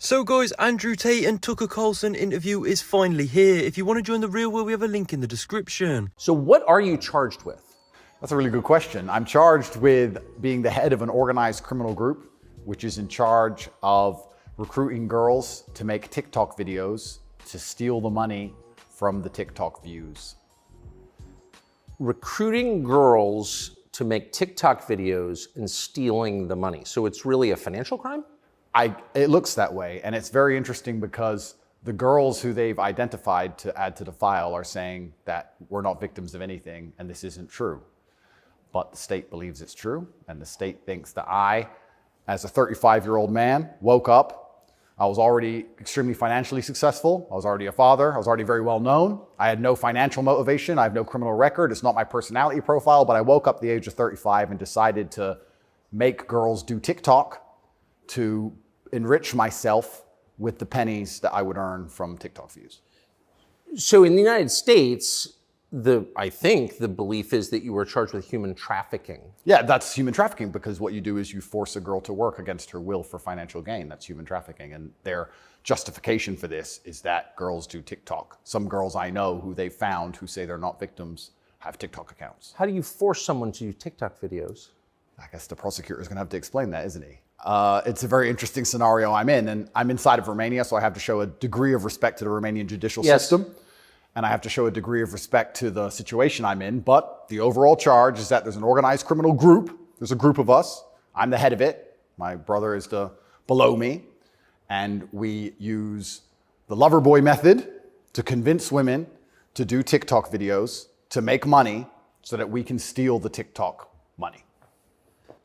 So guys, Andrew Tate and Tucker Carlson interview is finally here. If you want to join the real world, we have a link in the description. So what are you charged with? That's a really good question. I'm charged with being the head of an organized criminal group, which is in charge of recruiting girls to make TikTok videos to steal the money from the TikTok views. Recruiting girls to make TikTok videos and stealing the money. So it's really a financial crime? It looks that way, and it's very interesting because the girls who they've identified to add to the file are saying that we're not victims of anything and this isn't true. But the state believes it's true, and the state thinks that I, as a 35-year-old man, woke up. I was already extremely financially successful. I was already a father. I was already very well known. I had no financial motivation. I have no criminal record. It's not my personality profile, but I woke up at the age of 35 and decided to make girls do TikTok to enrich myself with the pennies that I would earn from TikTok views. So in the United States, I think the belief is that you were charged with human trafficking. Yeah, that's human trafficking, because what you do is you force a girl to work against her will for financial gain. That's human trafficking. And their justification for this is that girls do TikTok. Some girls I know who they found who say they're not victims have TikTok accounts. How do you force someone to do TikTok videos? I guess the prosecutor is going to have to explain that, isn't he? It's a very interesting scenario I'm in, and I'm inside of Romania, so I have to show a degree of respect to the Romanian judicial system, and I have to show a degree of respect to the situation I'm in. But the overall charge is that there's an organized criminal group. There's a group of us. I'm the head of it. My brother is below me, and we use the lover boy method to convince women to do TikTok videos to make money so that we can steal the TikTok money.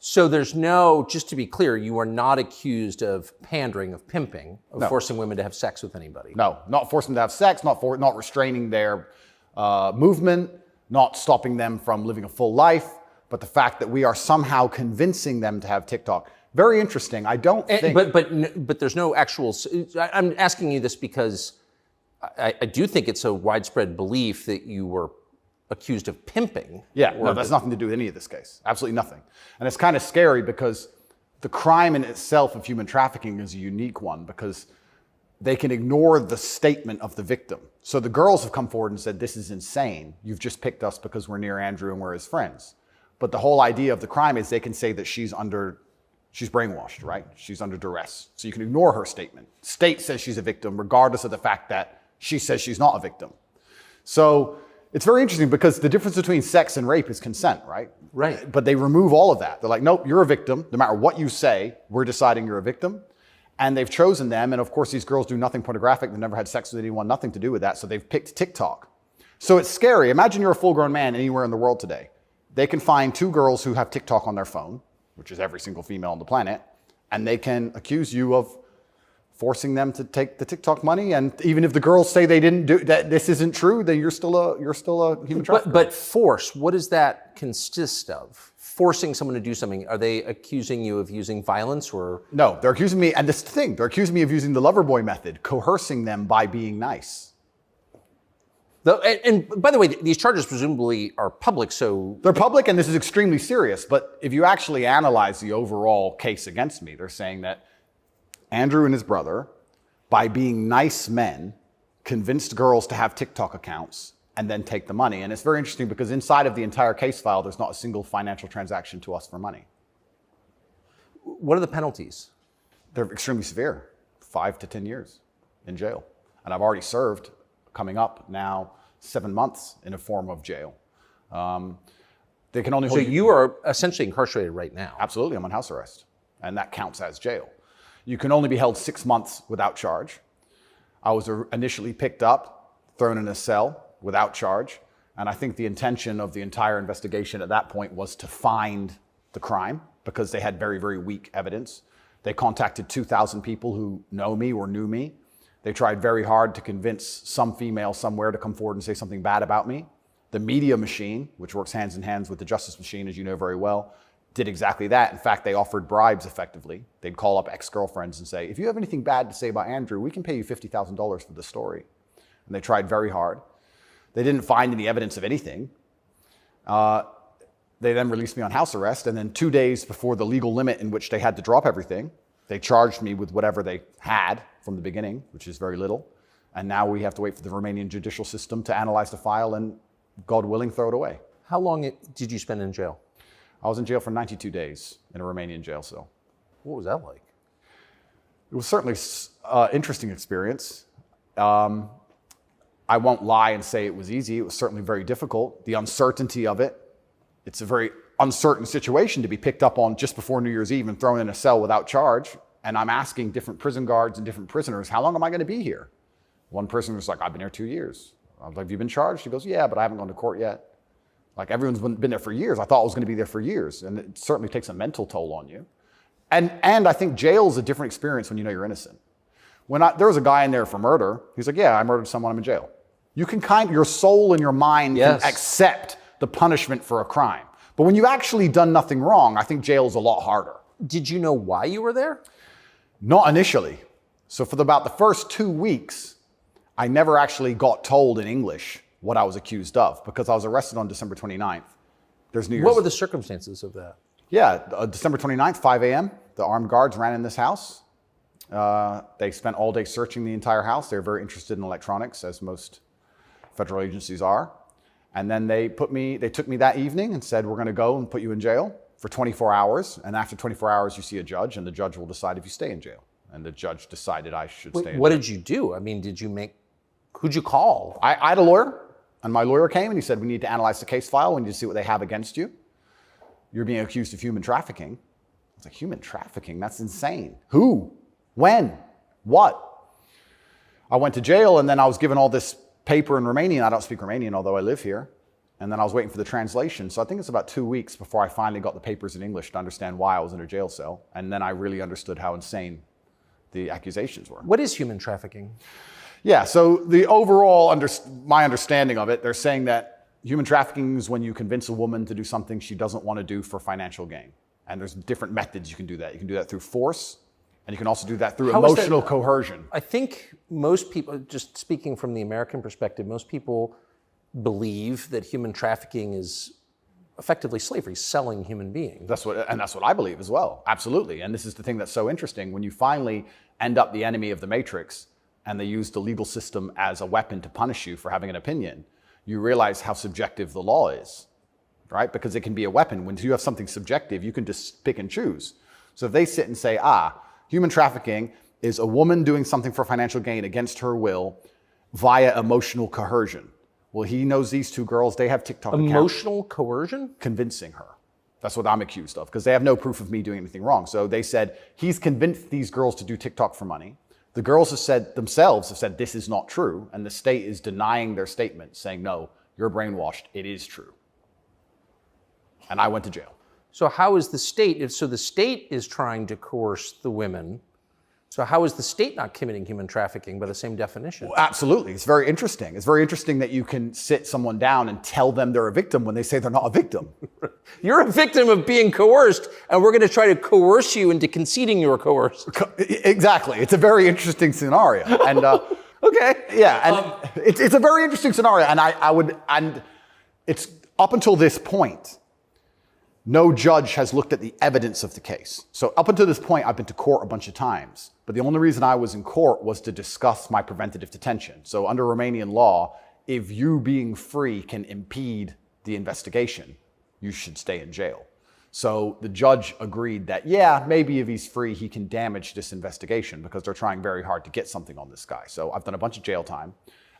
So there's no, just to be clear, you are not accused of pandering, of pimping, of forcing women to have sex with anybody. No, not forcing them to have sex, not restraining their movement, not stopping them from living a full life, but the fact that we are somehow convincing them to have TikTok. Very interesting. I don't think... But there's no actual... I'm asking you this because I do think it's a widespread belief that you were accused of pimping. Yeah, no, that's nothing to do with any of this case. Absolutely nothing. And it's kind of scary because the crime in itself of human trafficking is a unique one because they can ignore the statement of the victim. So the girls have come forward and said, this is insane. You've just picked us because we're near Andrew and we're his friends. But the whole idea of the crime is they can say that she's brainwashed, right? She's under duress. So you can ignore her statement. State says she's a victim regardless of the fact that she says she's not a victim. So it's very interesting because the difference between sex and rape is consent, right? Right. But they remove all of that. They're like, nope, you're a victim. No matter what you say, we're deciding you're a victim. And they've chosen them. And of course, these girls do nothing pornographic. They've never had sex with anyone, nothing to do with that. So they've picked TikTok. So it's scary. Imagine you're a full-grown man anywhere in the world today. They can find two girls who have TikTok on their phone, which is every single female on the planet, and they can accuse you of forcing them to take the TikTok money, and even if the girls say they didn't do that, this isn't true, then you're still a human trafficker. But force, what does that consist of? Forcing someone to do something? Are they accusing you of using violence or? No, they're accusing me, and this is the thing, they're accusing me of using the lover boy method, coercing them by being nice. And by the way, these charges presumably are public, so. They're public, and this is extremely serious, but if you actually analyze the overall case against me, they're saying that Andrew and his brother, by being nice men, convinced girls to have TikTok accounts and then take the money. And it's very interesting because inside of the entire case file, there's not a single financial transaction to us for money. What are the penalties? They're extremely severe, 5 to 10 years in jail. And I've already served, coming up now, 7 months in a form of jail. They can only hold So you are essentially incarcerated right now? Absolutely, I'm on house arrest. And that counts as jail. You can only be held 6 months without charge. I was initially picked up, thrown in a cell without charge. And I think the intention of the entire investigation at that point was to find the crime because they had very, very weak evidence. They contacted 2,000 people who know me or knew me. They tried very hard to convince some female somewhere to come forward and say something bad about me. The media machine, which works hands in hands with the justice machine, as you know very well, did exactly that. In fact, they offered bribes effectively. They'd call up ex-girlfriends and say, if you have anything bad to say about Andrew, we can pay you $50,000 for the story. And they tried very hard. They didn't find any evidence of anything. They then released me on house arrest. And then 2 days before the legal limit in which they had to drop everything, They charged me with whatever they had from the beginning, which is very little. And now we have to wait for the Romanian judicial system to analyze the file and, God willing, throw it away. How long did you spend in jail? I was in jail for 92 days in a Romanian jail cell. What was that like? It was certainly an interesting experience. I won't lie and say it was easy. It was certainly very difficult. The uncertainty of it. It's a very uncertain situation to be picked up on just before New Year's Eve and thrown in a cell without charge. And I'm asking different prison guards and different prisoners, how long am I going to be here? One person was like, I've been here 2 years. I was like, have you been charged? He goes, yeah, but I haven't gone to court yet. Like, everyone's been there for years. I thought I was going to be there for years. And it certainly takes a mental toll on you. And I think jail's a different experience when you know you're innocent. There was a guy in there for murder. He's like, yeah, I murdered someone, I'm in jail. You can your soul and your mind can accept the punishment for a crime. But when you've actually done nothing wrong, I think jail is a lot harder. Did you know why you were there? Not initially. So for about the first 2 weeks, I never actually got told in English what I was accused of because I was arrested on December 29th. There's New Year's. What were the circumstances of that? Yeah, December 29th, 5 a.m., the armed guards ran in this house. They spent all day searching the entire house. They were very interested in electronics, as most federal agencies are. And then they took me that evening and said, we're going to go and put you in jail for 24 hours. And after 24 hours, you see a judge, and the judge will decide if you stay in jail. And the judge decided I should stay in jail. What did you do? I mean, who'd you call? I had a lawyer, and my lawyer came and he said, we need to analyze the case file. We need to see what they have against you. You're being accused of human trafficking. I was like, human trafficking? That's insane. Who? When? What? I went to jail, and then I was given all this paper in Romanian. I don't speak Romanian, although I live here. And then I was waiting for the translation. So I think it's about 2 weeks before I finally got the papers in English to understand why I was in a jail cell. And then I really understood how insane the accusations were. What is human trafficking? Yeah, so the overall, my understanding of it, they're saying that human trafficking is when you convince a woman to do something she doesn't want to do for financial gain. And there's different methods you can do that. You can do that through force, and you can also do that through emotional coercion. I think most people, just speaking from the American perspective, most people believe that human trafficking is effectively slavery, selling human beings. That's what I believe as well. Absolutely. And this is the thing that's so interesting. When you finally end up the enemy of the matrix and they use the legal system as a weapon to punish you for having an opinion, you realize how subjective the law is, right? Because it can be a weapon. When you have something subjective, you can just pick and choose. So if they sit and say, human trafficking is a woman doing something for financial gain against her will via emotional coercion. Well, he knows these two girls, they have TikTok accounts. Emotional coercion? Convincing her. That's what I'm accused of, because they have no proof of me doing anything wrong. So they said, he's convinced these girls to do TikTok for money. The girls have said, this is not true. And the state is denying their statement, saying, no, you're brainwashed. It is true. And I went to jail. So how is the state, so the state is trying to coerce the women. So how is the state not committing human trafficking by the same definition? Well, absolutely. It's very interesting. It's very interesting that you can sit someone down and tell them they're a victim when they say they're not a victim. You're a victim of being coerced, and we're going to try to coerce you into conceding you were coerced. Exactly. It's a very interesting scenario. And okay. Yeah, and it's a very interesting scenario. And it's up until this point, no judge has looked at the evidence of the case. So up until this point, I've been to court a bunch of times. But the only reason I was in court was to discuss my preventative detention. So under Romanian law, if you being free can impede the investigation, you should stay in jail. So the judge agreed that, yeah, maybe if he's free, he can damage this investigation because they're trying very hard to get something on this guy. So I've done a bunch of jail time.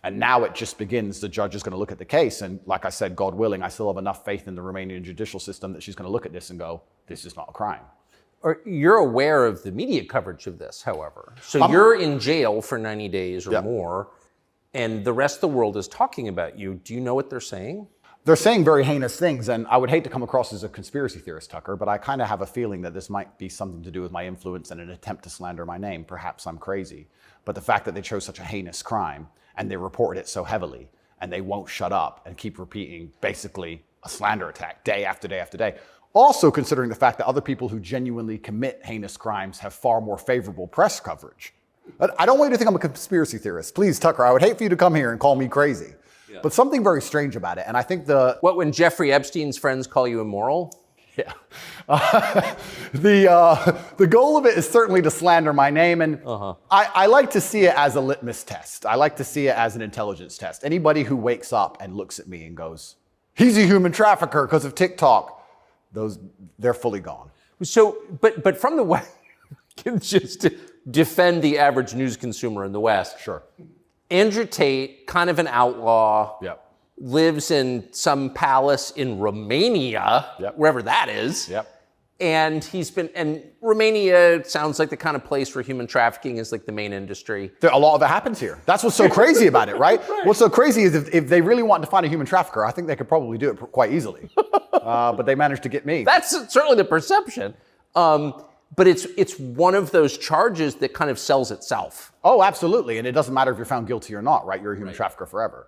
And now it just begins. The judge is going to look at the case. And like I said, God willing, I still have enough faith in the Romanian judicial system that she's going to look at this and go, this is not a crime. You're aware of the media coverage of this, however. So you're in jail for 90 days or more, and the rest of the world is talking about you. Do you know what they're saying? They're saying very heinous things, and I would hate to come across as a conspiracy theorist, Tucker, but I kind of have a feeling that this might be something to do with my influence and an attempt to slander my name. Perhaps I'm crazy. But the fact that they chose such a heinous crime, and they reported it so heavily, and they won't shut up and keep repeating basically a slander attack day after day after day. Also considering the fact that other people who genuinely commit heinous crimes have far more favorable press coverage. I don't want you to think I'm a conspiracy theorist. Please, Tucker, I would hate for you to come here and call me crazy. Yeah. But something very strange about it, and I think when Jeffrey Epstein's friends call you immoral? Yeah. The goal of it is certainly to slander my name, and I like to see it as a litmus test. I like to see it as an intelligence test. Anybody who wakes up and looks at me and goes, he's a human trafficker because of TikTok, they're fully gone. So, but from the West, just to defend the average news consumer in the West. Sure. Andrew Tate, kind of an outlaw. Yep. Lives in some palace in Romania, wherever that is. Yep. And and Romania sounds like the kind of place where human trafficking is like the main industry. A lot of it happens here. That's what's so crazy about it, right? What's so crazy is if they really wanted to find a human trafficker, I think they could probably do it quite easily. But they managed to get me. That's certainly the perception. But it's one of those charges that kind of sells itself. Oh, absolutely. And it doesn't matter if you're found guilty or not, right? You're a human trafficker forever.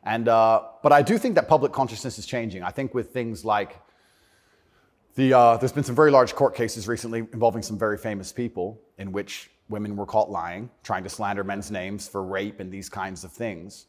And but I do think that public consciousness is changing. I think with things like there's been some very large court cases recently involving some very famous people in which women were caught lying, trying to slander men's names for rape and these kinds of things.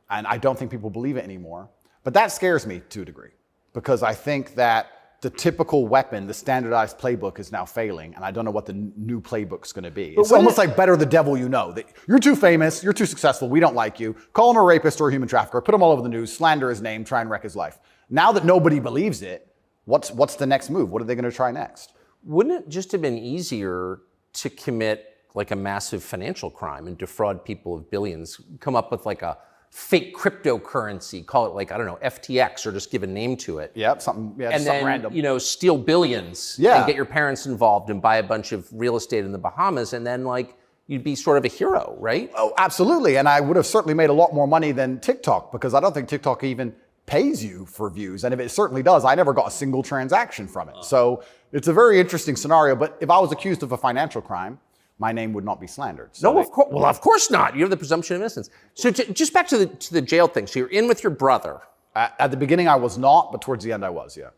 And I don't think people believe it anymore. But that scares me to a degree, because I think that the typical weapon, the standardized playbook, is now failing, and I don't know what the new playbook's going to be. It's almost like better the devil you know. That you're too famous, you're too successful, we don't like you. Call him a rapist or a human trafficker, put him all over the news, slander his name, try and wreck his life. Now that nobody believes it, what's the next move? What are they going to try next? Wouldn't it just have been easier to commit like a massive financial crime and defraud people of billions, come up with like a fake cryptocurrency, call it like, I don't know, FTX, or just give a name to it. Yep, something random. You know, steal billions and get your parents involved and buy a bunch of real estate in the Bahamas, and then like you'd be sort of a hero, right? Oh, absolutely. And I would have certainly made a lot more money than TikTok, because I don't think TikTok even pays you for views. And if it certainly does, I never got a single transaction from it. So it's a very interesting scenario. But if I was accused of a financial crime, my name would not be slandered. So no, of course. Well, of course not. You have the presumption of innocence. So just back to the jail thing. So you're in with your brother. At the beginning, I was not, but towards the end, I was. Yeah.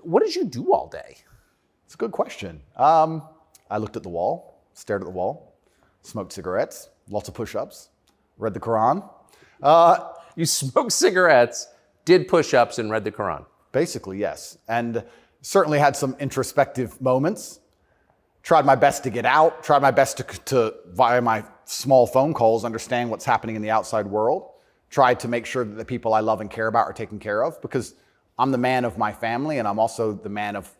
What did you do all day? It's a good question. I looked at the wall, stared at the wall, smoked cigarettes, lots of push-ups, read the Quran. You smoked cigarettes, did push-ups, and read the Quran. Basically, yes, and certainly had some introspective moments. Tried my best to get out, tried my best to, via my small phone calls, understand what's happening in the outside world. Tried to make sure that the people I love and care about are taken care of, because I'm the man of my family, and I'm also the man of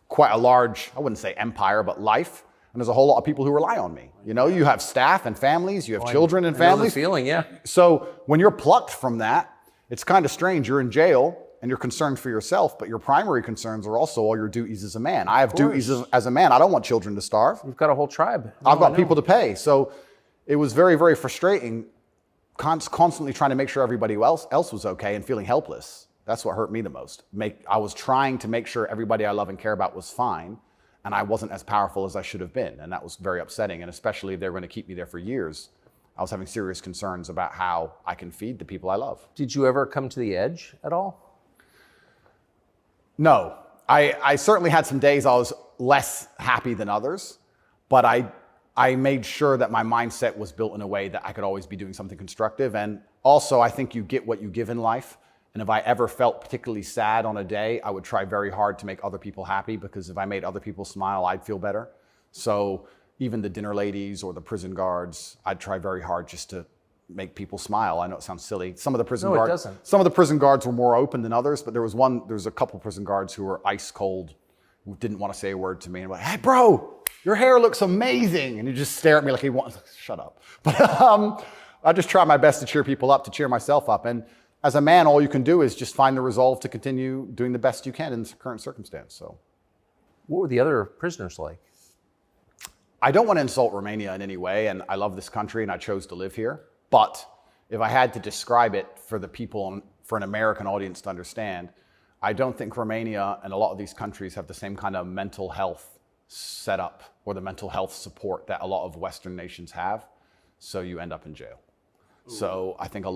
quite a large, I wouldn't say empire, but life. And there's a whole lot of people who rely on me. You know, you have staff and families, you have children and families. I know the feeling, yeah. So when you're plucked from that, it's kind of strange. You're in jail, and you're concerned for yourself, but your primary concerns are also all your duties as a man. I have duties as a man. I don't want children to starve. You've got a whole tribe. I've got people to pay. So it was very, very frustrating, constantly trying to make sure everybody else was okay and feeling helpless. That's what hurt me the most. I was trying to make sure everybody I love and care about was fine, and I wasn't as powerful as I should have been. And that was very upsetting. And especially if they were going to keep me there for years, I was having serious concerns about how I can feed the people I love. Did you ever come to the edge at all? No, I certainly had some days I was less happy than others, but I made sure that my mindset was built in a way that I could always be doing something constructive. And also, I think you get what you give in life. And if I ever felt particularly sad on a day, I would try very hard to make other people happy, because if I made other people smile, I'd feel better. So even the dinner ladies or the prison guards, I'd try very hard just to make people smile. I know it sounds silly. Some of the prison guards were more open than others, but there was a couple prison guards who were ice cold, who didn't want to say a word to me, and were like, "Hey, bro, your hair looks amazing," and he just stare at me like he wants. Shut up. But I just try my best to cheer people up, to cheer myself up, and as a man, all you can do is just find the resolve to continue doing the best you can in the current circumstance. So, what were the other prisoners like? I don't want to insult Romania in any way, and I love this country, and I chose to live here. But if I had to describe it for the people, for an American audience to understand, I don't think Romania and a lot of these countries have the same kind of mental health setup or the mental health support that a lot of Western nations have. So you end up in jail. So I think there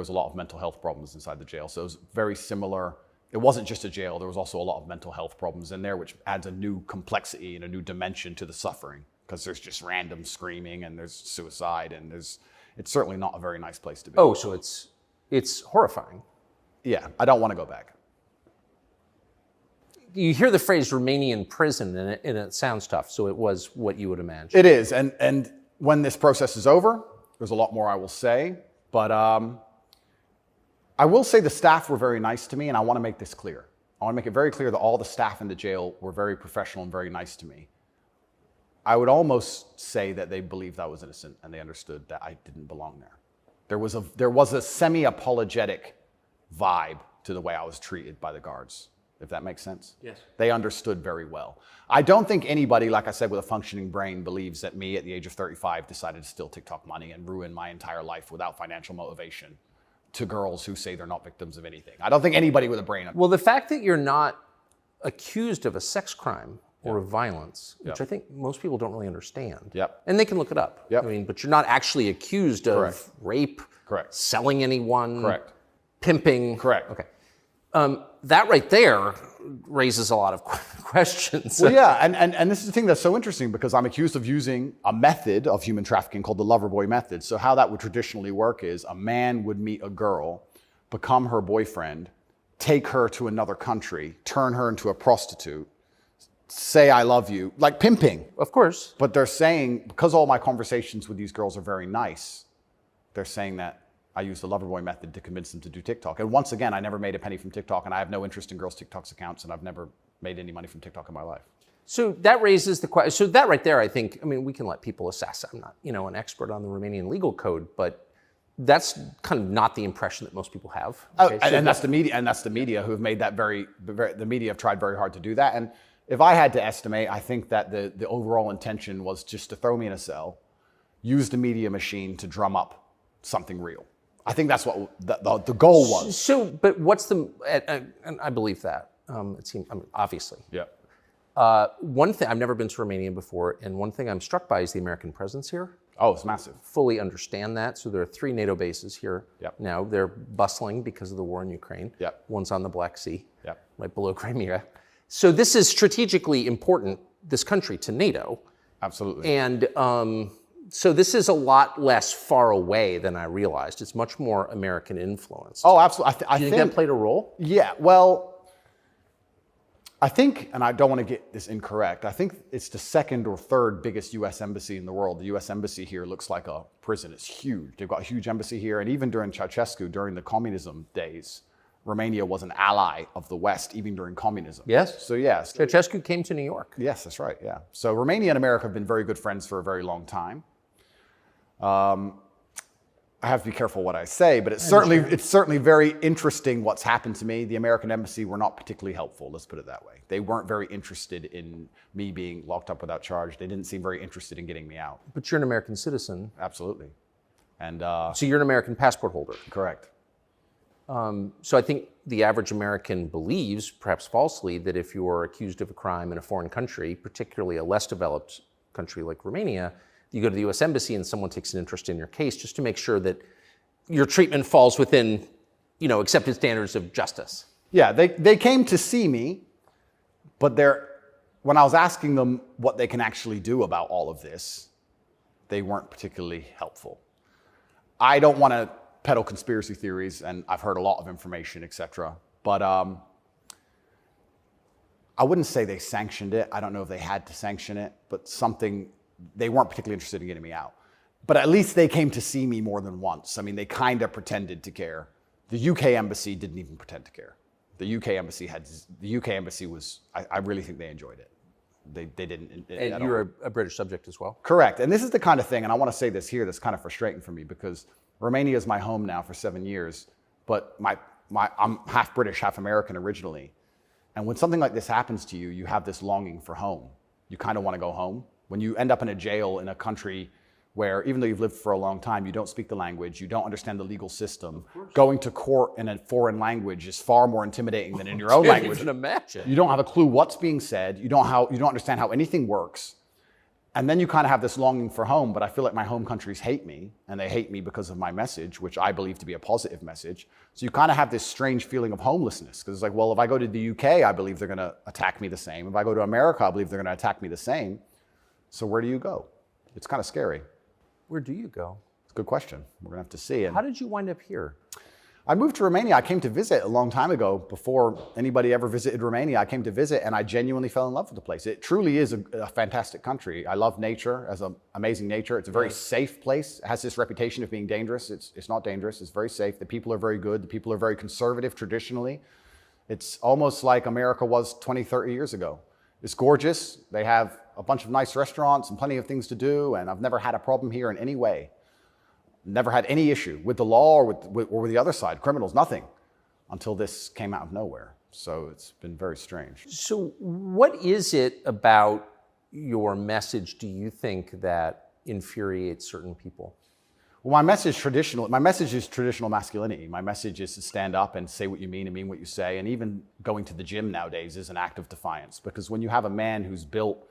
was a lot of mental health problems inside the jail. So it was very similar. It wasn't just a jail. There was also a lot of mental health problems in there, which adds a new complexity and a new dimension to the suffering, because there's just random screaming and there's suicide and it's certainly not a very nice place to be. Oh, so it's horrifying. Yeah, I don't want to go back. you hear the phrase Romanian prison, and it sounds tough. So it was what you would imagine. It is, and when this process is over, there's a lot more I will say, but I will say the staff were very nice to me, and I want to make this clear. I want to make it very clear that all the staff in the jail were very professional and very nice to me. I would almost say that they believed I was innocent and they understood that I didn't belong there. There was a semi-apologetic vibe to the way I was treated by the guards, if that makes sense. Yes. They understood very well. I don't think anybody, like I said, with a functioning brain believes that me at the age of 35 decided to steal TikTok money and ruin my entire life without financial motivation to girls who say they're not victims of anything. I don't think anybody with a brain... Well, the fact that you're not accused of a sex crime or of violence, which I think most people don't really understand. Yep. And they can look it up. Yep. I mean, but you're not actually accused of Correct. rape, Correct. selling anyone, Correct. pimping. Correct. Okay. That right there raises a lot of questions. Well, yeah, and this is the thing that's so interesting because I'm accused of using a method of human trafficking called the lover boy method. So how that would traditionally work is a man would meet a girl, become her boyfriend, take her to another country, turn her into a prostitute, say I love you, like pimping. Of course. But they're saying, because all my conversations with these girls are very nice, they're saying that I use the lover boy method to convince them to do TikTok. And once again, I never made a penny from TikTok, and I have no interest in girls' TikTok's accounts, and I've never made any money from TikTok in my life. So that raises the question. So that right there, I think, I mean, we can let people assess. I'm not, an expert on the Romanian legal code, but that's kind of not the impression that most people have. Okay? And that's the media who have made that the media have tried very hard to do that. And if I had to estimate, I think that the overall intention was just to throw me in a cell, use the media machine to drum up something real. I think that's what the goal was. So, but what's and I believe that. It seems, obviously. Yeah. One thing, I've never been to Romania before, and one thing I'm struck by is the American presence here. Oh, it's massive. Fully understand that. So there are 3 NATO bases here. Yep. Now. They're bustling because of the war in Ukraine. Yep. One's on the Black Sea, Yep. right below Crimea. So this is strategically important, this country, to NATO. Absolutely. And so this is a lot less far away than I realized. It's much more American influence. Oh, absolutely. Do you think that played a role? Yeah, well, I think, and I don't want to get this incorrect, I think it's the 2nd or 3rd biggest U.S. embassy in the world. The U.S. embassy here looks like a prison. It's huge. They've got a huge embassy here. And even during Ceausescu, during the communism days, Romania was an ally of the West, even during communism. Yes. So, yes. Ceausescu came to New York. Yes, that's right, yeah. So Romania and America have been very good friends for a very long time. I have to be careful what I say, but it's certainly very interesting what's happened to me. The American embassy were not particularly helpful, let's put it that way. They weren't very interested in me being locked up without charge. They didn't seem very interested in getting me out. But you're an American citizen. Absolutely. And so you're an American passport holder. correct. So I think the average American believes, perhaps falsely, that if you're accused of a crime in a foreign country, particularly a less developed country like Romania, you go to the U.S. Embassy and someone takes an interest in your case just to make sure that your treatment falls within, accepted standards of justice. Yeah, they came to see me, but when I was asking them what they can actually do about all of this, they weren't particularly helpful. I don't want to peddle conspiracy theories, and I've heard a lot of information, etc. But I wouldn't say they sanctioned it. I don't know if they had to sanction it, but they weren't particularly interested in getting me out. But at least they came to see me more than once. I mean, they kind of pretended to care. The UK embassy didn't even pretend to care. The UK embassy was, I really think they enjoyed it. They didn't. And you're a British subject as well? Correct. And this is the kind of thing, and I want to say this here, that's kind of frustrating for me because Romania is my home now for 7 years, but I'm half British, half American originally. And when something like this happens to you, you have this longing for home. You kind of want to go home. When you end up in a jail in a country where, even though you've lived for a long time, you don't speak the language, you don't understand the legal system, going to court in a foreign language is far more intimidating than in your own language. I can imagine. You don't have a clue what's being said. You don't understand how anything works. And then you kind of have this longing for home, but I feel like my home countries hate me, and they hate me because of my message, which I believe to be a positive message. So you kind of have this strange feeling of homelessness, because it's like, well, if I go to the UK, I believe they're going to attack me the same. If I go to America, I believe they're going to attack me the same. So where do you go? It's kind of scary. Where do you go? It's a good question. We're going to have to see. And how did you wind up here? I moved to Romania. I came to visit a long time ago. Before anybody ever visited Romania, I came to visit and I genuinely fell in love with the place. It truly is a fantastic country. I love nature, as an amazing nature. It's a very safe place. It has this reputation of being dangerous. It's not dangerous. It's very safe. The people are very good. The people are very conservative traditionally. It's almost like America was 20, 30 years ago. It's gorgeous. They have a bunch of nice restaurants and plenty of things to do. And I've never had a problem here in any way. Never had any issue with the law or with the other side, criminals, nothing, until this came out of nowhere. So it's been very strange. So what is it about your message, do you think, that infuriates certain people? Well, my message is traditional masculinity. My message is to stand up and say what you mean and mean what you say. And even going to the gym nowadays is an act of defiance, because when you have a man who's built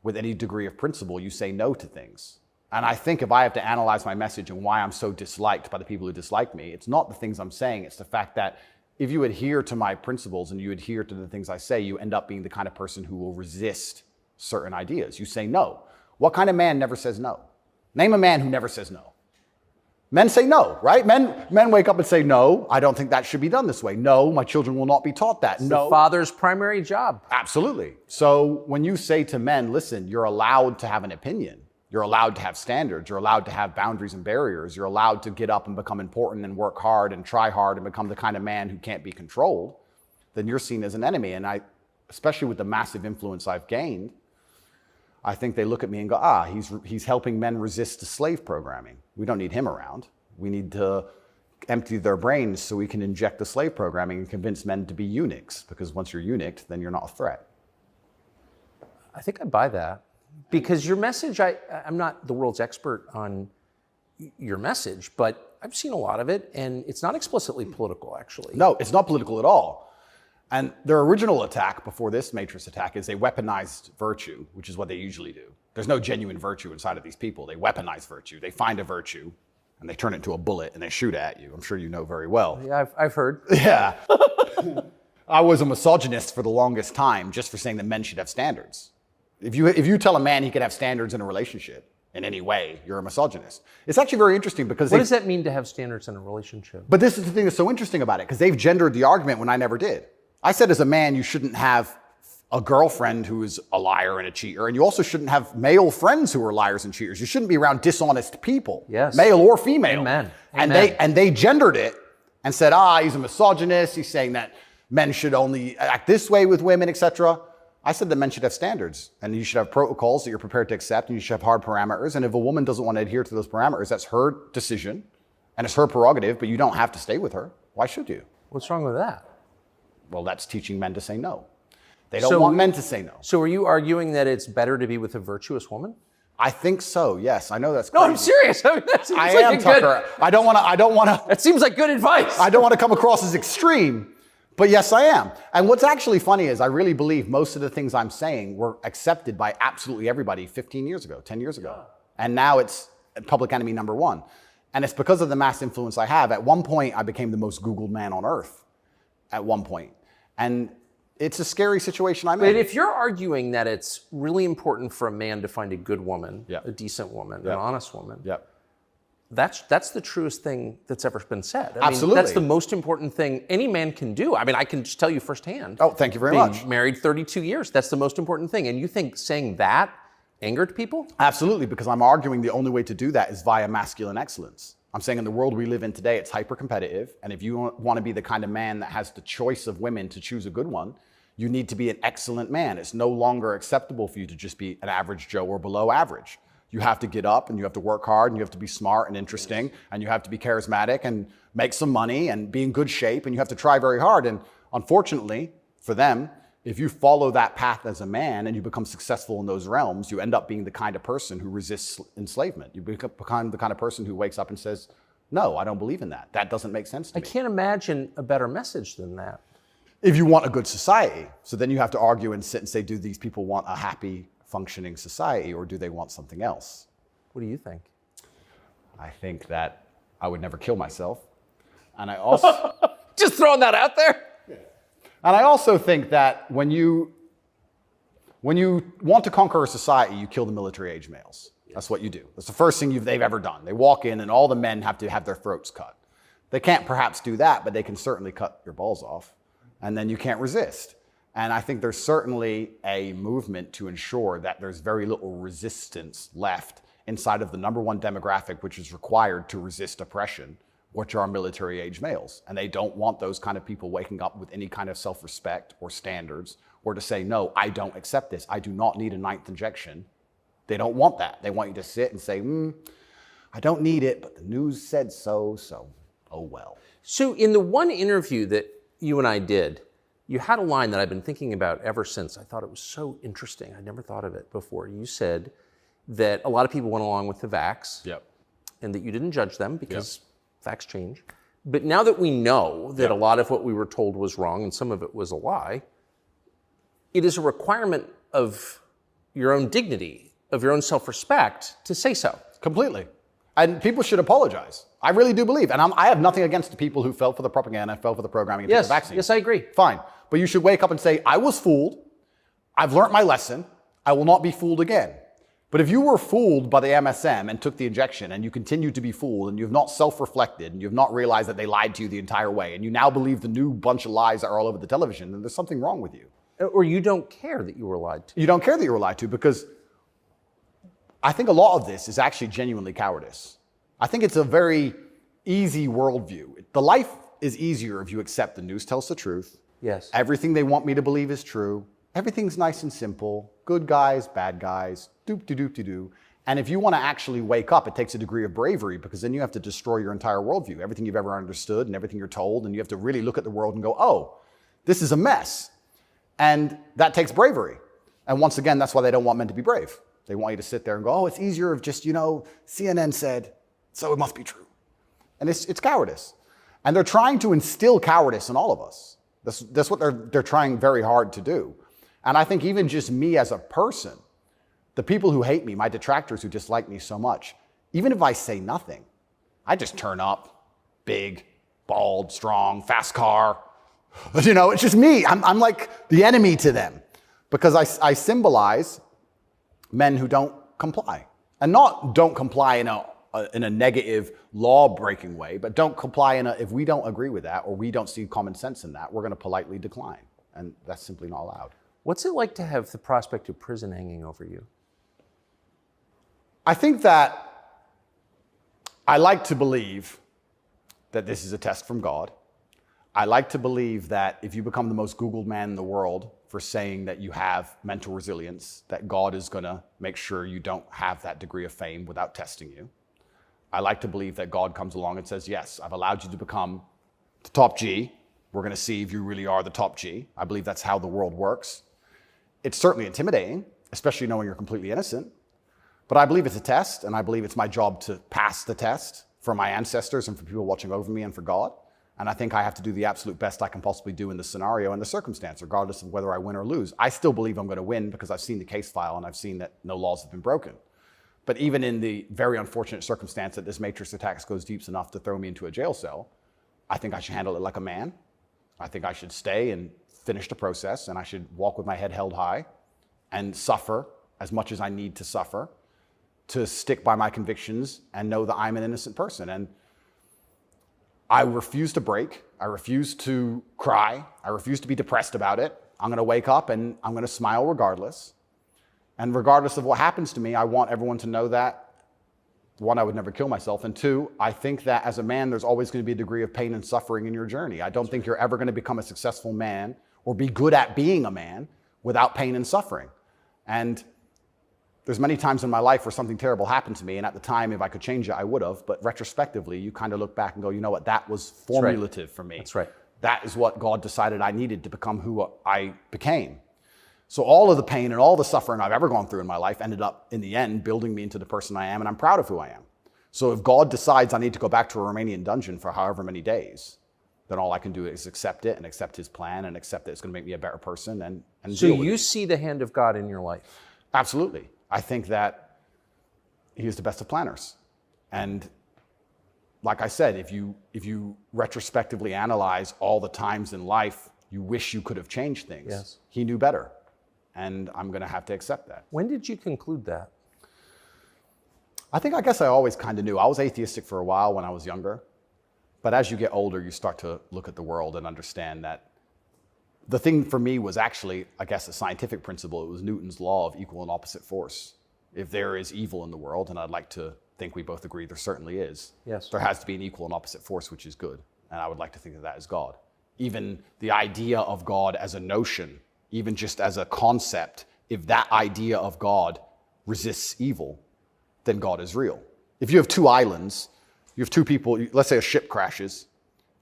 with any degree of principle, you say no to things. And I think if I have to analyze my message and why I'm so disliked by the people who dislike me, it's not the things I'm saying, it's the fact that if you adhere to my principles and you adhere to the things I say, you end up being the kind of person who will resist certain ideas. You say no. What kind of man never says no? Name a man who never says no. Men say no, right? Men wake up and say, no, I don't think that should be done this way. No, my children will not be taught that. It's no. the father's primary job. Absolutely. So when you say to men, listen, you're allowed to have an opinion. You're allowed to have standards. You're allowed to have boundaries and barriers. You're allowed to get up and become important and work hard and try hard and become the kind of man who can't be controlled. Then you're seen as an enemy. And especially with the massive influence I've gained, I think they look at me and go, he's helping men resist the slave programming. We don't need him around. We need to empty their brains so we can inject the slave programming and convince men to be eunuchs. Because once you're eunuched, then you're not a threat. I think I buy that. Because your message, I'm not the world's expert on your message, but I've seen a lot of it, and it's not explicitly political, actually. No, it's not political at all. And their original attack before this Matrix attack is they weaponized virtue, which is what they usually do. There's no genuine virtue inside of these people. They weaponize virtue. They find a virtue, and they turn it into a bullet, and they shoot at you. I'm sure you know very well. Yeah, I've heard. Yeah. I was a misogynist for the longest time just for saying that men should have standards. If you tell a man he can have standards in a relationship in any way, you're a misogynist. It's actually very interesting because what does that mean to have standards in a relationship? But this is the thing that's so interesting about it, because they've gendered the argument when I never did. I said as a man, you shouldn't have a girlfriend who is a liar and a cheater, and you also shouldn't have male friends who are liars and cheaters. You shouldn't be around dishonest people, yes, male or female. Amen. And they gendered it and said, he's a misogynist. He's saying that men should only act this way with women, etc. I said that men should have standards, and you should have protocols that you're prepared to accept, and you should have hard parameters. And if a woman doesn't want to adhere to those parameters, that's her decision, and it's her prerogative, but you don't have to stay with her. Why should you? What's wrong with that? Well, that's teaching men to say no. They don't want men to say no. So are you arguing that it's better to be with a virtuous woman? I think so, yes. I know that's crazy. No, I'm serious. I mean, that seems I like am, Tucker. I don't want to. That seems like good advice. I don't want to come across as extreme. But yes, I am. And what's actually funny is I really believe most of the things I'm saying were accepted by absolutely everybody 15 years ago, 10 years ago. And now it's public enemy number one. And it's because of the mass influence I have. At one point, I became the most Googled man on earth. At one point. And it's a scary situation I'm in. But if you're arguing that it's really important for a man to find a good woman, a decent woman, an honest woman, that's the truest thing that's ever been said. I Absolutely. mean, that's the most important thing any man can do. I mean, I can just tell you firsthand. Oh, thank you very much. Married 32 years, that's the most important thing. And you think saying that angered people? Absolutely, because I'm arguing the only way to do that is via masculine excellence. I'm saying in the world we live in today, it's hyper-competitive. And if you want to be the kind of man that has the choice of women to choose a good one, you need to be an excellent man. It's no longer acceptable for you to just be an average Joe or below average. You have to get up and you have to work hard and you have to be smart and interesting and you have to be charismatic and make some money and be in good shape and you have to try very hard. And unfortunately for them, if you follow that path as a man and you become successful in those realms, you end up being the kind of person who resists enslavement. You become the kind of person who wakes up and says, no, I don't believe in that. That doesn't make sense to me. I can't imagine a better message than that. If you want a good society. So then you have to argue and sit and say, do these people want a happy, functioning society or do they want something else? What do you think? I think that I would never kill myself. And I also... Just throwing that out there? And I also think that when you want to conquer a society, you kill the military-age males. That's what you do. That's the first thing they've ever done. They walk in and all the men have to have their throats cut. They can't perhaps do that, but they can certainly cut your balls off, and then you can't resist. And I think there's certainly a movement to ensure that there's very little resistance left inside of the number one demographic which is required to resist oppression, which are military-age males. And they don't want those kind of people waking up with any kind of self-respect or standards, or to say, no, I don't accept this. I do not need a 9th injection. They don't want that. They want you to sit and say, I don't need it, but the news said so, so oh well. So in the one interview that you and I did, you had a line that I've been thinking about ever since. I thought it was so interesting. I never thought of it before. You said that a lot of people went along with the vax, Yep. and that you didn't judge them because facts change. But now that we know that a lot of what we were told was wrong and some of it was a lie, it is a requirement of your own dignity, of your own self-respect to say so. Completely. And people should apologize. I really do believe. And I have nothing against the people who fell for the propaganda, fell for the programming, and took the vaccine. Yes, I agree. Fine. But you should wake up and say, I was fooled. I've learned my lesson. I will not be fooled again. But if you were fooled by the MSM and took the injection, and you continue to be fooled, and you've not self-reflected, and you've not realized that they lied to you the entire way, and you now believe the new bunch of lies that are all over the television, then there's something wrong with you. Or you don't care that you were lied to. You don't care that you were lied to, because I think a lot of this is actually genuinely cowardice. I think it's a very easy worldview. The life is easier if you accept the news tells the truth. Yes. Everything they want me to believe is true. Everything's nice and simple. Good guys, bad guys, doop-de-doop-de-doo. And if you want to actually wake up, it takes a degree of bravery, because then you have to destroy your entire worldview, everything you've ever understood and everything you're told, and you have to really look at the world and go, oh, this is a mess. And that takes bravery. And once again, that's why they don't want men to be brave. They want you to sit there and go, oh, it's easier if just, CNN said, so it must be true. And it's cowardice. And they're trying to instill cowardice in all of us. That's what they're trying very hard to do. And I think even just me as a person, the people who hate me, my detractors who dislike me so much, even if I say nothing, I just turn up, big, bald, strong, fast car. It's just me. I'm like the enemy to them, because I symbolize men who don't comply. And not don't comply in a negative law-breaking way, but don't comply if we don't agree with that or we don't see common sense in that, we're going to politely decline. And that's simply not allowed. What's it like to have the prospect of prison hanging over you? I think that I like to believe that this is a test from God. I like to believe that if you become the most Googled man in the world for saying that you have mental resilience, that God is going to make sure you don't have that degree of fame without testing you. I like to believe that God comes along and says, yes, I've allowed you to become the top G. We're going to see if you really are the top G. I believe that's how the world works. It's certainly intimidating, especially knowing you're completely innocent. But I believe it's a test, and I believe it's my job to pass the test for my ancestors and for people watching over me and for God. And I think I have to do the absolute best I can possibly do in the scenario and the circumstance, regardless of whether I win or lose. I still believe I'm going to win because I've seen the case file and I've seen that no laws have been broken. But even in the very unfortunate circumstance that this matrix attack goes deep enough to throw me into a jail cell, I think I should handle it like a man. I think I should stay and finish the process, and I should walk with my head held high and suffer as much as I need to suffer to stick by my convictions and know that I'm an innocent person. And I refuse to break. I refuse to cry. I refuse to be depressed about it. I'm going to wake up and I'm going to smile regardless. And regardless of what happens to me, I want everyone to know that, one, I would never kill myself. And two, I think that as a man, there's always going to be a degree of pain and suffering in your journey. I don't think you're ever going to become a successful man or be good at being a man without pain and suffering. And there's many times in my life where something terrible happened to me, and at the time, if I could change it, I would have. But retrospectively, you kind of look back and go, you know what, that was formulative for me. That's right. That is what God decided I needed to become who I became. So all of the pain and all the suffering I've ever gone through in my life ended up, in the end, building me into the person I am, and I'm proud of who I am. So if God decides I need to go back to a Romanian dungeon for however many days, then all I can do is accept it and accept his plan and accept that it's going to make me a better person and so deal with you it. see the hand of God in your life? Absolutely. I think that he is the best of planners. And like I said, if you retrospectively analyze all the times in life you wish you could have changed things, yes, he knew better. And I'm going to have to accept that. When did you conclude that? I guess I always kind of knew. I was atheistic for a while when I was younger. But as you get older, you start to look at the world and understand that the thing for me was actually, I guess, a scientific principle. It was Newton's law of equal and opposite force. If there is evil in the world, and I'd like to think we both agree there certainly is, yes, there has to be an equal and opposite force, which is good. And I would like to think that that is God. Even the idea of God as a notion, even just as a concept, if that idea of God resists evil, then God is real. If you have two islands, you have two people, let's say a ship crashes,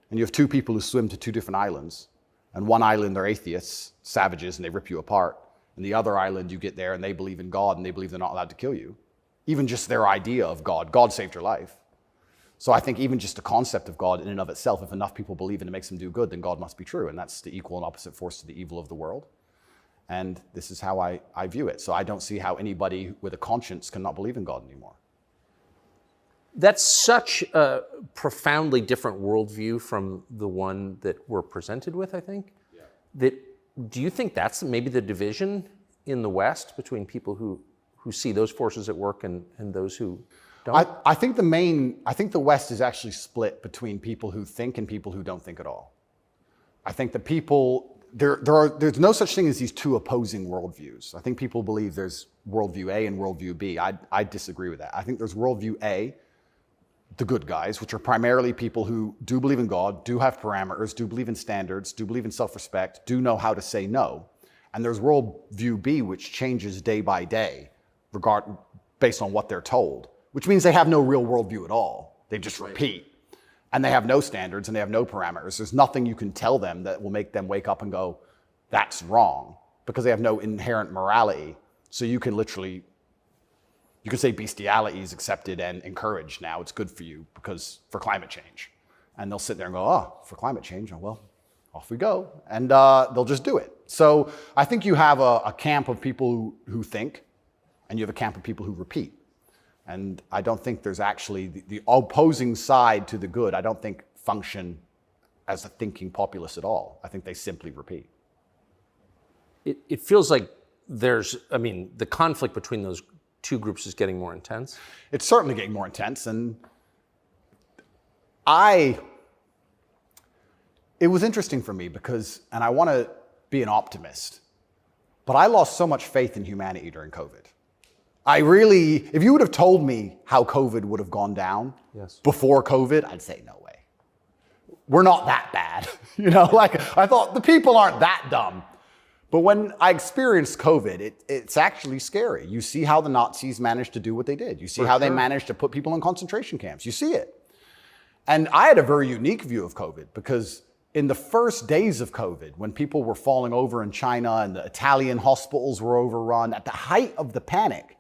and you have two people who swim to two different islands, and one island they're atheists, savages, and they rip you apart. And the other island, you get there and they believe in God and they believe they're not allowed to kill you. Even just their idea of God, God saved your life. So I think even just the concept of God in and of itself, if enough people believe and it makes them do good, then God must be true. And that's the equal and opposite force to the evil of the world. And this is how I view it. So I don't see how anybody with a conscience cannot believe in God anymore. That's such a profoundly different worldview from the one that we're presented with, I think. Yeah. Do you think that's maybe the division in the West between people who see those forces at work and those who don't? I think the West is actually split between people who think and people who don't think at all. I think the people, there's no such thing as these two opposing worldviews. I think people believe there's worldview A and worldview B. I disagree with that. I think there's worldview A, the good guys, which are primarily people who do believe in God, do have parameters, do believe in standards, do believe in self-respect, do know how to say no. And there's worldview B, which changes day by day, based on what they're told, which means they have no real worldview at all. They just repeat. And they have no standards and they have no parameters. There's nothing you can tell them that will make them wake up and go, that's wrong, because they have no inherent morality. So you can literally, you could say bestiality is accepted and encouraged now. It's good for you because for climate change. And they'll sit there and go, oh, for climate change, oh, well, off we go. And they'll just do it. So I think you have a camp of people who think, and you have a camp of people who repeat. And I don't think there's actually the opposing side to the good, I don't think function as a thinking populace at all. I think they simply repeat. It feels like the conflict between those two groups is getting more intense. It's certainly getting more intense. And it was interesting for me because, and I want to be an optimist, but I lost so much faith in humanity during COVID. If you would have told me how COVID would have gone down before COVID, I'd say, no way. We're not that bad. I thought the people aren't that dumb. But when I experienced COVID, it's actually scary. You see how the Nazis managed to do what they did. You see how they managed to put people in concentration camps. You see it. And I had a very unique view of COVID because in the first days of COVID, when people were falling over in China and the Italian hospitals were overrun, at the height of the panic,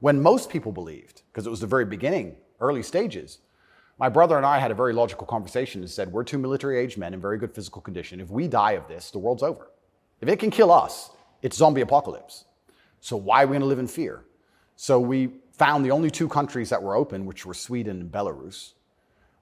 when most people believed, because it was the very beginning, early stages, my brother and I had a very logical conversation and said, we're two military-aged men in very good physical condition. If we die of this, the world's over. If it can kill us, it's zombie apocalypse. So why are we going to live in fear? So we found the only two countries that were open, which were Sweden and Belarus.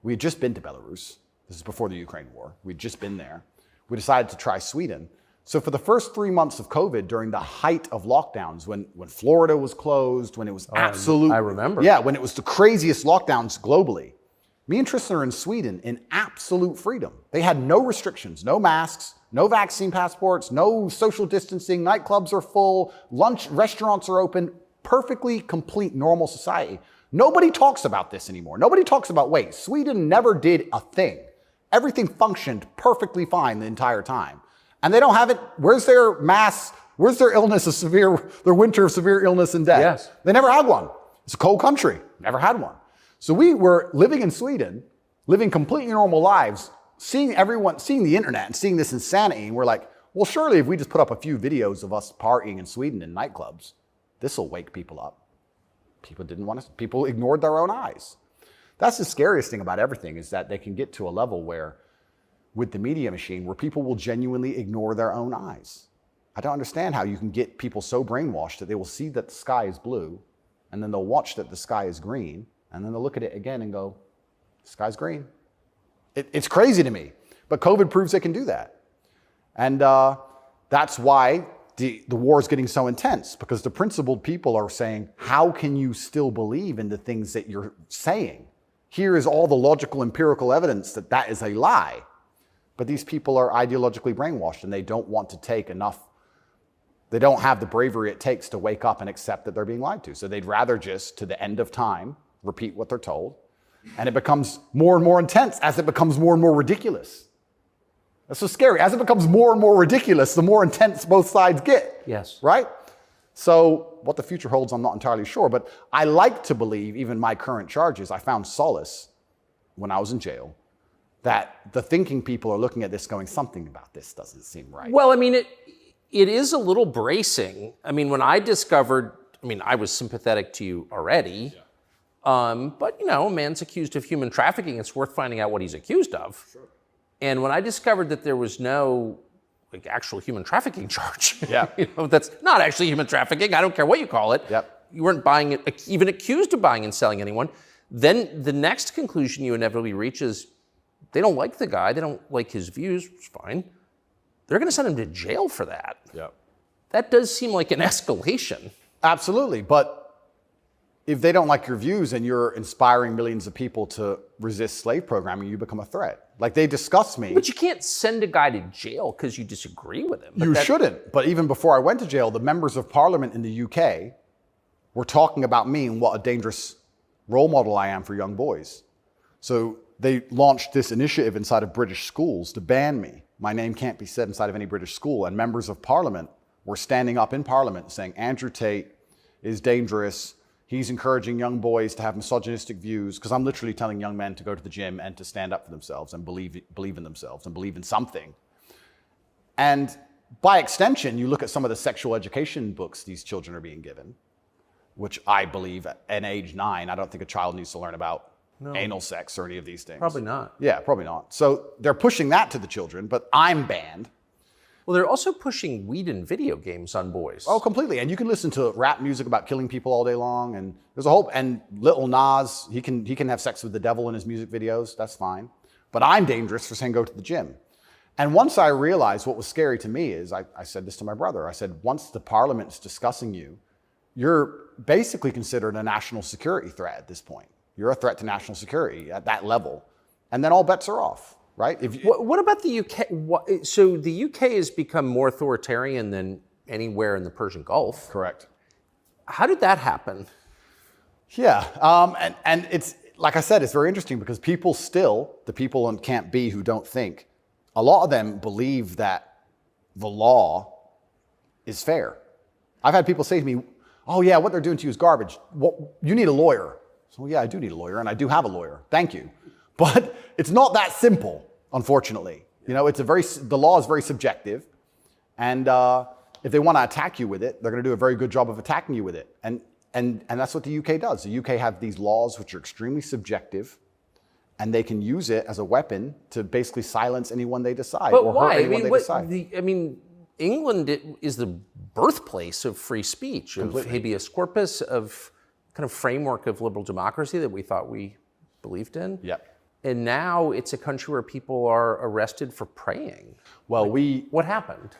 We had just been to Belarus. This is before the Ukraine war. We'd just been there. We decided to try Sweden. So for the first 3 months of COVID, during the height of lockdowns, when Florida was closed, when it was I remember. Yeah, when it was the craziest lockdowns globally, me and Tristan are in Sweden in absolute freedom. They had no restrictions, no masks, no vaccine passports, no social distancing, nightclubs are full, restaurants are open, perfectly complete normal society. Nobody talks about this anymore. Nobody talks about, wait, Sweden never did a thing. Everything functioned perfectly fine the entire time. And they don't have it, where's their illness of their winter of severe illness and death? Yes. They never had one. It's a cold country, never had one. So we were living in Sweden, living completely normal lives, seeing the internet and seeing this insanity, and we're like, well, surely if we just put up a few videos of us partying in Sweden in nightclubs, this will wake people up. People ignored their own eyes. That's the scariest thing about everything, is that they can get to a level where, with the media machine, where people will genuinely ignore their own eyes. I don't understand how you can get people so brainwashed that they will see that the sky is blue, and then they'll watch that the sky is green, and then they'll look at it again and go, the sky's green. It's crazy to me, but COVID proves they can do that. And that's why the war is getting so intense, because the principled people are saying, how can you still believe in the things that you're saying? here is all the logical, empirical evidence that that is a lie. But these people are ideologically brainwashed, and they don't want to take enough. They don't have the bravery it takes to wake up and accept that they're being lied to. So they'd rather just, to the end of time, repeat what they're told. And it becomes more and more intense as it becomes more and more ridiculous. That's so scary. As it becomes more and more ridiculous, the more intense both sides get. Yes. Right? So what the future holds, I'm not entirely sure. But I like to believe, even my current charges, I found solace when I was in jail, that the thinking people are looking at this going, something about this doesn't seem right. Well, I mean, it is a little bracing. I mean, when I discovered, I mean, I was sympathetic to you already. Yeah. But, you know, a man's accused of human trafficking. It's worth finding out what he's accused of. Sure. And when I discovered that there was no like actual human trafficking charge, yeah. You know, that's not actually human trafficking. I don't care what you call it. Yep. You weren't buying it, even accused of buying and selling anyone. Then the next conclusion you inevitably reach is they don't like the guy. They don't like his views. It's fine. They're going to send him to jail for that. Yep. That does seem like an escalation. Absolutely. But if they don't like your views and you're inspiring millions of people to resist slave programming, you become a threat. Like, they discuss me. But you can't send a guy to jail because you disagree with him. You shouldn't. But even before I went to jail, the members of parliament in the UK were talking about me and what a dangerous role model I am for young boys. So they launched this initiative inside of British schools to ban me. My name can't be said inside of any British school. And members of parliament were standing up in parliament saying, Andrew Tate is dangerous. He's encouraging young boys to have misogynistic views, because I'm literally telling young men to go to the gym and to stand up for themselves and believe in themselves and believe in something. And by extension, you look at some of the sexual education books these children are being given, which I believe at age 9, I don't think a child needs to learn about anal sex or any of these things. Probably not. Yeah, probably not. So they're pushing that to the children, but I'm banned. Well, they're also pushing weed and video games on boys. Oh, completely. And you can listen to rap music about killing people all day long. And there's a whole, and Lil Nas, he can have sex with the devil in his music videos. That's fine. But I'm dangerous for saying go to the gym. And once I realized what was scary to me is, I said this to my brother. I said, once the parliament's discussing you, you're basically considered a national security threat at this point. You're a threat to national security at that level. And then all bets are off. Right? What about the UK? So the UK has become more authoritarian than anywhere in the Persian Gulf. Correct. How did that happen? Yeah, and it's, like I said, it's very interesting because people still, the people in Camp B who don't think, a lot of them believe that the law is fair. I've had people say to me, oh yeah, what they're doing to you is garbage. You need a lawyer. So yeah, I do need a lawyer, and I do have a lawyer. Thank you. But it's not that simple, unfortunately. You know, the law is very subjective. And if they want to attack you with it, they're going to do a very good job of attacking you with it. And that's what the UK does. The UK have these laws which are extremely subjective, and they can use it as a weapon to basically silence anyone they decide. But or why? hurt anyone they decide. England is the birthplace of free speech, Completely. of habeas corpus, of kind of framework of liberal democracy that we thought we believed in. Yep. And now it's a country where people are arrested for praying. Well, what happened?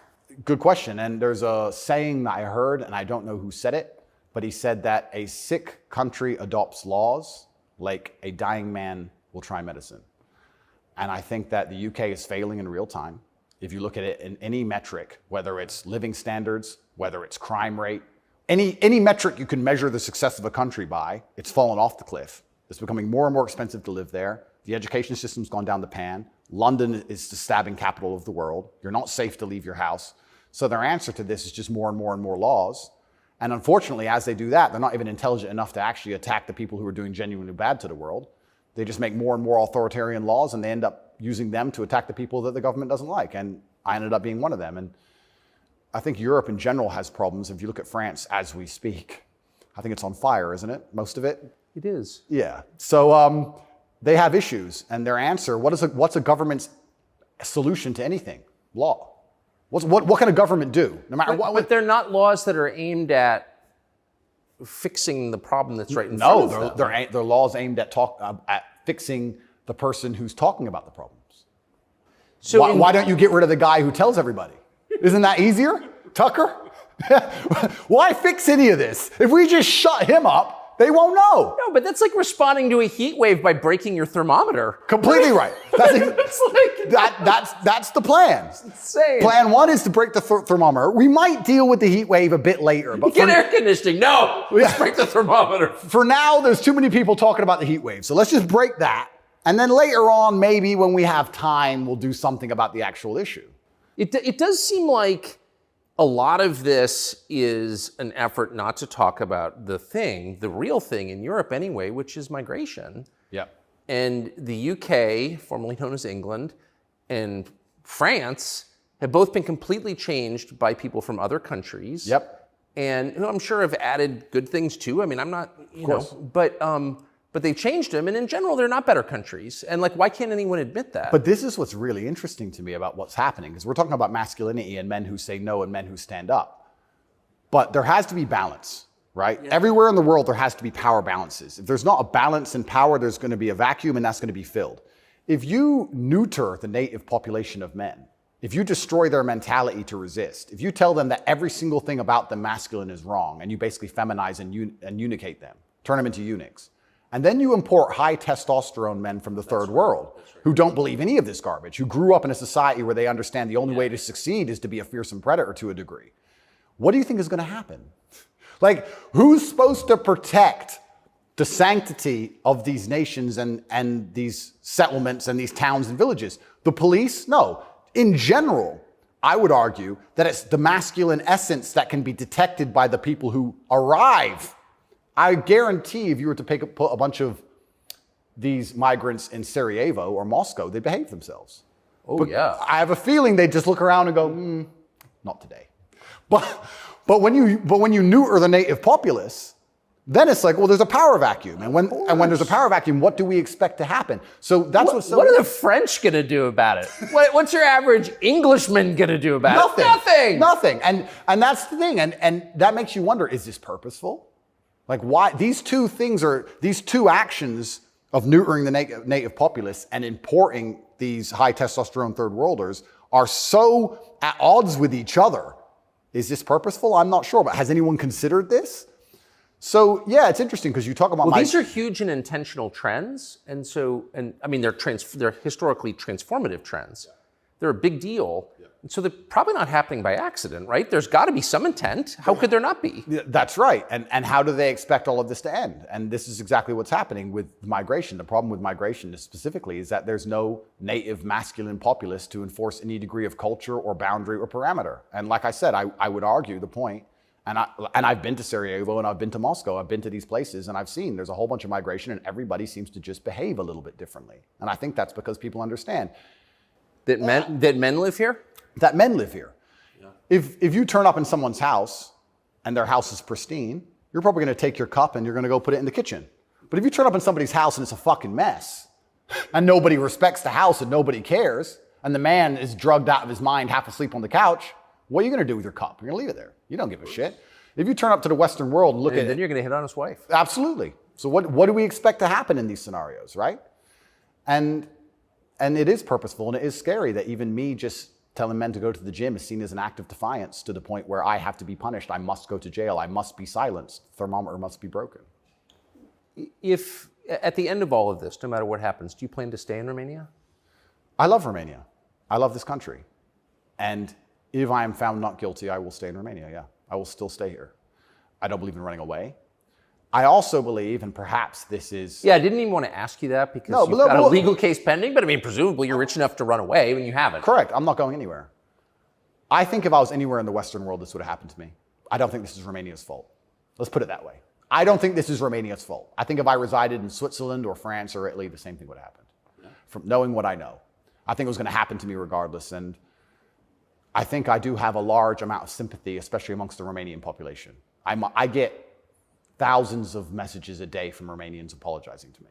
Good question. And there's a saying that I heard, and I don't know who said it, but he said that a sick country adopts laws like a dying man will try medicine. And I think that the UK is failing in real time. If you look at it in any metric, whether it's living standards, whether it's crime rate, any metric you can measure the success of a country by, it's fallen off the cliff. It's becoming more and more expensive to live there. The education system's gone down the pan. London is the stabbing capital of the world. You're not safe to leave your house. So their answer to this is just more and more and more laws. And unfortunately, as they do that, they're not even intelligent enough to actually attack the people who are doing genuinely bad to the world. They just make more and more authoritarian laws, and they end up using them to attack the people that the government doesn't like. And I ended up being one of them. And I think Europe in general has problems. If you look at France as we speak, I think it's on fire, isn't it? Most of it? It is. Yeah. So they have issues, and their answer, what's a government's solution to anything? Law. What can a government do? No matter what. But they're not laws that are aimed at fixing the problem that's right in front of them. No, they're laws aimed at fixing the person who's talking about the problems. So why don't you get rid of the guy who tells everybody? Isn't that easier? Tucker? Why fix any of this? If we just shut him up, They won't know. No, but that's like responding to a heat wave by breaking your thermometer. Completely right. That's the plan. Insane. Plan one is to break the thermometer. We might deal with the heat wave a bit later. But Get air conditioning. No, let's break the thermometer. For now, there's too many people talking about the heat wave. So let's just break that. And then later on, maybe when we have time, we'll do something about the actual issue. It does seem like a lot of this is an effort not to talk about the real thing in Europe anyway, which is migration. Yep. And the UK, formerly known as England, and France have both been completely changed by people from other countries. Yep. And who I'm sure have added good things too. I mean, I'm not, you know, but they've changed them. And in general, they're not better countries. And like, why can't anyone admit that? But this is what's really interesting to me about what's happening, because we're talking about masculinity and men who say no and men who stand up. But there has to be balance, right? Yeah. Everywhere in the world, there has to be power balances. If there's not a balance in power, there's going to be a vacuum, and that's going to be filled. If you neuter the native population of men, if you destroy their mentality to resist, if you tell them that every single thing about them masculine is wrong, and you basically feminize and eunuchate them, turn them into eunuchs, and then you import high testosterone men from the third world who don't believe any of this garbage, who grew up in a society where they understand the only way to succeed is to be a fearsome predator to a degree. What do you think is going to happen? Like, who's supposed to protect the sanctity of these nations and these settlements and these towns and villages? The police? No. In general, I would argue that it's the masculine essence that can be detected by the people who arrive. I guarantee if you were to put a bunch of these migrants in Sarajevo or Moscow, they behave themselves. Oh, yeah. I have a feeling they just look around and go, not today. But when you neuter the native populace, then it's like, well, there's a power vacuum. And when there's a power vacuum, what do we expect to happen? So that's what are the French going to do about it? What's your average Englishman going to do about it? Nothing. And that's the thing. And that makes you wonder, is this purposeful? Like, why these two actions of neutering the native populace and importing these high testosterone third worlders are so at odds with each other. Is this purposeful? I'm not sure, but has anyone considered this? So yeah, it's interesting because you talk about these are huge and intentional trends, and I mean they're historically transformative trends. They're a big deal. And so they're probably not happening by accident, right? There's got to be some intent. How could there not be? That's right. And how do they expect all of this to end? And this is exactly what's happening with migration. The problem with migration specifically is that there's no native masculine populace to enforce any degree of culture or boundary or parameter. And like I said, I would argue the point, and I've been to Sarajevo and I've been to Moscow, I've been to these places and I've seen there's a whole bunch of migration and everybody seems to just behave a little bit differently. And I think that's because people understand. That men live here? That men live here. Yeah. If you turn up in someone's house and their house is pristine, you're probably going to take your cup and you're going to go put it in the kitchen. But if you turn up in somebody's house and it's a fucking mess and nobody respects the house and nobody cares and the man is drugged out of his mind, half asleep on the couch, what are you going to do with your cup? You're going to leave it there. You don't give a shit. If you turn up to the Western world and look at it. Then you're going to hit on his wife. Absolutely. So what do we expect to happen in these scenarios, right? And it is purposeful and it is scary that even me just telling men to go to the gym is seen as an act of defiance to the point where I have to be punished. I must go to jail. I must be silenced. Thermometer must be broken. If at the end of all of this, no matter what happens, do you plan to stay in Romania? I love Romania. I love this country. And if I am found not guilty, I will stay in Romania, yeah. I will still stay here. I don't believe in running away. I also believe, and perhaps this is... Yeah, I didn't even want to ask you that because you've got a legal case pending, but I mean, presumably you're rich enough to run away when you haven't. Correct. I'm not going anywhere. I think if I was anywhere in the Western world, this would have happened to me. I don't think this is Romania's fault. Let's put it that way. I don't think this is Romania's fault. I think if I resided in Switzerland or France or Italy, the same thing would have happened. Yeah. From knowing what I know. I think it was going to happen to me regardless. And I think I do have a large amount of sympathy, especially amongst the Romanian population. I get thousands of messages a day from Romanians apologizing to me.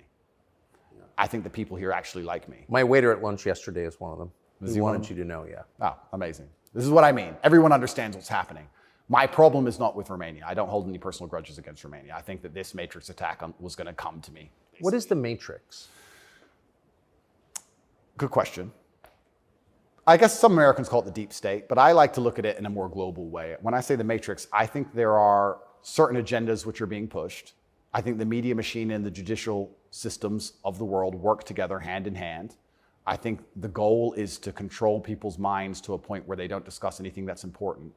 Yeah. I think the people here actually like me. My waiter at lunch yesterday is one of them. He wanted you to know, yeah. Oh, amazing. This is what I mean. Everyone understands what's happening. My problem is not with Romania. I don't hold any personal grudges against Romania. I think that this Matrix attack was going to come to me. Basically. What is the Matrix? Good question. I guess some Americans call it the deep state, but I like to look at it in a more global way. When I say the Matrix, I think there are certain agendas which are being pushed, I think the media machine and the judicial systems of the world work together hand in hand. I think the goal is to control people's minds to a point where they don't discuss anything that's important.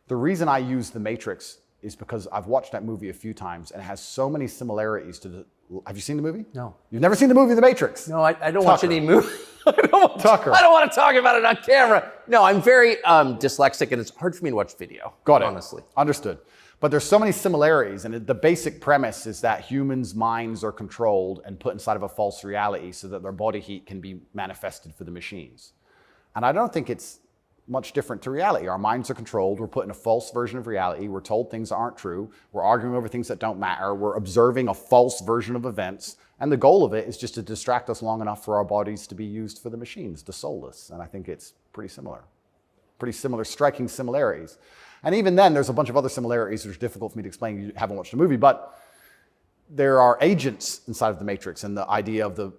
The reason I use The Matrix is because I've watched that movie a few times and it has so many similarities to the... Have you seen the movie? No. You've never seen the movie The Matrix? No, I don't watch any movie. Tucker. I don't want to talk about it on camera. No, I'm very dyslexic and it's hard for me to watch video. Got it. Honestly. Understood. But there's so many similarities, and the basic premise is that humans' minds are controlled and put inside of a false reality so that their body heat can be manifested for the machines. And I don't think it's much different to reality. Our minds are controlled. We're put in a false version of reality. We're told things that aren't true. We're arguing over things that don't matter. We're observing a false version of events. And the goal of it is just to distract us long enough for our bodies to be used for the machines, the soulless. And I think it's pretty similar. Pretty similar, striking similarities. And even then, there's a bunch of other similarities which are difficult for me to explain. You haven't watched the movie, but there are agents inside of the Matrix. And the idea of the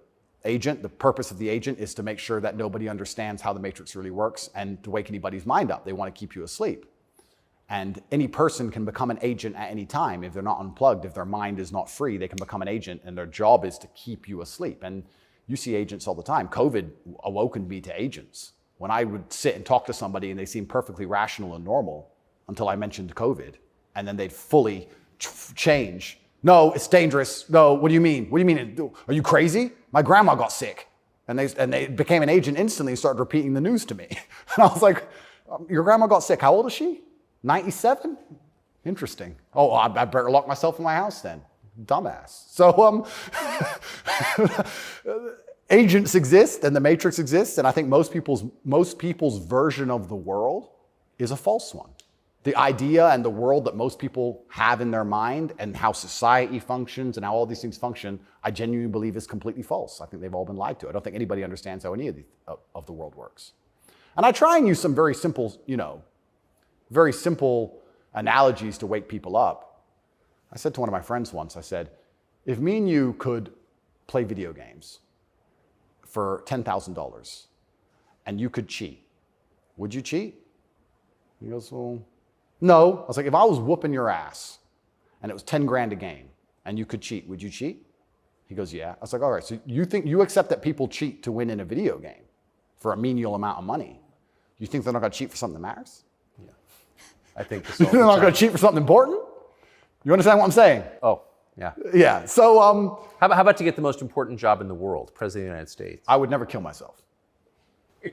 agent, the purpose of the agent is to make sure that nobody understands how the Matrix really works and to wake anybody's mind up. They want to keep you asleep. And any person can become an agent at any time. If they're not unplugged, if their mind is not free, they can become an agent, and their job is to keep you asleep. And you see agents all the time. COVID awoken me to agents. When I would sit and talk to somebody and they seemed perfectly rational and normal until I mentioned COVID, and then they'd fully change. No, it's dangerous. No, what do you mean? What do you mean? Are you crazy? My grandma got sick. And they became an agent instantly and started repeating the news to me. And I was like, your grandma got sick. How old is she? 97? Interesting. Oh, I better lock myself in my house then. Dumbass. So agents exist and the Matrix exists, and I think most people's version of the world is a false one. The idea and the world that most people have in their mind and how society functions and how all these things function, I genuinely believe is completely false. I think they've all been lied to. I don't think anybody understands how any of the world works. And I try and use some very simple, very simple analogies to wake people up. I said to one of my friends once, I said, if me and you could play video games for $10,000 and you could cheat, would you cheat? He goes, well, no. I was like, if I was whooping your ass and it was 10 grand a game and you could cheat, would you cheat? He goes, yeah. I was like, all right, so you accept that people cheat to win in a video game for a menial amount of money. You think they're not going to cheat for something that matters? Yeah. I think this they're not going to cheat for something important? You understand what I'm saying? Oh, yeah. Yeah. So, how about to get the most important job in the world, President of the United States? I would never kill myself. I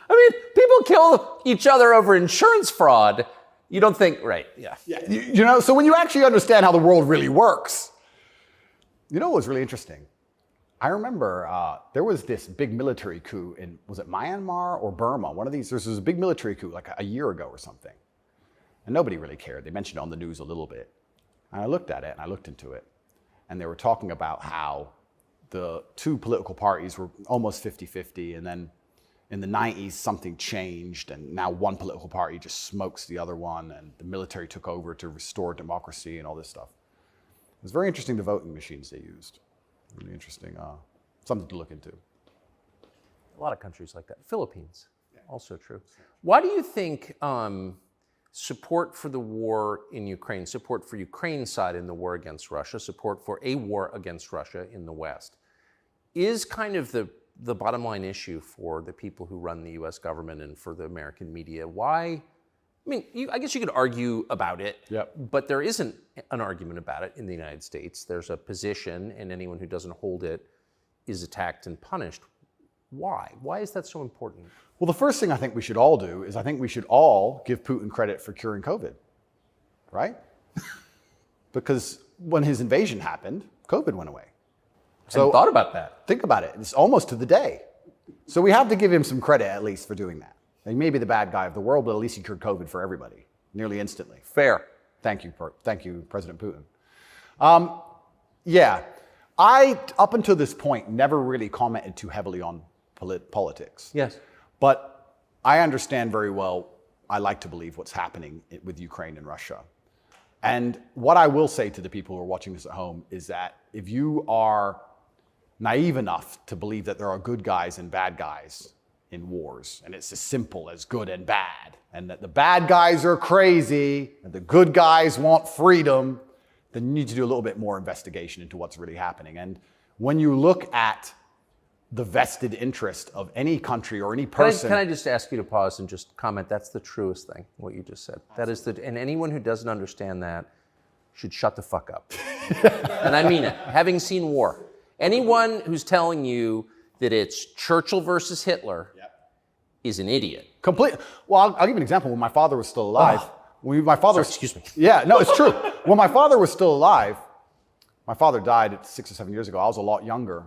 mean, people kill each other over insurance fraud. You don't think, right? Yeah. Yeah. So when you actually understand how the world really works, what was really interesting? I remember there was this big military coup in, was it Myanmar or Burma? One of these, there was a big military coup like a year ago or something. And nobody really cared. They mentioned it on the news a little bit. And I looked at it and I looked into it. And they were talking about how the two political parties were almost 50-50. And then in the 90s, something changed. And now one political party just smokes the other one. And the military took over to restore democracy and all this stuff. It was very interesting, the voting machines they used. Really interesting, something to look into. A lot of countries like that. Philippines, also true. Why do you think support for the war in Ukraine, support for Ukraine's side in the war against Russia, support for a war against Russia in the West, is kind of the bottom line issue for the people who run the US government and for the American media? Why? I mean, I guess you could argue about it, but there isn't an argument about it in the United States. There's a position, and anyone who doesn't hold it is attacked and punished. Why? Why is that so important? Well, the first thing I think we should all do is I think we should all give Putin credit for curing COVID, right? Because when his invasion happened, COVID went away. So thought about that. Think about it. It's almost to the day. So we have to give him some credit at least for doing that. He may be the bad guy of the world, but at least he cured COVID for everybody, nearly instantly. Fair. Thank you, President Putin. I, up until this point, never really commented too heavily on politics. Yes. But I understand very well, I like to believe what's happening with Ukraine and Russia. And what I will say to the people who are watching this at home is that if you are naive enough to believe that there are good guys and bad guys in wars, and it's as simple as good and bad, and that the bad guys are crazy and the good guys want freedom, then you need to do a little bit more investigation into what's really happening. And when you look at the vested interest of any country or any person. Can I just ask you to pause and just comment? That's the truest thing, what you just said. That is and anyone who doesn't understand that should shut the fuck up. And I mean it, having seen war. Anyone who's telling you that it's Churchill versus Hitler is an idiot. Well, I'll give you an example. When my father was still alive, Excuse me. Yeah, no, it's true. When my father was still alive, my father died 6 or 7 years ago. I was a lot younger.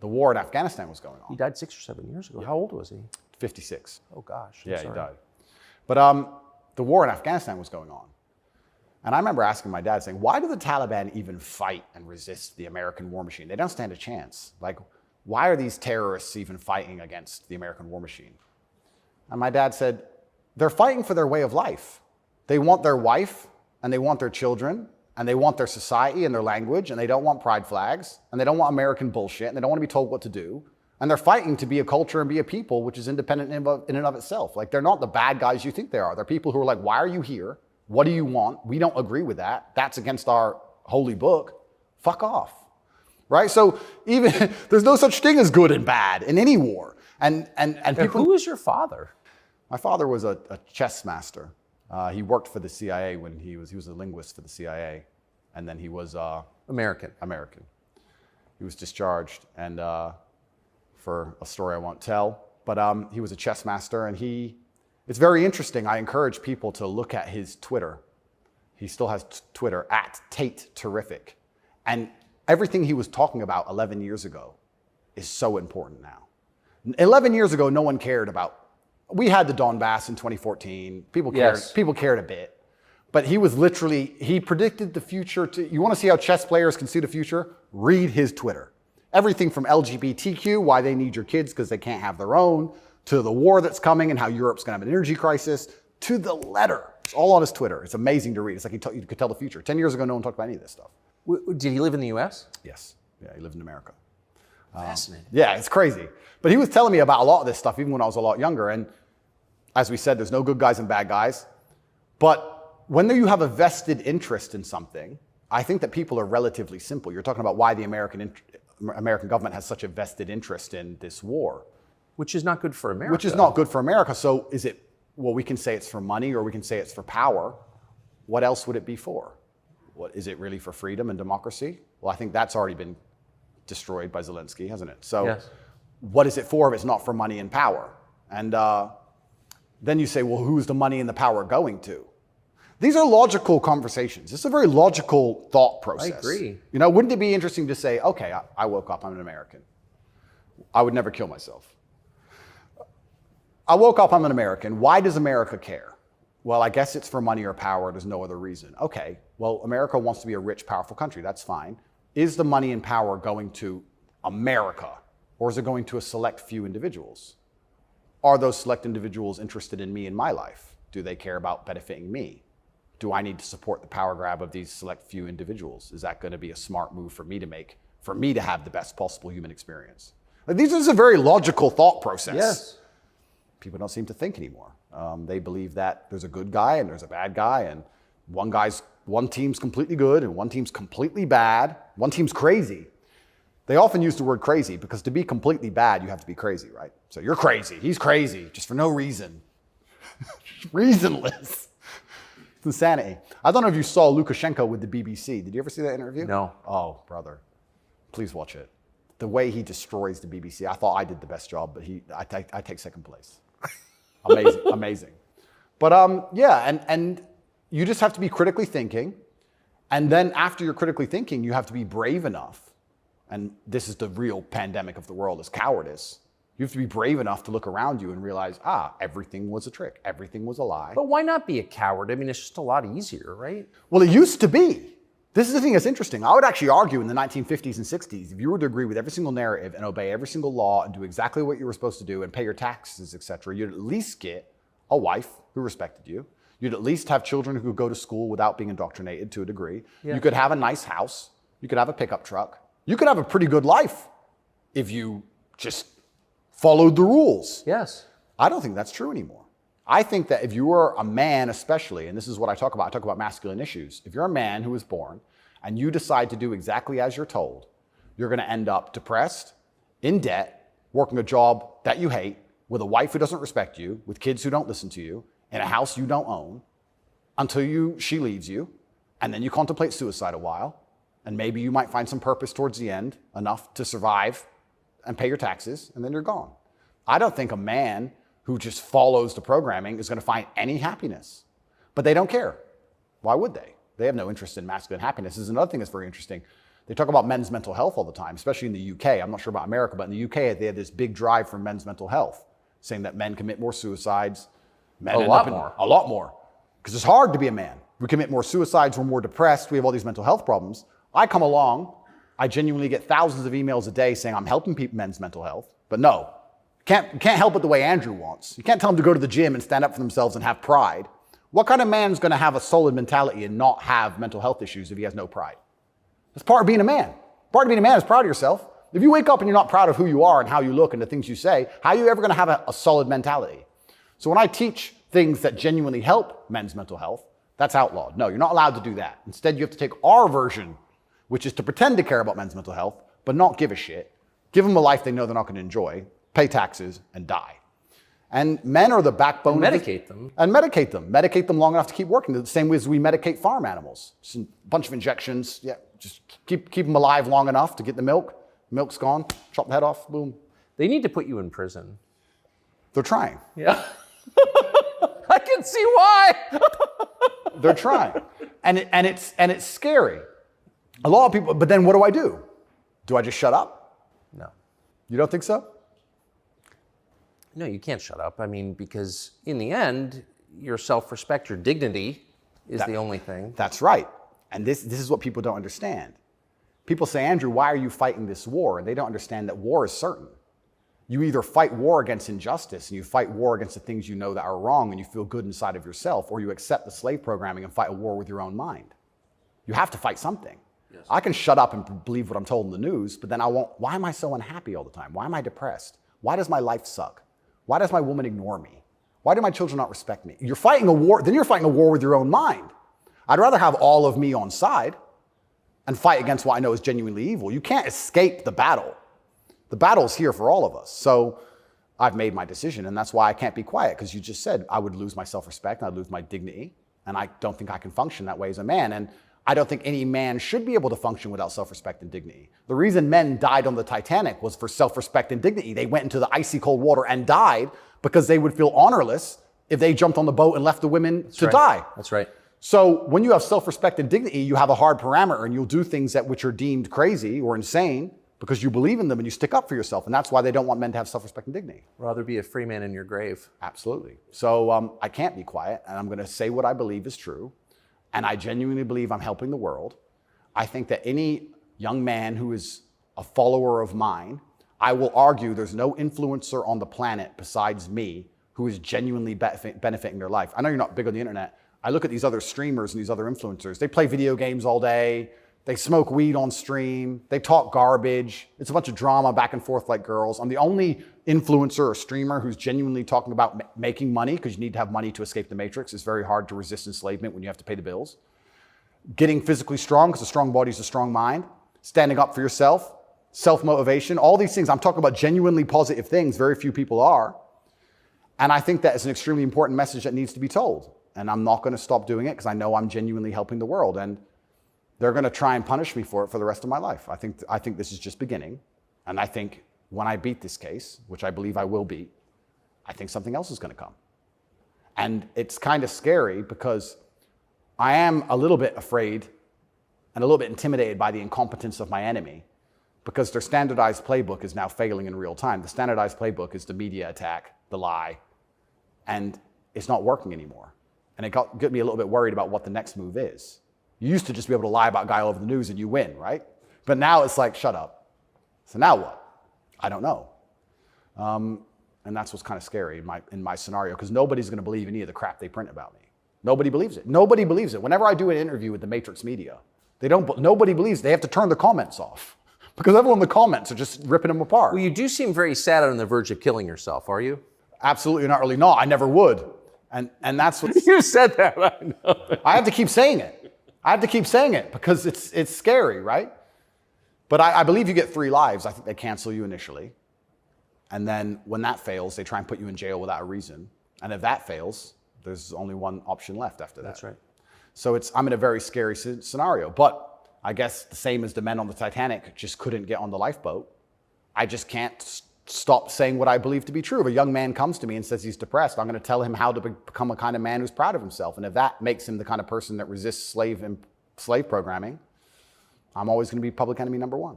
The war in Afghanistan was going on. He died 6 or 7 years ago. How old was he? 56. Oh gosh. Yeah, he died. But the war in Afghanistan was going on. And I remember asking my dad, saying, why do the Taliban even fight and resist the American war machine? They don't stand a chance. Like, why are these terrorists even fighting against the American war machine? And my dad said, they're fighting for their way of life. They want their wife, and they want their children, and they want their society and their language, and they don't want pride flags, and they don't want American bullshit, and they don't want to be told what to do. And they're fighting to be a culture and be a people which is independent in and of itself. Like, they're not the bad guys you think they are. They're people who are like, why are you here? What do you want? We don't agree with that. That's against our holy book. Fuck off. Right? So even there's no such thing as good and bad in any war. And people. Who is your father? My father was a chess master. He worked for the CIA when he was a linguist for the CIA, and then he was American. He was discharged, and for a story I won't tell, but he was a chess master, and it's very interesting. I encourage people to look at his Twitter. He still has Twitter at TATE Terrific, and everything he was talking about 11 years ago is so important now. 11 years ago, no one cared about. We had the Donbass in 2014. People cared. Yes. People cared a bit. But he predicted the future. You want to see how chess players can see the future? Read his Twitter. Everything from LGBTQ, why they need your kids because they can't have their own, to the war that's coming and how Europe's going to have an energy crisis, to the letter. It's all on his Twitter. It's amazing to read. It's like you could tell the future. 10 years ago, no one talked about any of this stuff. Did he live in the U.S.? Yes. Yeah, he lived in America. Fascinating. Yeah, it's crazy. But he was telling me about a lot of this stuff even when I was a lot younger. And as we said, there's no good guys and bad guys. But when you have a vested interest in something, I think that people are relatively simple. You're talking about why the American government has such a vested interest in this war. Which is not good for America. Which is not good for America. So is it, well, we can say it's for money or we can say it's for power. What else would it be for? What, is it really for freedom and democracy? Well, I think that's already been destroyed by Zelensky, hasn't it? So yes. What is it for if it's not for money and power? And then you say, well, who's the money and the power going to? These are logical conversations. It's a very logical thought process. I agree. You know, wouldn't it be interesting to say, okay, I woke up, I'm an American. I would never kill myself. I woke up, I'm an American. Why does America care? Well, I guess it's for money or power. There's no other reason. Okay, well, America wants to be a rich, powerful country. That's fine. Is the money and power going to America, or is it going to a select few individuals? Are those select individuals interested in me and my life? Do they care about benefiting me? Do I need to support the power grab of these select few individuals? Is that going to be a smart move for me to make, for me to have the best possible human experience? This is a very logical thought process. Yes. People don't seem to think anymore. They believe that there's a good guy and there's a bad guy, and one team's completely good and one team's completely bad. One team's crazy. They often use the word crazy because to be completely bad, you have to be crazy, right? So you're crazy. He's crazy, just for no reason. Reasonless. It's insanity. I don't know if you saw Lukashenko with the BBC. Did you ever see that interview? No. Oh, brother. Please watch it. The way he destroys the BBC. I thought I did the best job, but I take second place. Amazing, amazing. But yeah, and you just have to be critically thinking. And then after you're critically thinking, you have to be brave enough. And this is the real pandemic of the world, is cowardice. You have to be brave enough to look around you and realize, everything was a trick. Everything was a lie. But why not be a coward? I mean, it's just a lot easier, right? Well, it used to be. This is the thing that's interesting. I would actually argue in the 1950s and 60s, if you were to agree with every single narrative and obey every single law and do exactly what you were supposed to do and pay your taxes, etc., you'd at least get a wife who respected you. You'd at least have children who could go to school without being indoctrinated to a degree. Yeah. You could have a nice house. You could have a pickup truck. You could have a pretty good life if you just followed the rules. Yes. I don't think that's true anymore. I think that if you are a man especially, and this is what I talk about masculine issues. If you're a man who was born and you decide to do exactly as you're told, you're going to end up depressed, in debt, working a job that you hate, with a wife who doesn't respect you, with kids who don't listen to you, in a house you don't own, until she leaves you, and then you contemplate suicide a while, and maybe you might find some purpose towards the end, enough to survive and pay your taxes, and then you're gone. I don't think a man who just follows the programming is going to find any happiness. But they don't care. Why would they? They have no interest in masculine happiness. This is another thing that's very interesting. They talk about men's mental health all the time, especially in the UK. I'm not sure about America, but in the UK, they had this big drive for men's mental health, saying that men commit more suicides. A lot more. Because it's hard to be a man. We commit more suicides, we're more depressed, we have all these mental health problems. I come along, I genuinely get thousands of emails a day saying I'm helping men's mental health, but no, can't help it the way Andrew wants. You can't tell them to go to the gym and stand up for themselves and have pride. What kind of man's going to have a solid mentality and not have mental health issues if he has no pride? That's part of being a man. Part of being a man is proud of yourself. If you wake up and you're not proud of who you are and how you look and the things you say, how are you ever going to have a solid mentality? So when I teach things that genuinely help men's mental health, that's outlawed. No, you're not allowed to do that. Instead, you have to take our version, which is to pretend to care about men's mental health, but not give a shit. Give them a life they know they're not going to enjoy, pay taxes, and die. And men are the backbone. And medicate them. And medicate them. Medicate them long enough to keep working. The same way as we medicate farm animals. Just a bunch of injections. Yeah, just keep them alive long enough to get the milk. Milk's gone. Chop the head off. Boom. They need to put you in prison. They're trying. Yeah. I can see why. They're trying. And it's scary. A lot of people, but then what do? Do I just shut up? No. You don't think so? No, you can't shut up. I mean, because in the end, your self-respect, your dignity is the only thing. That's right. And this is what people don't understand. People say, Andrew, why are you fighting this war? And they don't understand that war is certain. You either fight war against injustice and you fight war against the things you know that are wrong and you feel good inside of yourself, or you accept the slave programming and fight a war with your own mind. You have to fight something. Yes. I can shut up and believe what I'm told in the news, but then why am I so unhappy all the time? Why am I depressed? Why does my life suck? Why does my woman ignore me? Why do my children not respect me? You're fighting a war, then you're fighting a war with your own mind. I'd rather have all of me on side and fight against what I know is genuinely evil. You can't escape the battle. The battle's here for all of us. So I've made my decision, and that's why I can't be quiet, because you just said I would lose my self-respect, and I'd lose my dignity, and I don't think I can function that way as a man. And I don't think any man should be able to function without self-respect and dignity. The reason men died on the Titanic was for self-respect and dignity. They went into the icy cold water and died because they would feel honorless if they jumped on the boat and left the women to die. That's right. So when you have self-respect and dignity, you have a hard parameter, and you'll do things which are deemed crazy or insane because you believe in them and you stick up for yourself. And that's why they don't want men to have self-respect and dignity. Rather be a free man in your grave. Absolutely. So I can't be quiet, and I'm going to say what I believe is true. And I genuinely believe I'm helping the world. I think that any young man who is a follower of mine, I will argue there's no influencer on the planet besides me who is genuinely benefiting their life. I know you're not big on the internet. I look at these other streamers and these other influencers. They play video games all day. They smoke weed on stream. They talk garbage. It's a bunch of drama back and forth like girls. I'm the only influencer or streamer who's genuinely talking about making money, because you need to have money to escape the matrix. It's very hard to resist enslavement when you have to pay the bills. Getting physically strong, because a strong body is a strong mind. Standing up for yourself. Self-motivation. All these things. I'm talking about genuinely positive things. Very few people are. And I think that is an extremely important message that needs to be told. And I'm not going to stop doing it, because I know I'm genuinely helping the world. And they're going to try and punish me for it for the rest of my life. I think this is just beginning. And I think when I beat this case, which I believe I will beat, I think something else is going to come. And it's kind of scary, because I am a little bit afraid and a little bit intimidated by the incompetence of my enemy, because their standardized playbook is now failing in real time. The standardized playbook is the media attack, the lie, and it's not working anymore. And it got me a little bit worried about what the next move is. You used to just be able to lie about a guy all over the news and you win, right? But now it's like, shut up. So now what? I don't know. And that's what's kind of scary in my scenario, because nobody's going to believe any of the crap they print about me. Nobody believes it. Nobody believes it. Whenever I do an interview with the Matrix media, nobody believes it. They have to turn the comments off, because everyone in the comments are just ripping them apart. Well, you do seem very sad on the verge of killing yourself, are you? Absolutely not, really not. I never would. And that's what You said that, I know. I have to keep saying it. I have to keep saying it because it's scary, right? But I believe you get 3 lives. I think they cancel you initially. And then when that fails, they try and put you in jail without a reason. And if that fails, there's only one option left after that. That's right. So I'm in a very scary scenario. But I guess the same as the men on the Titanic just couldn't get on the lifeboat. I just can't stop saying what I believe to be true. If a young man comes to me and says he's depressed, I'm going to tell him how to become a kind of man who's proud of himself. And if that makes him the kind of person that resists slave programming, I'm always going to be public enemy number 1.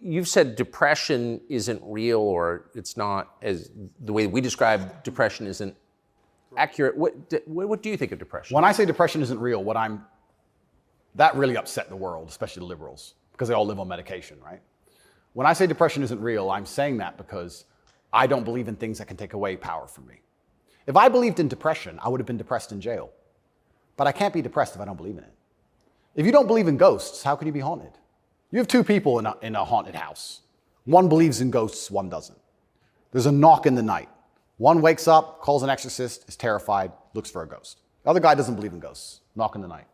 You've said depression isn't real, or it's not, as the way we describe depression isn't accurate. What do you think of depression? When I say depression isn't real, that really upset the world, especially the liberals, because they all live on medication, right? When I say depression isn't real, I'm saying that because I don't believe in things that can take away power from me. If I believed in depression, I would have been depressed in jail. But I can't be depressed if I don't believe in it. If you don't believe in ghosts, how can you be haunted? You have 2 people in a haunted house. One believes in ghosts, one doesn't. There's a knock in the night. One wakes up, calls an exorcist, is terrified, looks for a ghost. The other guy doesn't believe in ghosts. Knock in the night,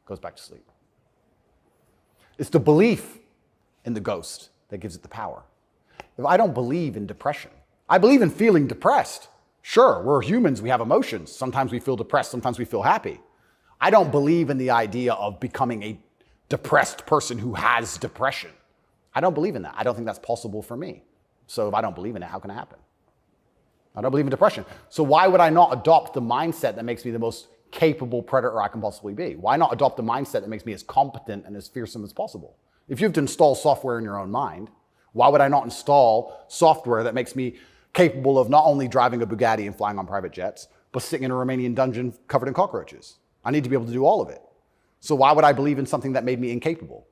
goes back to sleep. It's the belief in the ghost that gives it the power. If I don't believe in depression, I believe in feeling depressed. Sure, we're humans, we have emotions. Sometimes we feel depressed, sometimes we feel happy. I don't believe in the idea of becoming a depressed person who has depression. I don't believe in that. I don't think that's possible for me. So if I don't believe in it, how can it happen? I don't believe in depression. So why would I not adopt the mindset that makes me the most capable predator I can possibly be? Why not adopt the mindset that makes me as competent and as fearsome as possible? If you have to install software in your own mind, why would I not install software that makes me capable of not only driving a Bugatti and flying on private jets, but sitting in a Romanian dungeon covered in cockroaches? I need to be able to do all of it. So why would I believe in something that made me incapable?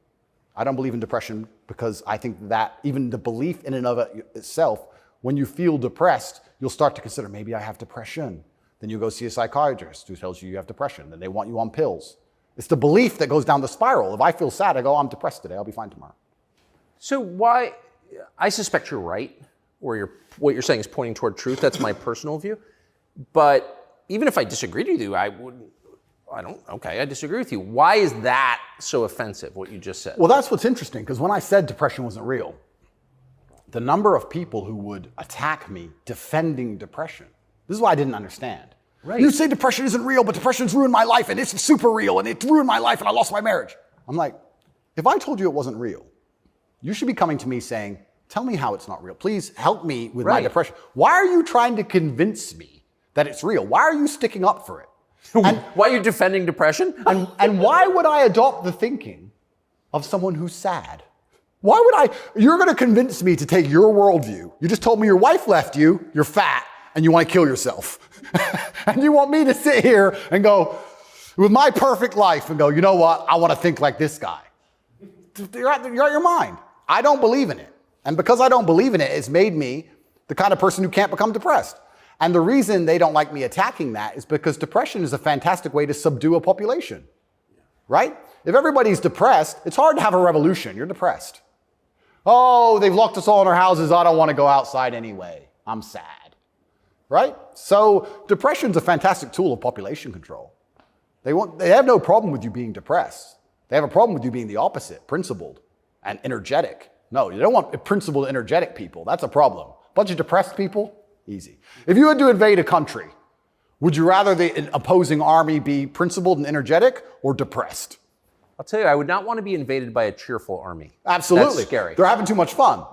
I don't believe in depression because I think that even the belief in and of itself, when you feel depressed, you'll start to consider, maybe I have depression. Then you go see a psychiatrist who tells you you have depression. Then they want you on pills. It's the belief that goes down the spiral. If I feel sad, I go, I'm depressed today, I'll be fine tomorrow. So why, I suspect you're right, or what you're saying is pointing toward truth. That's my personal view. But even if I disagreed with you, I disagree with you. Why is that so offensive, what you just said? Well, that's what's interesting, because when I said depression wasn't real, the number of people who would attack me defending depression, this is what I didn't understand. Right. You say depression isn't real, but depression's ruined my life, and it's super real, and it ruined my life, and I lost my marriage. I'm like, if I told you it wasn't real, you should be coming to me saying, tell me how it's not real. Please help me with my depression. Why are you trying to convince me that it's real? Why are you sticking up for it? And why are you defending depression? And why would I adopt the thinking of someone who's sad? Why would you're going to convince me to take your worldview. You just told me your wife left you, you're fat, and you want to kill yourself. And you want me to sit here and go, with my perfect life, and go, you know what, I want to think like this guy. You're out your mind. I don't believe in it. And because I don't believe in it, it's made me the kind of person who can't become depressed. And the reason they don't like me attacking that is because depression is a fantastic way to subdue a population, right? If everybody's depressed, it's hard to have a revolution. You're depressed. Oh, they've locked us all in our houses. I don't want to go outside anyway. I'm sad, right? So depression's a fantastic tool of population control. They have no problem with you being depressed. They have a problem with you being the opposite, principled and energetic. No, you don't want principled, energetic people. That's a problem. A bunch of depressed people, easy. If you had to invade a country, would you rather the opposing army be principled and energetic or depressed? I'll tell you, I would not want to be invaded by a cheerful army. Absolutely. That's scary. They're having too much fun,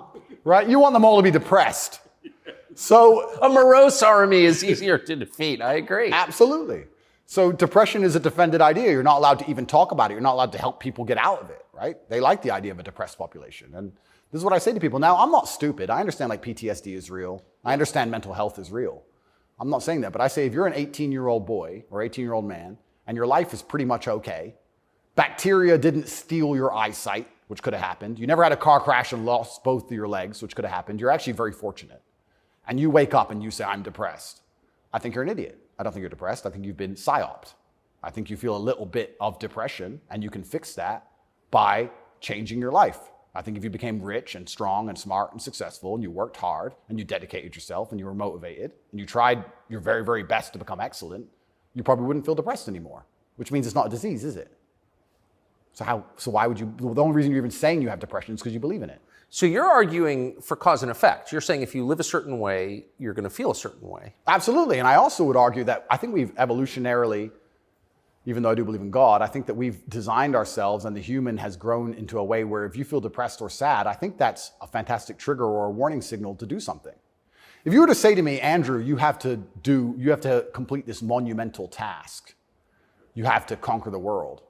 right? You want them all to be depressed. So a morose army is easier to defeat. I agree. Absolutely. So depression is a defended idea. You're not allowed to even talk about it. You're not allowed to help people get out of it, right? They like the idea of a depressed population. And this is what I say to people. Now, I'm not stupid. I understand like PTSD is real. I understand mental health is real. I'm not saying that, but I say if you're an 18-year-old boy or 18-year-old man and your life is pretty much okay, bacteria didn't steal your eyesight, which could have happened. You never had a car crash and lost both of your legs, which could have happened. You're actually very fortunate. And you wake up and you say, I'm depressed. I think you're an idiot. I don't think you're depressed. I think you've been psyoped. I think you feel a little bit of depression and you can fix that by changing your life. I think if you became rich and strong and smart and successful and you worked hard and you dedicated yourself and you were motivated and you tried your very, very best to become excellent, you probably wouldn't feel depressed anymore. which means it's not a disease, is it? So why would you, the only reason you're even saying you have depression is because you believe in it. So you're arguing for cause and effect. You're saying if you live a certain way, you're going to feel a certain way. Absolutely. And I also would argue that I think we've evolutionarily, even though I do believe in God, I think that we've designed ourselves and the human has grown into a way where if you feel depressed or sad, I think that's a fantastic trigger or a warning signal to do something. If you were to say to me, Andrew, you have to complete this monumental task. You have to conquer the world.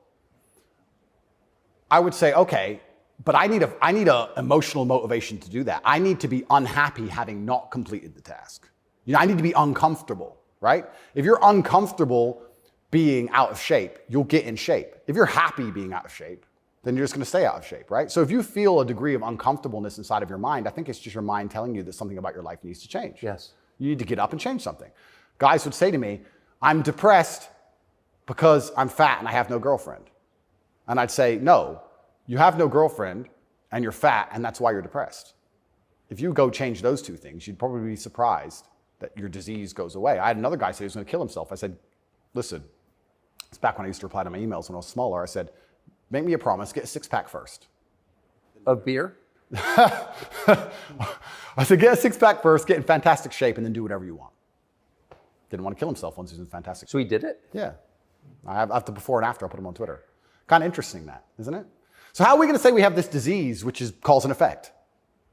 I would say, okay, but I need a emotional motivation to do that. I need to be unhappy having not completed the task. I need to be uncomfortable, right? If you're uncomfortable being out of shape, you'll get in shape. If you're happy being out of shape, then you're just going to stay out of shape, right? So if you feel a degree of uncomfortableness inside of your mind, I think it's just your mind telling you that something about your life needs to change. Yes. You need to get up and change something. Guys would say to me, I'm depressed because I'm fat and I have no girlfriend. And I'd say, no, you have no girlfriend and you're fat and that's why you're depressed. If you go change those two things, you'd probably be surprised that your disease goes away. I had another guy say he was going to kill himself. I said, listen, it's back when I used to reply to my emails when I was smaller. I said, make me a promise, get a six-pack first. Of beer? I said, get a six-pack first, get in fantastic shape, and then do whatever you want. Didn't want to kill himself once he was in fantastic shape. So he did it? Yeah. I have the before and after. I'll put them on Twitter. Kind of interesting that, isn't it? So how are we going to say we have this disease, which is cause and effect?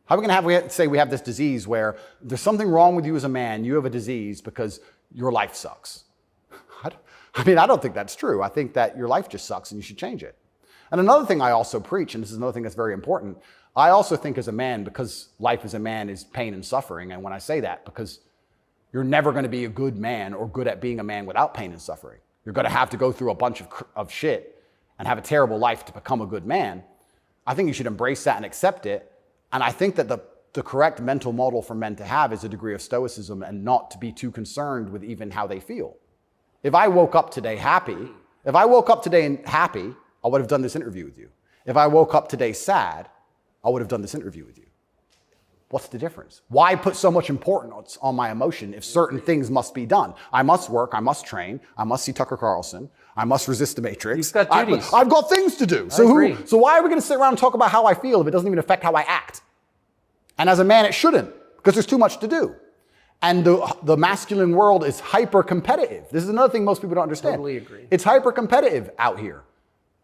How are we going to say we have this disease where there's something wrong with you as a man, you have a disease because your life sucks? I mean, I don't think that's true. I think that your life just sucks and you should change it. And another thing I also preach, and this is another thing that's very important, I also think as a man, because life as a man is pain and suffering, and when I say that, because you're never going to be a good man or good at being a man without pain and suffering. You're going to have to go through a bunch of shit and have a terrible life to become a good man. I think you should embrace that and accept it. And I think that the correct mental model for men to have is a degree of stoicism and not to be too concerned with even how they feel. If I woke up today happy, I would have done this interview with you. If I woke up today sad, I would have done this interview with you. What's the difference? Why put so much importance on my emotion if certain things must be done? I must work, I must train, I must see Tucker Carlson, I must resist the Matrix. You've got duties. I've got things to do. So why are we going to sit around and talk about how I feel if it doesn't even affect how I act? And as a man, it shouldn't, because there's too much to do. And the masculine world is hyper-competitive. This is another thing most people don't understand. Totally agree. It's hyper-competitive out here.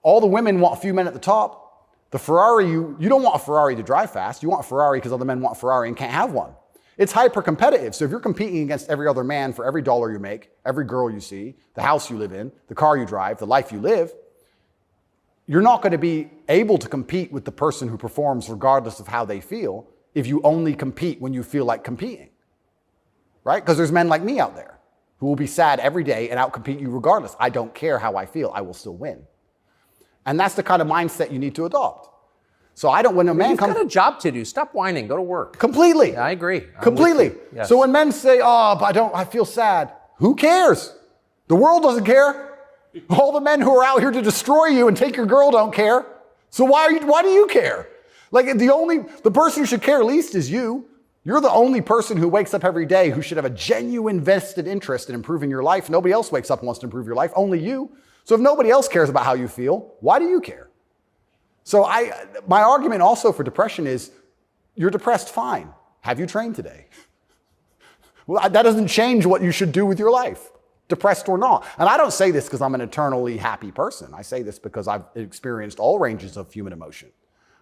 All the women want a few men at the top. The Ferrari, you don't want a Ferrari to drive fast. You want a Ferrari because other men want a Ferrari and can't have one. It's hyper-competitive. So if you're competing against every other man for every dollar you make, every girl you see, the house you live in, the car you drive, the life you live, you're not going to be able to compete with the person who performs regardless of how they feel if you only compete when you feel like competing. Right? Because there's men like me out there who will be sad every day and outcompete you regardless. I don't care how I feel. I will still win. And that's the kind of mindset you need to adopt. So when a man comes... You've got a job to do. Stop whining. Go to work. Completely. Yeah, I agree. Completely. Yes. So when men say, oh, but I feel sad. Who cares? The world doesn't care. All the men who are out here to destroy you and take your girl don't care. So why do you care? Like the person who should care least is you. You're the only person who wakes up every day who should have a genuine vested interest in improving your life. Nobody else wakes up and wants to improve your life, only you. So if nobody else cares about how you feel, why do you care? So my argument also for depression is, you're depressed, fine. Have you trained today? Well, that doesn't change what you should do with your life, depressed or not. And I don't say this because I'm an eternally happy person. I say this because I've experienced all ranges of human emotion.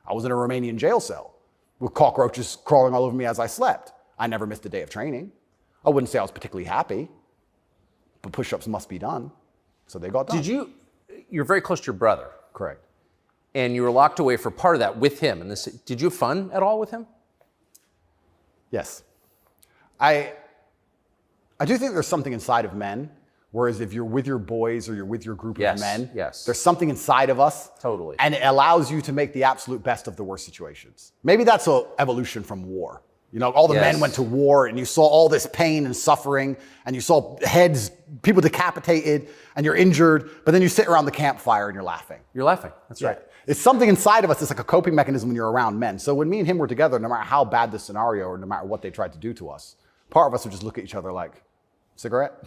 I was in a Romanian jail cell with cockroaches crawling all over me as I slept. I never missed a day of training. I wouldn't say I was particularly happy, but push-ups must be done. So they got done. You're very close to your brother. Correct. And you were locked away for part of that with him. And did you have fun at all with him? Yes. I do think there's something inside of men, whereas if you're with your boys or you're with your group of men, there's something inside of us. Totally. And it allows you to make the absolute best of the worst situations. Maybe that's an evolution from war. You know, all the men went to war and you saw all this pain and suffering and you saw heads, people decapitated and you're injured, but then you sit around the campfire and you're laughing. You're laughing. That's right. It's something inside of us. It's like a coping mechanism when you're around men. So when me and him were together, no matter how bad the scenario or no matter what they tried to do to us, part of us would just look at each other like, cigarette?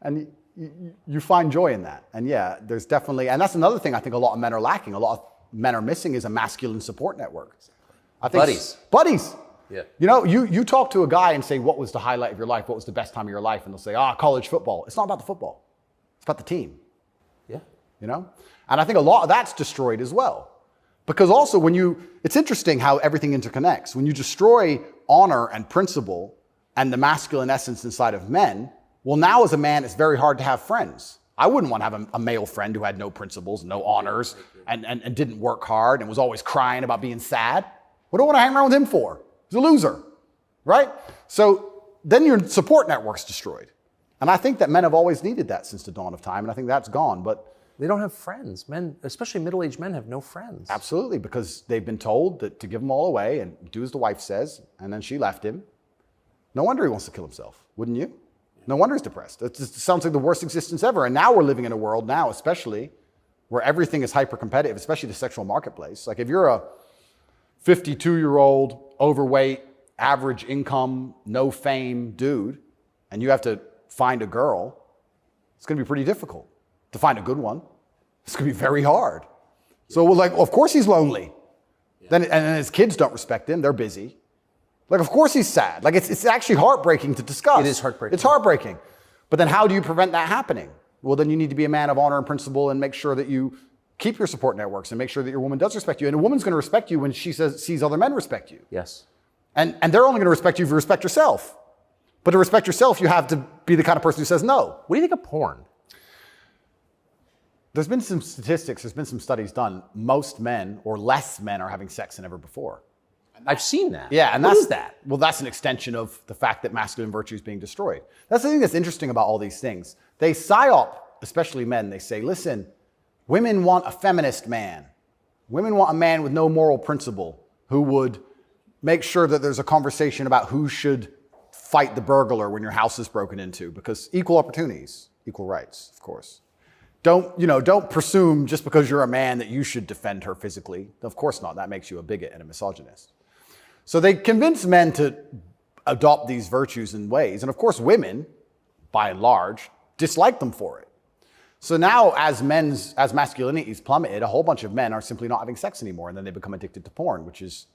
And you find joy in that. And yeah, there's definitely, and that's another thing I think a lot of men are lacking. A lot of men are missing is a masculine support network. I think buddies. Yeah. You know, you talk to a guy and say, what was the highlight of your life? What was the best time of your life? And they'll say, college football. It's not about the football. It's about the team. Yeah. You know? And I think a lot of that's destroyed as well. Because also it's interesting how everything interconnects. When you destroy honor and principle and the masculine essence inside of men, well, now as a man, it's very hard to have friends. I wouldn't want to have a male friend who had no principles, no honors, and didn't work hard and was always crying about being sad. What do I want to hang around with him for? He's a loser, right? So then your support network's destroyed. And I think that men have always needed that since the dawn of time, and I think that's gone. But they don't have friends. Men, especially middle-aged men, have no friends. Absolutely, because they've been told that to give them all away and do as the wife says, and then she left him. No wonder he wants to kill himself, wouldn't you? No wonder he's depressed. It just sounds like the worst existence ever. And now we're living in a world now, especially, where everything is hyper-competitive, especially the sexual marketplace. Like if you're a 52-year-old, overweight, average income, no fame dude, and you have to find a girl, it's going to be pretty difficult to find a good one. It's going to be very hard. So we're like, well, of course he's lonely. Yeah. And his kids don't respect him. They're busy. Like, of course he's sad. Like, it's actually heartbreaking to discuss. It is heartbreaking. It's heartbreaking. But then how do you prevent that happening? Well, then you need to be a man of honor and principle and make sure that you keep your support networks and make sure that your woman does respect you. And a woman's going to respect you when she sees other men respect you. Yes. And they're only going to respect you if you respect yourself. But to respect yourself, you have to be the kind of person who says no. What do you think of porn? There's been some statistics, there's been some studies done. Most men or less men are having sex than ever before. I've seen that. Yeah, and what is that? Well, that's an extension of the fact that masculine virtue is being destroyed. That's the thing that's interesting about all these things. They psyop, especially men, they say, listen, women want a feminist man. Women want a man with no moral principle who would make sure that there's a conversation about who should fight the burglar when your house is broken into, because equal opportunities, equal rights, of course. Don't presume just because you're a man that you should defend her physically. Of course not. That makes you a bigot and a misogynist. So they convince men to adopt these virtues and ways. And of course, women, by and large, dislike them for it. So now as masculinity is plummeted, a whole bunch of men are simply not having sex anymore. And then they become addicted to porn, which is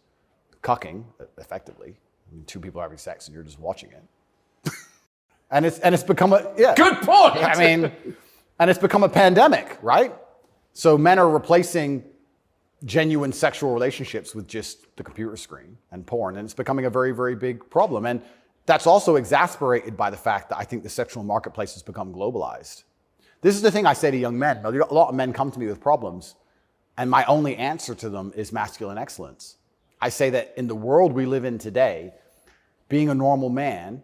cucking, effectively. I mean, two people are having sex and you're just watching it. and it's become Good point. I mean, and it's become a pandemic, right? So men are replacing genuine sexual relationships with just the computer screen and porn. And it's becoming a very, very big problem. And that's also exasperated by the fact that I think the sexual marketplace has become globalized. This is the thing I say to young men. A lot of men come to me with problems, and my only answer to them is masculine excellence. I say that in the world we live in today, being a normal man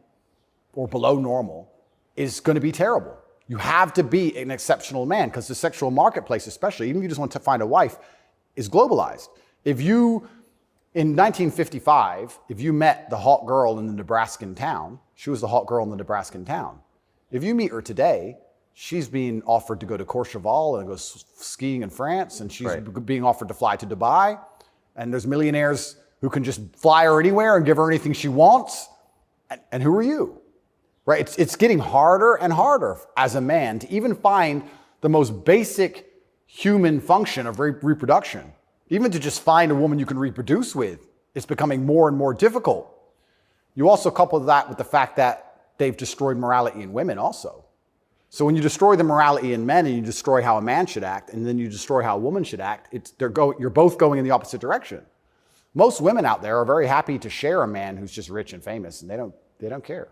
or below normal is going to be terrible. You have to be an exceptional man because the sexual marketplace, especially, even if you just want to find a wife, is globalized. If you, in 1955, if you met the hot girl in the Nebraskan town, she was the hot girl in the Nebraskan town. If you meet her today, she's being offered to go to Courchevel and go skiing in France, and she's being offered to fly to Dubai. And there's millionaires who can just fly her anywhere and give her anything she wants. And who are you? Right? It's getting harder and harder as a man to even find the most basic human function of reproduction. Even to just find a woman you can reproduce with, it's becoming more and more difficult. You also couple that with the fact that they've destroyed morality in women also. So when you destroy the morality in men and you destroy how a man should act, and then you destroy how a woman should act, you're both going in the opposite direction. Most women out there are very happy to share a man who's just rich and famous, and they don't care.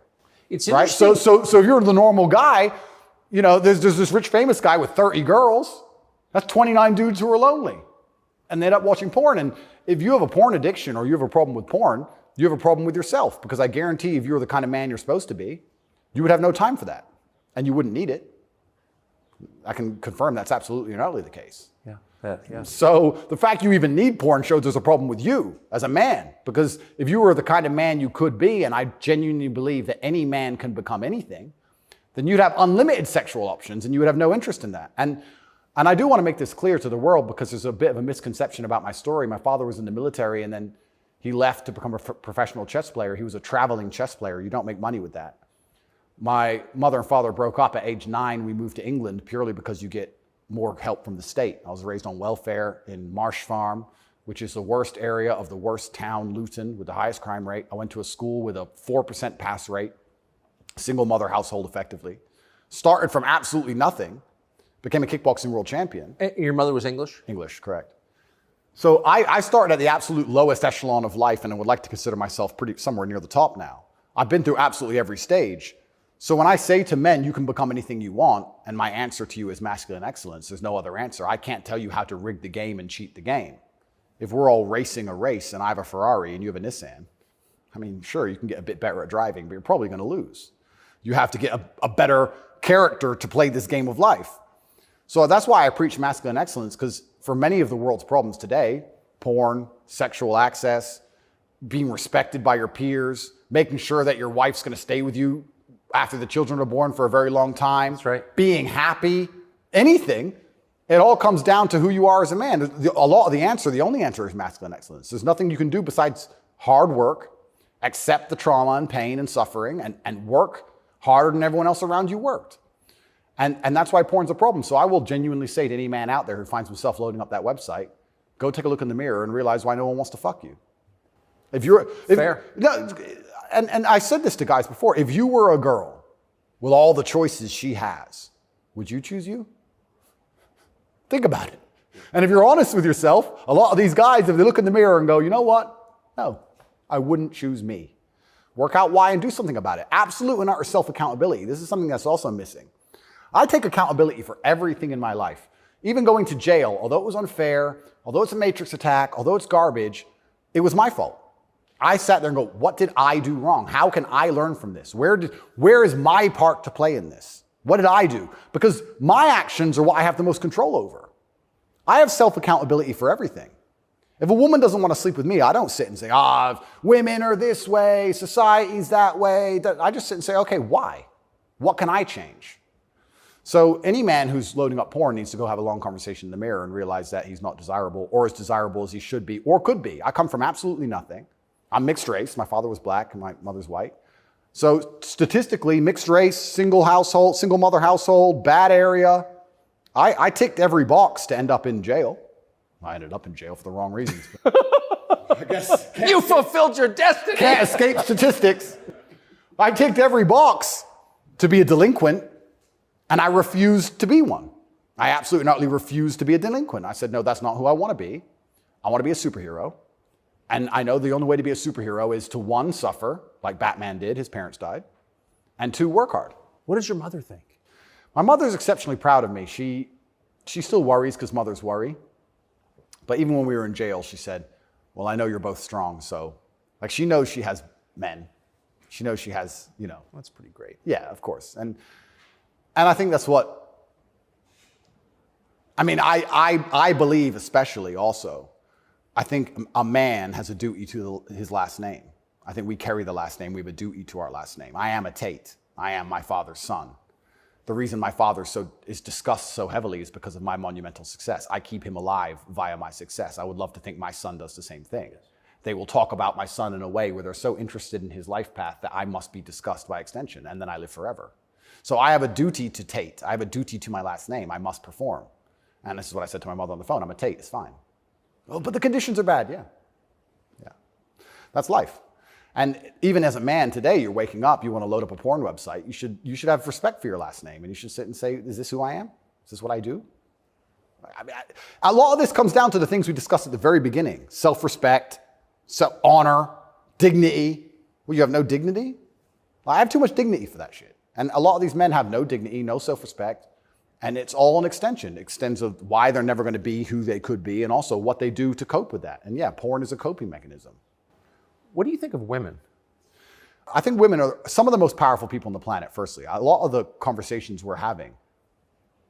It's right? So if you're the normal guy, there's this rich famous guy with 30 girls. That's 29 dudes who are lonely, and they end up watching porn. And if you have a porn addiction or you have a problem with porn, you have a problem with yourself, because I guarantee if you were the kind of man you're supposed to be, you would have no time for that, and you wouldn't need it. I can confirm that's absolutely and utterly the case. Yeah. So the fact you even need porn shows there's a problem with you as a man, because if you were the kind of man you could be, and I genuinely believe that any man can become anything, then you'd have unlimited sexual options and you would have no interest in that. And I do want to make this clear to the world, because there's a bit of a misconception about my story. My father was in the military and then he left to become a professional chess player. He was a traveling chess player. You don't make money with that. My mother and father broke up at age 9. We moved to England purely because you get more help from the state. I was raised on welfare in Marsh Farm, which is the worst area of the worst town, Luton, with the highest crime rate. I went to a school with a 4% pass rate, single mother household effectively. Started from absolutely nothing, became a kickboxing world champion. Your mother was English? English, correct. So I started at the absolute lowest echelon of life, and I would like to consider myself somewhere near the top now. I've been through absolutely every stage. So when I say to men, you can become anything you want, and my answer to you is masculine excellence, there's no other answer. I can't tell you how to rig the game and cheat the game. If we're all racing a race and I have a Ferrari and you have a Nissan, I mean, sure, you can get a bit better at driving, but you're probably going to lose. You have to get a better character to play this game of life. So that's why I preach masculine excellence, because for many of the world's problems today, porn, sexual access, being respected by your peers, making sure that your wife's going to stay with you after the children are born for a very long time, that's right, being happy, anything, it all comes down to who you are as a man. The only answer is masculine excellence. There's nothing you can do besides hard work, accept the trauma and pain and suffering, and work harder than everyone else around you worked. And that's why porn's a problem. So I will genuinely say to any man out there who finds himself loading up that website, go take a look in the mirror and realize why no one wants to fuck you. Fair. No, and I said this to guys before, if you were a girl with all the choices she has, would you choose you? Think about it. And if you're honest with yourself, a lot of these guys, if they look in the mirror and go, you know what? No, I wouldn't choose me. Work out why and do something about it. Absolute and utter self-accountability. This is something that's also missing. I take accountability for everything in my life. Even going to jail, although it was unfair, although it's a matrix attack, although it's garbage, it was my fault. I sat there and go, what did I do wrong? How can I learn from this? Where is my part to play in this? What did I do? Because my actions are what I have the most control over. I have self-accountability for everything. If a woman doesn't want to sleep with me, I don't sit and say, women are this way, society's that way. I just sit and say, okay, why? What can I change? So any man who's loading up porn needs to go have a long conversation in the mirror and realize that he's not desirable or as desirable as he should be or could be. I come from absolutely nothing. I'm mixed race. My father was black and my mother's white. So statistically, mixed race, single mother household, bad area. I ticked every box to end up in jail. I ended up in jail for the wrong reasons. I guess you fulfilled your destiny. Can't escape statistics. I ticked every box to be a delinquent, and I refused to be one. I absolutely not refused to be a delinquent. I said, no, that's not who I want to be. I want to be a superhero. And I know the only way to be a superhero is to, 1, suffer, like Batman did, his parents died, and 2, work hard. What does your mother think? My mother's exceptionally proud of me. She still worries because mothers worry. But even when we were in jail, she said, well, I know you're both strong. So, like, she knows she has men. She knows she has, That's pretty great. Yeah, of course. And I think that's what, I believe especially also, I think a man has a duty to his last name. I think we carry the last name. We have a duty to our last name. I am a Tate. I am my father's son. The reason my father is discussed so heavily is because of my monumental success. I keep him alive via my success. I would love to think my son does the same thing. They will talk about my son in a way where they're so interested in his life path that I must be discussed by extension, and then I live forever. So I have a duty to Tate. I have a duty to my last name. I must perform. And this is what I said to my mother on the phone. I'm a Tate. It's fine. Oh, but the conditions are bad. Yeah. That's life. And even as a man today, you're waking up, you want to load up a porn website. You should have respect for your last name, and you should sit and say, is this who I am? Is this what I do? A lot of this comes down to the things we discussed at the very beginning. Self-respect, honor, dignity. Well, you have no dignity? Well, I have too much dignity for that shit. And a lot of these men have no dignity, no self-respect, and it's all an extension. It extends of why they're never going to be who they could be, and also what they do to cope with that. And yeah, porn is a coping mechanism. What do you think of women? I think women are some of the most powerful people on the planet, firstly. A lot of the conversations we're having,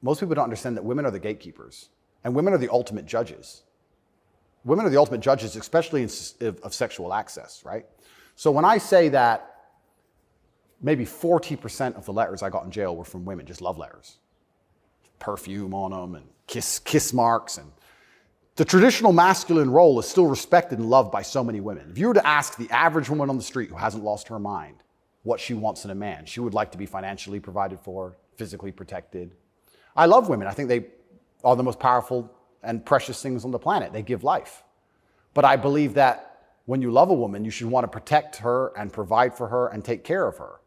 most people don't understand that women are the gatekeepers, and women are the ultimate judges. Women are the ultimate judges, especially of sexual access, right? So when I say that maybe 40% of the letters I got in jail were from women, just love letters. Perfume on them and kiss marks. And the traditional masculine role is still respected and loved by so many women. If you were to ask the average woman on the street who hasn't lost her mind, what she wants in a man. She would like to be financially provided for, physically protected. I love women. I think they are the most powerful and precious things on the planet. They give life. But I believe that when you love a woman, you should want to protect her and provide for her and take care of her.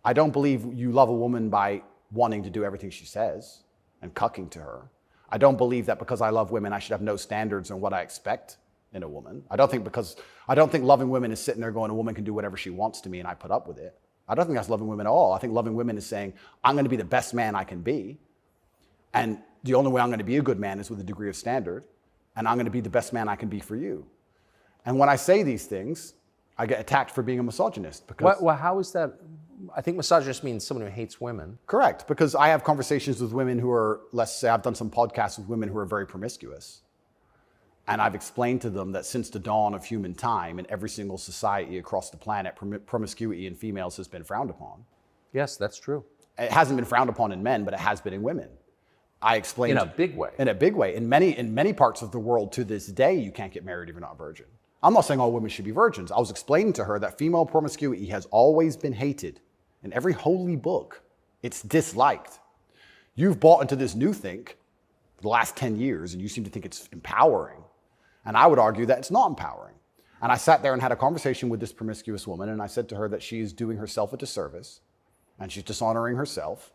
I don't believe you love a woman by wanting to do everything she says and cucking to her. I don't believe that because I love women, I should have no standards on what I expect in a woman. I don't think loving women is sitting there going, a woman can do whatever she wants to me and I put up with it. I don't think that's loving women at all. I think loving women is saying, I'm going to be the best man I can be. And the only way I'm going to be a good man is with a degree of standard. And I'm going to be the best man I can be for you. And when I say these things, I get attacked for being a misogynist. Because Well, how is that? I think misogynist means someone who hates women. Correct, because I have conversations with women who are, let's say I've done some podcasts with women who are very promiscuous. And I've explained to them that since the dawn of human time, in every single society across the planet, promiscuity in females has been frowned upon. Yes, that's true. It hasn't been frowned upon in men, but it has been in women. I explained In a big way. In a big way. In many parts of the world to this day, you can't get married if you're not a virgin. I'm not saying all women should be virgins. I was explaining to her that female promiscuity has always been hated. In every holy book, it's disliked. You've bought into this new thing for the last 10 years, and you seem to think it's empowering. And I would argue that it's not empowering. And I sat there and had a conversation with this promiscuous woman, and I said to her that she is doing herself a disservice, and she's dishonoring herself,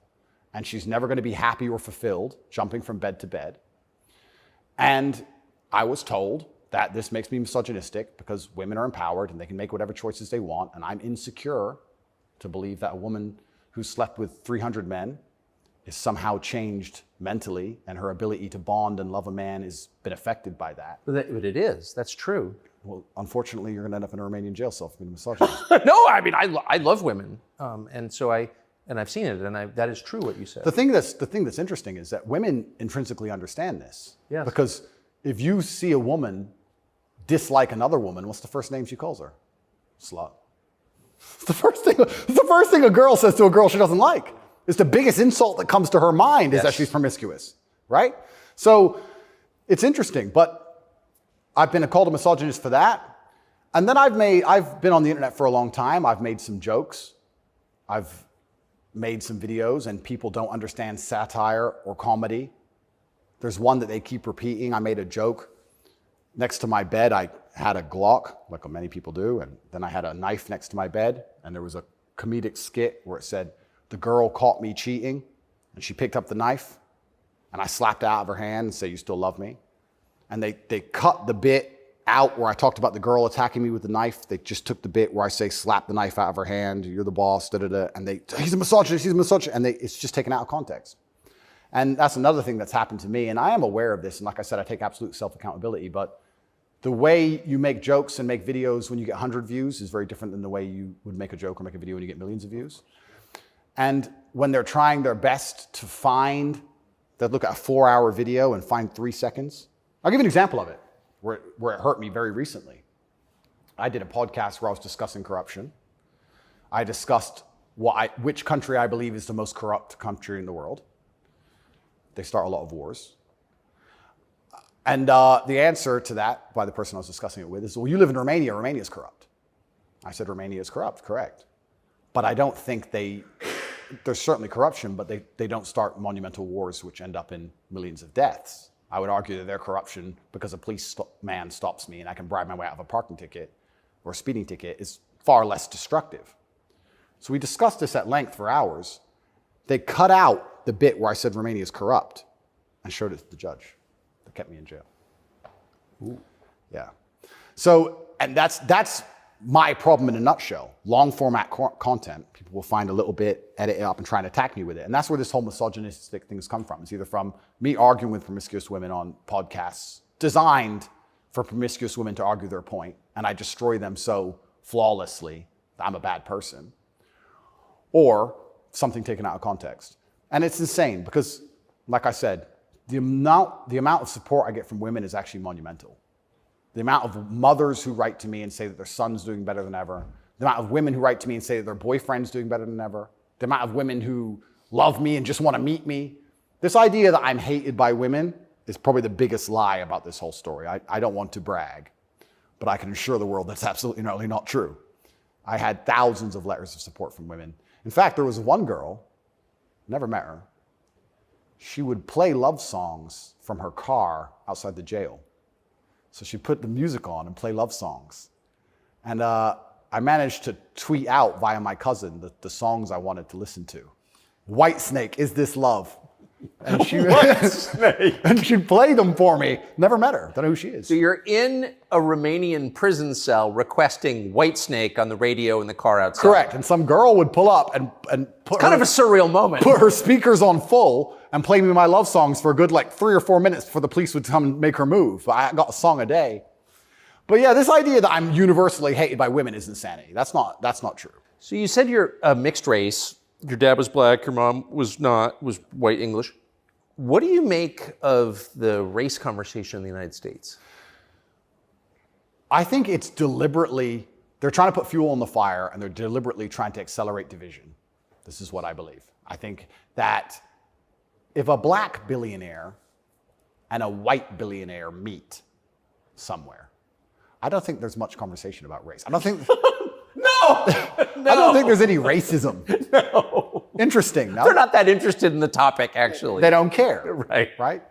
and she's never going to be happy or fulfilled jumping from bed to bed. And I was told that this makes me misogynistic because women are empowered and they can make whatever choices they want, and I'm insecure to believe that a woman who slept with 300 men is somehow changed mentally and her ability to bond and love a man has been affected by that. But it is. That's true. Well, unfortunately, you're going to end up in a Romanian jail cell for being a misogynist. No, I mean, I love women. And so I've seen it, and that is true what you said. The thing that's interesting is that women intrinsically understand this. Yes. Because if you see a woman dislike another woman, what's the first name she calls her? Slut. It's the first thing a girl says to a girl she doesn't like. It's the biggest insult that comes to her mind is that she's promiscuous, right? So it's interesting, but I've been called a misogynist for that. And then I've been on the internet for a long time. I've made some jokes. I've made some videos, and people don't understand satire or comedy. There's one that they keep repeating. I made a joke. Next to my bed, I had a Glock, like many people do, and then I had a knife next to my bed, and there was a comedic skit where it said, the girl caught me cheating, and she picked up the knife, and I slapped it out of her hand and said, you still love me? And they cut the bit out where I talked about the girl attacking me with the knife. They just took the bit where I say, slap the knife out of her hand, you're the boss, da-da-da, and he's a misogynist, and it's just taken out of context. And that's another thing that's happened to me, and I am aware of this, and like I said, I take absolute self-accountability, but the way you make jokes and make videos when you get 100 views is very different than the way you would make a joke or make a video when you get millions of views. And when they're trying their best to they'll look at a 4-hour video and find 3 seconds. I'll give you an example of it, where it hurt me very recently. I did a podcast where I was discussing corruption. I discussed which country I believe is the most corrupt country in the world. They start a lot of wars. And the answer to that by the person I was discussing it with is, well, you live in Romania. Romania is corrupt. I said, Romania is corrupt, correct. But I don't think there's certainly corruption, but they don't start monumental wars which end up in millions of deaths. I would argue that their corruption, because a policeman stops me and I can bribe my way out of a parking ticket or a speeding ticket, is far less destructive. So we discussed this at length for hours. They cut out the bit where I said Romania is corrupt and showed it to the judge. That kept me in jail. Ooh. Yeah. So, and that's my problem in a nutshell. Long format content, people will find a little bit, edit it up and try and attack me with it. And that's where this whole misogynistic things come from. It's either from me arguing with promiscuous women on podcasts designed for promiscuous women to argue their point, and I destroy them so flawlessly that I'm a bad person, or something taken out of context. And it's insane because, like I said, the amount of support I get from women is actually monumental. The amount of mothers who write to me and say that their son's doing better than ever. The amount of women who write to me and say that their boyfriend's doing better than ever. The amount of women who love me and just want to meet me. This idea that I'm hated by women is probably the biggest lie about this whole story. I don't want to brag, but I can assure the world that's absolutely not true. I had thousands of letters of support from women. In fact, there was one girl, never met her. She would play love songs from her car outside the jail. So she'd put the music on and play love songs. And I managed to tweet out via my cousin the songs I wanted to listen to. Whitesnake, Is This Love? And she and she'd play them for me. Never met her. Don't know who she is. So you're in a Romanian prison cell requesting Whitesnake on the radio in the car outside. Correct. And some girl would pull up and put Kind of a surreal moment. put her speakers on full and play me my love songs for a good 3 or 4 minutes before the police would come and make her move. I got a song a day. But yeah, this idea that I'm universally hated by women is insanity. That's not true. So you said you're a mixed race. Your dad was black, your mom was not, was white English. What do you make of the race conversation in the United States? I think it's deliberately, they're trying to put fuel on the fire and they're deliberately trying to accelerate division. This is what I believe. I think that if a black billionaire and a white billionaire meet somewhere, I don't think there's much conversation about race. I don't think... I don't think there's any racism. No. Interesting, no? They're not that interested in the topic, actually. They don't care. Right.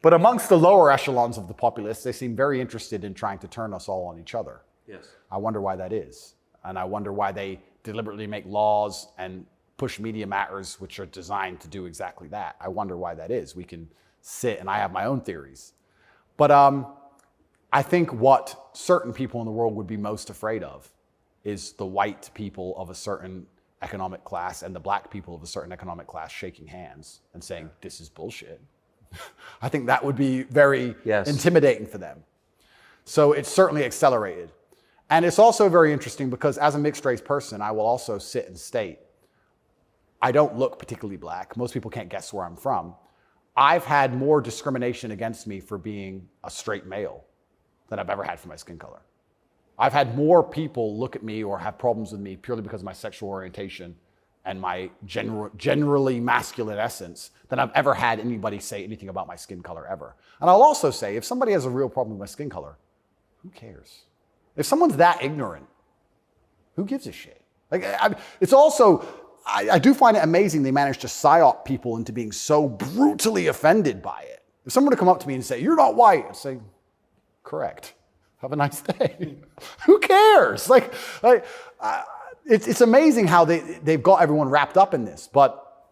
But amongst the lower echelons of the populace, they seem very interested in trying to turn us all on each other. Yes. I wonder why that is. And I wonder why they deliberately make laws and push media matters which are designed to do exactly that. I wonder why that is. We can sit, and I have my own theories. But I think what certain people in the world would be most afraid of is the white people of a certain economic class and the black people of a certain economic class shaking hands and saying, this is bullshit. I think that would be very intimidating for them. So it's certainly accelerated. And it's also very interesting because as a mixed race person, I will also sit and state, I don't look particularly black. Most people can't guess where I'm from. I've had more discrimination against me for being a straight male than I've ever had for my skin color. I've had more people look at me or have problems with me purely because of my sexual orientation and my generally masculine essence than I've ever had anybody say anything about my skin color ever. And I'll also say, if somebody has a real problem with my skin color, who cares? If someone's that ignorant, who gives a shit? It's also, I do find it amazing they manage to psyop people into being so brutally offended by it. If someone were to come up to me and say, you're not white, I'd say, correct. Have a nice day. Who cares? It's amazing how they've got everyone wrapped up in this. But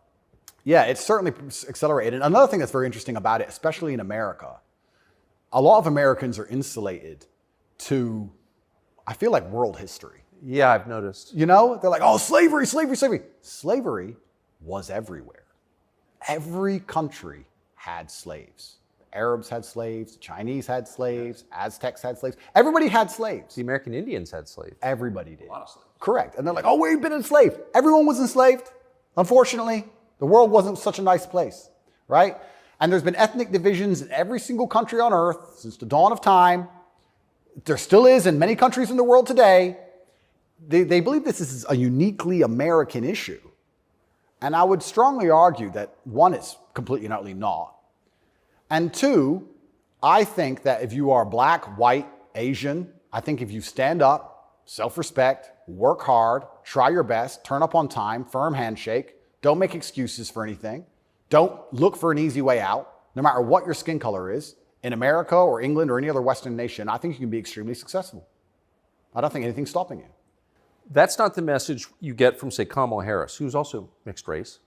yeah, it's certainly accelerated. And another thing that's very interesting about it, especially in America, a lot of Americans are insulated to, I feel like, world history. Yeah, I've noticed. You know, they're like, oh, slavery, slavery, slavery. Slavery was everywhere. Every country had slaves. Arabs had slaves, the Chinese had slaves, Aztecs had slaves. Everybody had slaves. The American Indians had slaves. Everybody did. A lot of slaves. Correct. And they're like, oh, we've been enslaved. Everyone was enslaved. Unfortunately, the world wasn't such a nice place, right? And there's been ethnic divisions in every single country on earth since the dawn of time. There still is in many countries in the world today. They believe this is a uniquely American issue. And I would strongly argue that, one, it's completely and utterly not. And two, I think that if you are black, white, Asian, I think if you stand up, self-respect, work hard, try your best, turn up on time, firm handshake, don't make excuses for anything, don't look for an easy way out, no matter what your skin color is, in America or England or any other Western nation, I think you can be extremely successful. I don't think anything's stopping you. That's not the message you get from, say, Kamala Harris, who's also mixed race.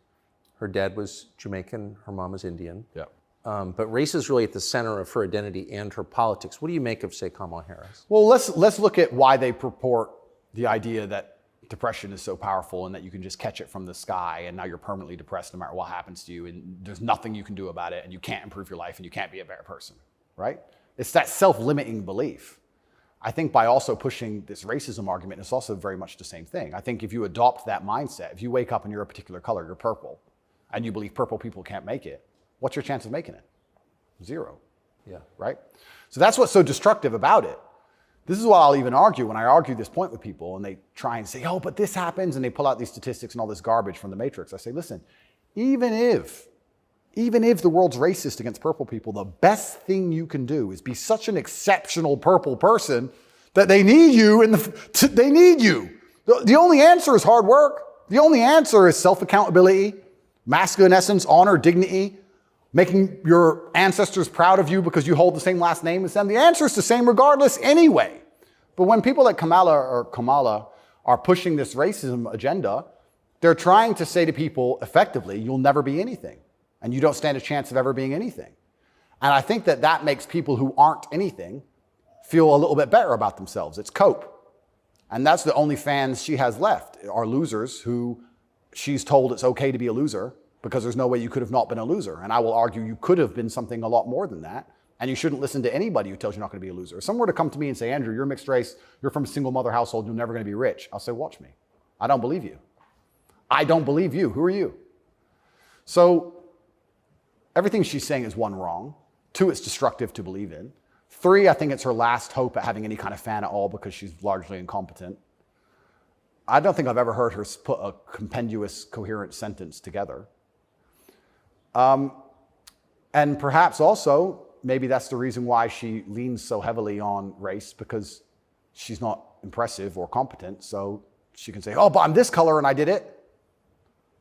Her dad was Jamaican, her mom was Indian. Yeah. But race is really at the center of her identity and her politics. What do you make of, say, Kamala Harris? Well, let's look at why they purport the idea that depression is so powerful and that you can just catch it from the sky and now you're permanently depressed no matter what happens to you and there's nothing you can do about it and you can't improve your life and you can't be a better person, right? It's that self-limiting belief. I think by also pushing this racism argument, it's also very much the same thing. I think if you adopt that mindset, if you wake up and you're a particular color, you're purple, and you believe purple people can't make it, what's your chance of making it? Zero. Yeah. Right? So that's what's so destructive about it. This is what I'll even argue when I argue this point with people and they try and say, oh, but this happens, and they pull out these statistics and all this garbage from the Matrix. I say, listen, even if the world's racist against purple people, the best thing you can do is be such an exceptional purple person that they need you they need you. The only answer is hard work. The only answer is self-accountability, masculine essence, honor, dignity, making your ancestors proud of you because you hold the same last name as them. The answer is the same regardless anyway. But when people like Kamala are pushing this racism agenda, they're trying to say to people effectively, you'll never be anything, and you don't stand a chance of ever being anything. And I think that that makes people who aren't anything feel a little bit better about themselves. It's cope. And that's the only fans she has left, are losers who she's told it's okay to be a loser because there's no way you could have not been a loser. And I will argue you could have been something a lot more than that. And you shouldn't listen to anybody who tells you not going to be a loser. If someone were to come to me and say, Andrew, you're mixed race, you're from a single mother household, you're never going to be rich. I'll say, watch me. I don't believe you. I don't believe you. Who are you? So everything she's saying is one, wrong. Two, it's destructive to believe in. Three, I think it's her last hope at having any kind of fan at all because she's largely incompetent. I don't think I've ever heard her put a compendious, coherent sentence together. And perhaps also, maybe that's the reason why she leans so heavily on race, because she's not impressive or competent. So she can say, oh, but I'm this color and I did it,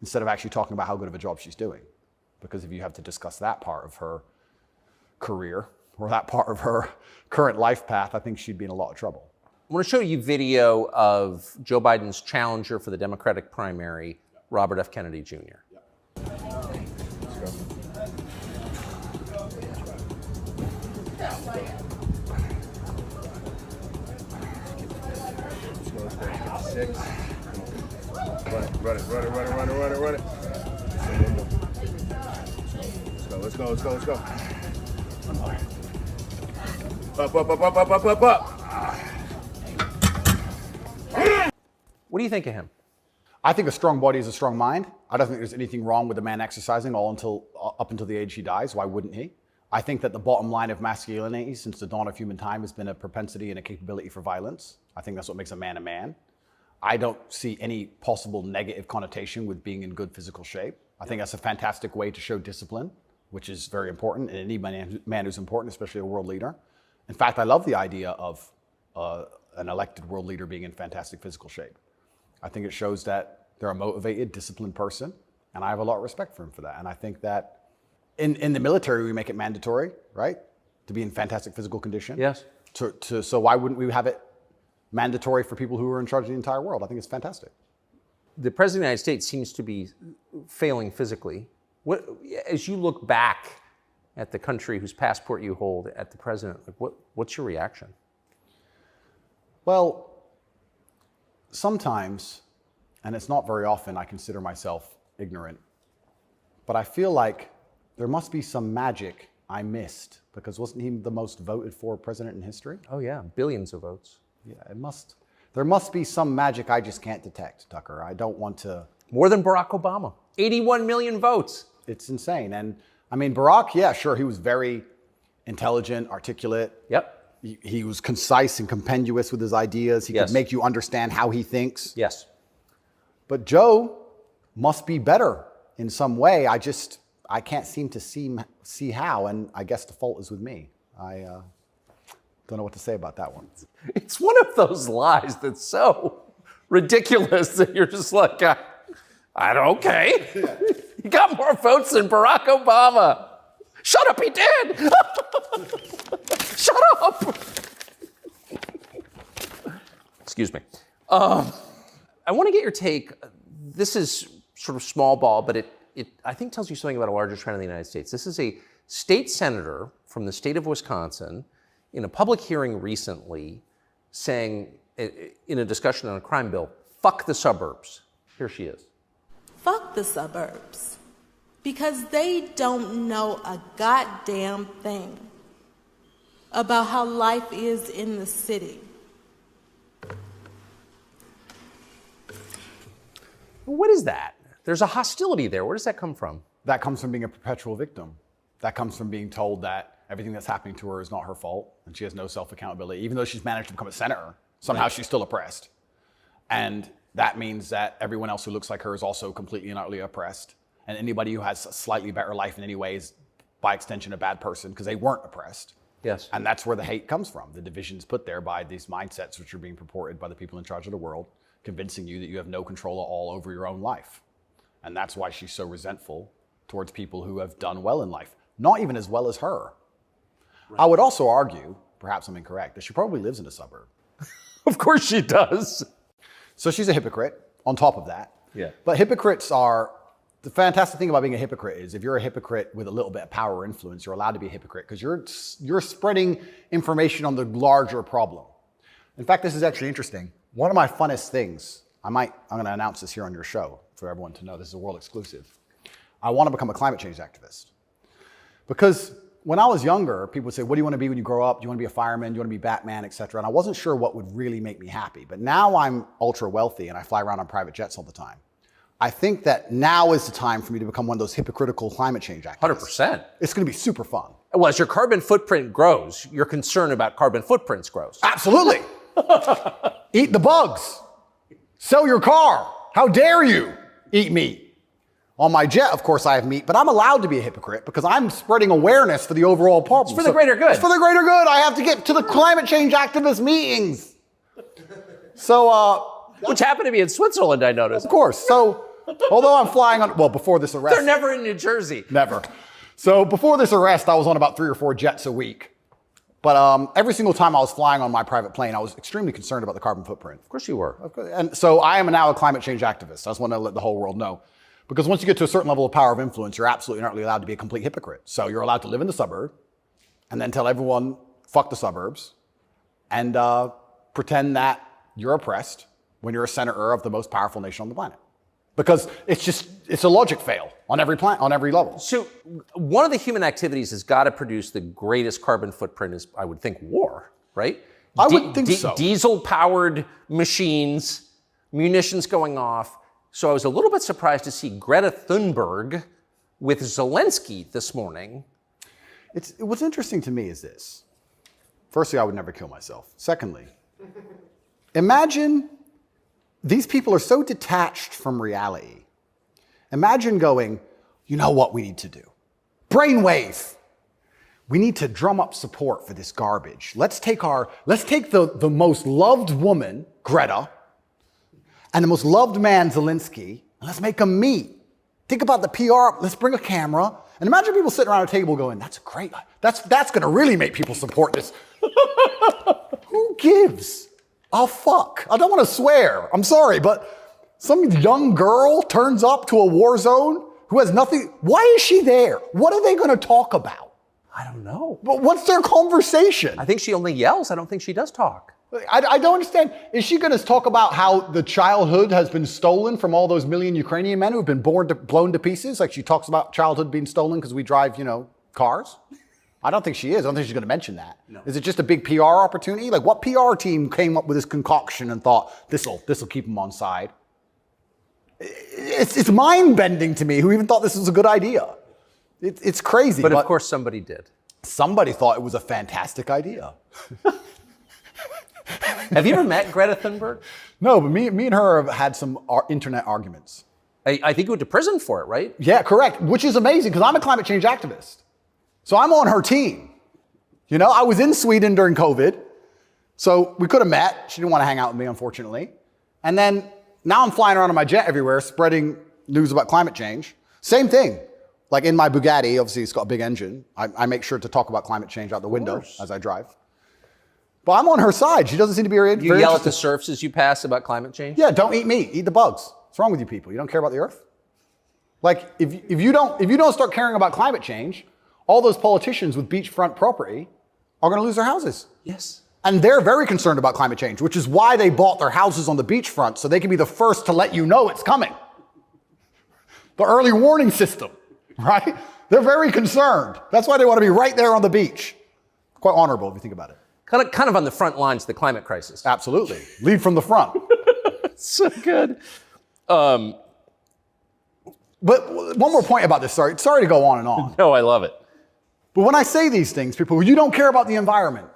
instead of actually talking about how good of a job she's doing. Because if you have to discuss that part of her career or that part of her current life path, I think she'd be in a lot of trouble. I want to show you video of Joe Biden's challenger for the Democratic primary, Robert F. Kennedy Jr. Six. Run it. Let's go. Up. What do you think of him? I think a strong body is a strong mind. I don't think there's anything wrong with a man exercising up until the age he dies. Why wouldn't he? I think that the bottom line of masculinity since the dawn of human time has been a propensity and a capability for violence. I think that's what makes a man a man. I don't see any possible negative connotation with being in good physical shape. I think that's a fantastic way to show discipline, which is very important, and any man who's important, especially a world leader. In fact, I love the idea of an elected world leader being in fantastic physical shape. I think it shows that they're a motivated, disciplined person, and I have a lot of respect for him for that. And I think that in the military, we make it mandatory, right, to be in fantastic physical condition. Yes. So why wouldn't we have it mandatory for people who are in charge of the entire world? I think it's fantastic. The President of the United States seems to be failing physically. As you look back at the country whose passport you hold, at the president, what's your reaction? Well, sometimes, and it's not very often, I consider myself ignorant, but I feel like there must be some magic I missed, because wasn't he the most voted for president in history? Oh yeah, billions of votes. Yeah, there must be some magic I just can't detect, Tucker. I don't want to. More than Barack Obama. 81 million votes. It's insane. And I mean, Barack, yeah, sure, he was very intelligent, articulate. Yep. He was concise and compendious with his ideas. He could make you understand how he thinks. Yes. But Joe must be better in some way. I can't seem to see how, and I guess the fault is with me. I don't know what to say about that one. It's one of those lies that's so ridiculous that you're just like, I don't, okay. He got more votes than Barack Obama. Shut up, he did. Shut up. Excuse me. I want to get your take. This is sort of small ball, but it I think tells you something about a larger trend in the United States. This is a state senator from the state of Wisconsin in a public hearing recently saying, in a discussion on a crime bill, fuck the suburbs. Here she is. Fuck the suburbs. Because they don't know a goddamn thing about how life is in the city. What is that? There's a hostility there. Where does that come from? That comes from being a perpetual victim. That comes from being told that everything that's happening to her is not her fault and she has no self-accountability. Even though she's managed to become a senator, somehow she's still oppressed. And that means that everyone else who looks like her is also completely and utterly oppressed. And anybody who has a slightly better life in any way is, by extension, a bad person because they weren't oppressed. Yes. And that's where the hate comes from. The division's put there by these mindsets which are being purported by the people in charge of the world, convincing you that you have no control at all over your own life. And that's why she's so resentful towards people who have done well in life, not even as well as her. Right. I would also argue, perhaps I'm incorrect, that she probably lives in a suburb. Of course she does. So she's a hypocrite on top of that. Yeah. But hypocrites are, the fantastic thing about being a hypocrite is if you're a hypocrite with a little bit of power or influence, you're allowed to be a hypocrite because you're spreading information on the larger problem. In fact, this is actually interesting. One of my funnest things, I'm going to announce this here on your show for everyone to know, this is a world exclusive. I want to become a climate change activist. Because when I was younger, people would say, what do you want to be when you grow up? Do you want to be a fireman? Do you want to be Batman, et cetera? And I wasn't sure what would really make me happy. But now I'm ultra wealthy and I fly around on private jets all the time. I think that now is the time for me to become one of those hypocritical climate change activists. 100%. It's going to be super fun. Well, as your carbon footprint grows, your concern about carbon footprints grows. Absolutely. Eat the bugs. Sell your car. How dare you eat meat? On my jet, of course, I have meat, but I'm allowed to be a hypocrite because I'm spreading awareness for the overall problem. It's for the greater good. It's for the greater good. I have to get to the climate change activist meetings. So, which happened to be in Switzerland, I noticed. of course. So, although I'm flying on, well, before this arrest. They're never in New Jersey. Never. So before this arrest, I was on about 3 or 4 jets a week. But every single time I was flying on my private plane, I was extremely concerned about the carbon footprint. Of course you were. And so I am now a climate change activist. I just want to let the whole world know. Because once you get to a certain level of power of influence, you're absolutely not really allowed to be a complete hypocrite. So you're allowed to live in the suburb and then tell everyone, fuck the suburbs, and pretend that you're oppressed when you're a senator of the most powerful nation on the planet. Because it's a logic fail on every level. So one of the human activities has got to produce the greatest carbon footprint is, I would think, war, right? I would think so. Diesel-powered machines, munitions going off. So I was a little bit surprised to see Greta Thunberg with Zelensky this morning. What's interesting to me is this. Firstly, I would never kill myself. Secondly, imagine these people are so detached from reality. Imagine going, you know what we need to do? Brainwave. We need to drum up support for this garbage. Let's take the most loved woman, Greta, and the most loved man, Zelensky, and let's make them meet. Think about the PR. Let's bring a camera. And imagine people sitting around a table going, that's going to really make people support this. Who gives a fuck? I don't want to swear. I'm sorry, but some young girl turns up to a war zone who has nothing. Why is she there? What are they going to talk about? I don't know. But what's their conversation? I think she only yells. I don't think she does talk. I don't understand. Is she going to talk about how the childhood has been stolen from all those million Ukrainian men who have been blown to pieces? Like she talks about childhood being stolen because we drive, cars? I don't think she is. I don't think she's going to mention that. No. Is it just a big PR opportunity? Like what PR team came up with this concoction and thought, this'll keep them on side? It's mind-bending to me who even thought this was a good idea. It's crazy. But of course somebody did. Somebody thought it was a fantastic idea. Have you ever met Greta Thunberg? No, but me and her have had some internet arguments. I think you went to prison for it, right? Yeah, correct. Which is amazing because I'm a climate change activist. So I'm on her team. I was in Sweden during COVID. So we could have met. She didn't want to hang out with me, unfortunately. And then now I'm flying around on my jet everywhere, spreading news about climate change. Same thing. Like in my Bugatti, obviously it's got a big engine. I make sure to talk about climate change out the window as I drive. But I'm on her side. She doesn't seem to be very interested. You yell at the serfs as you pass about climate change? Yeah, don't eat meat. Eat the bugs. What's wrong with you people? You don't care about the earth? Like, if you don't start caring about climate change, all those politicians with beachfront property are going to lose their houses. Yes. And they're very concerned about climate change, which is why they bought their houses on the beachfront, so they can be the first to let you know it's coming. The early warning system, right? They're very concerned. That's why they want to be right there on the beach. Quite honorable if you think about it. Kind of on the front lines of the climate crisis. Absolutely. Lead from the front. So good. But one more point about this. Sorry to go on and on. No, I love it. But when I say these things, people, you don't care about the environment.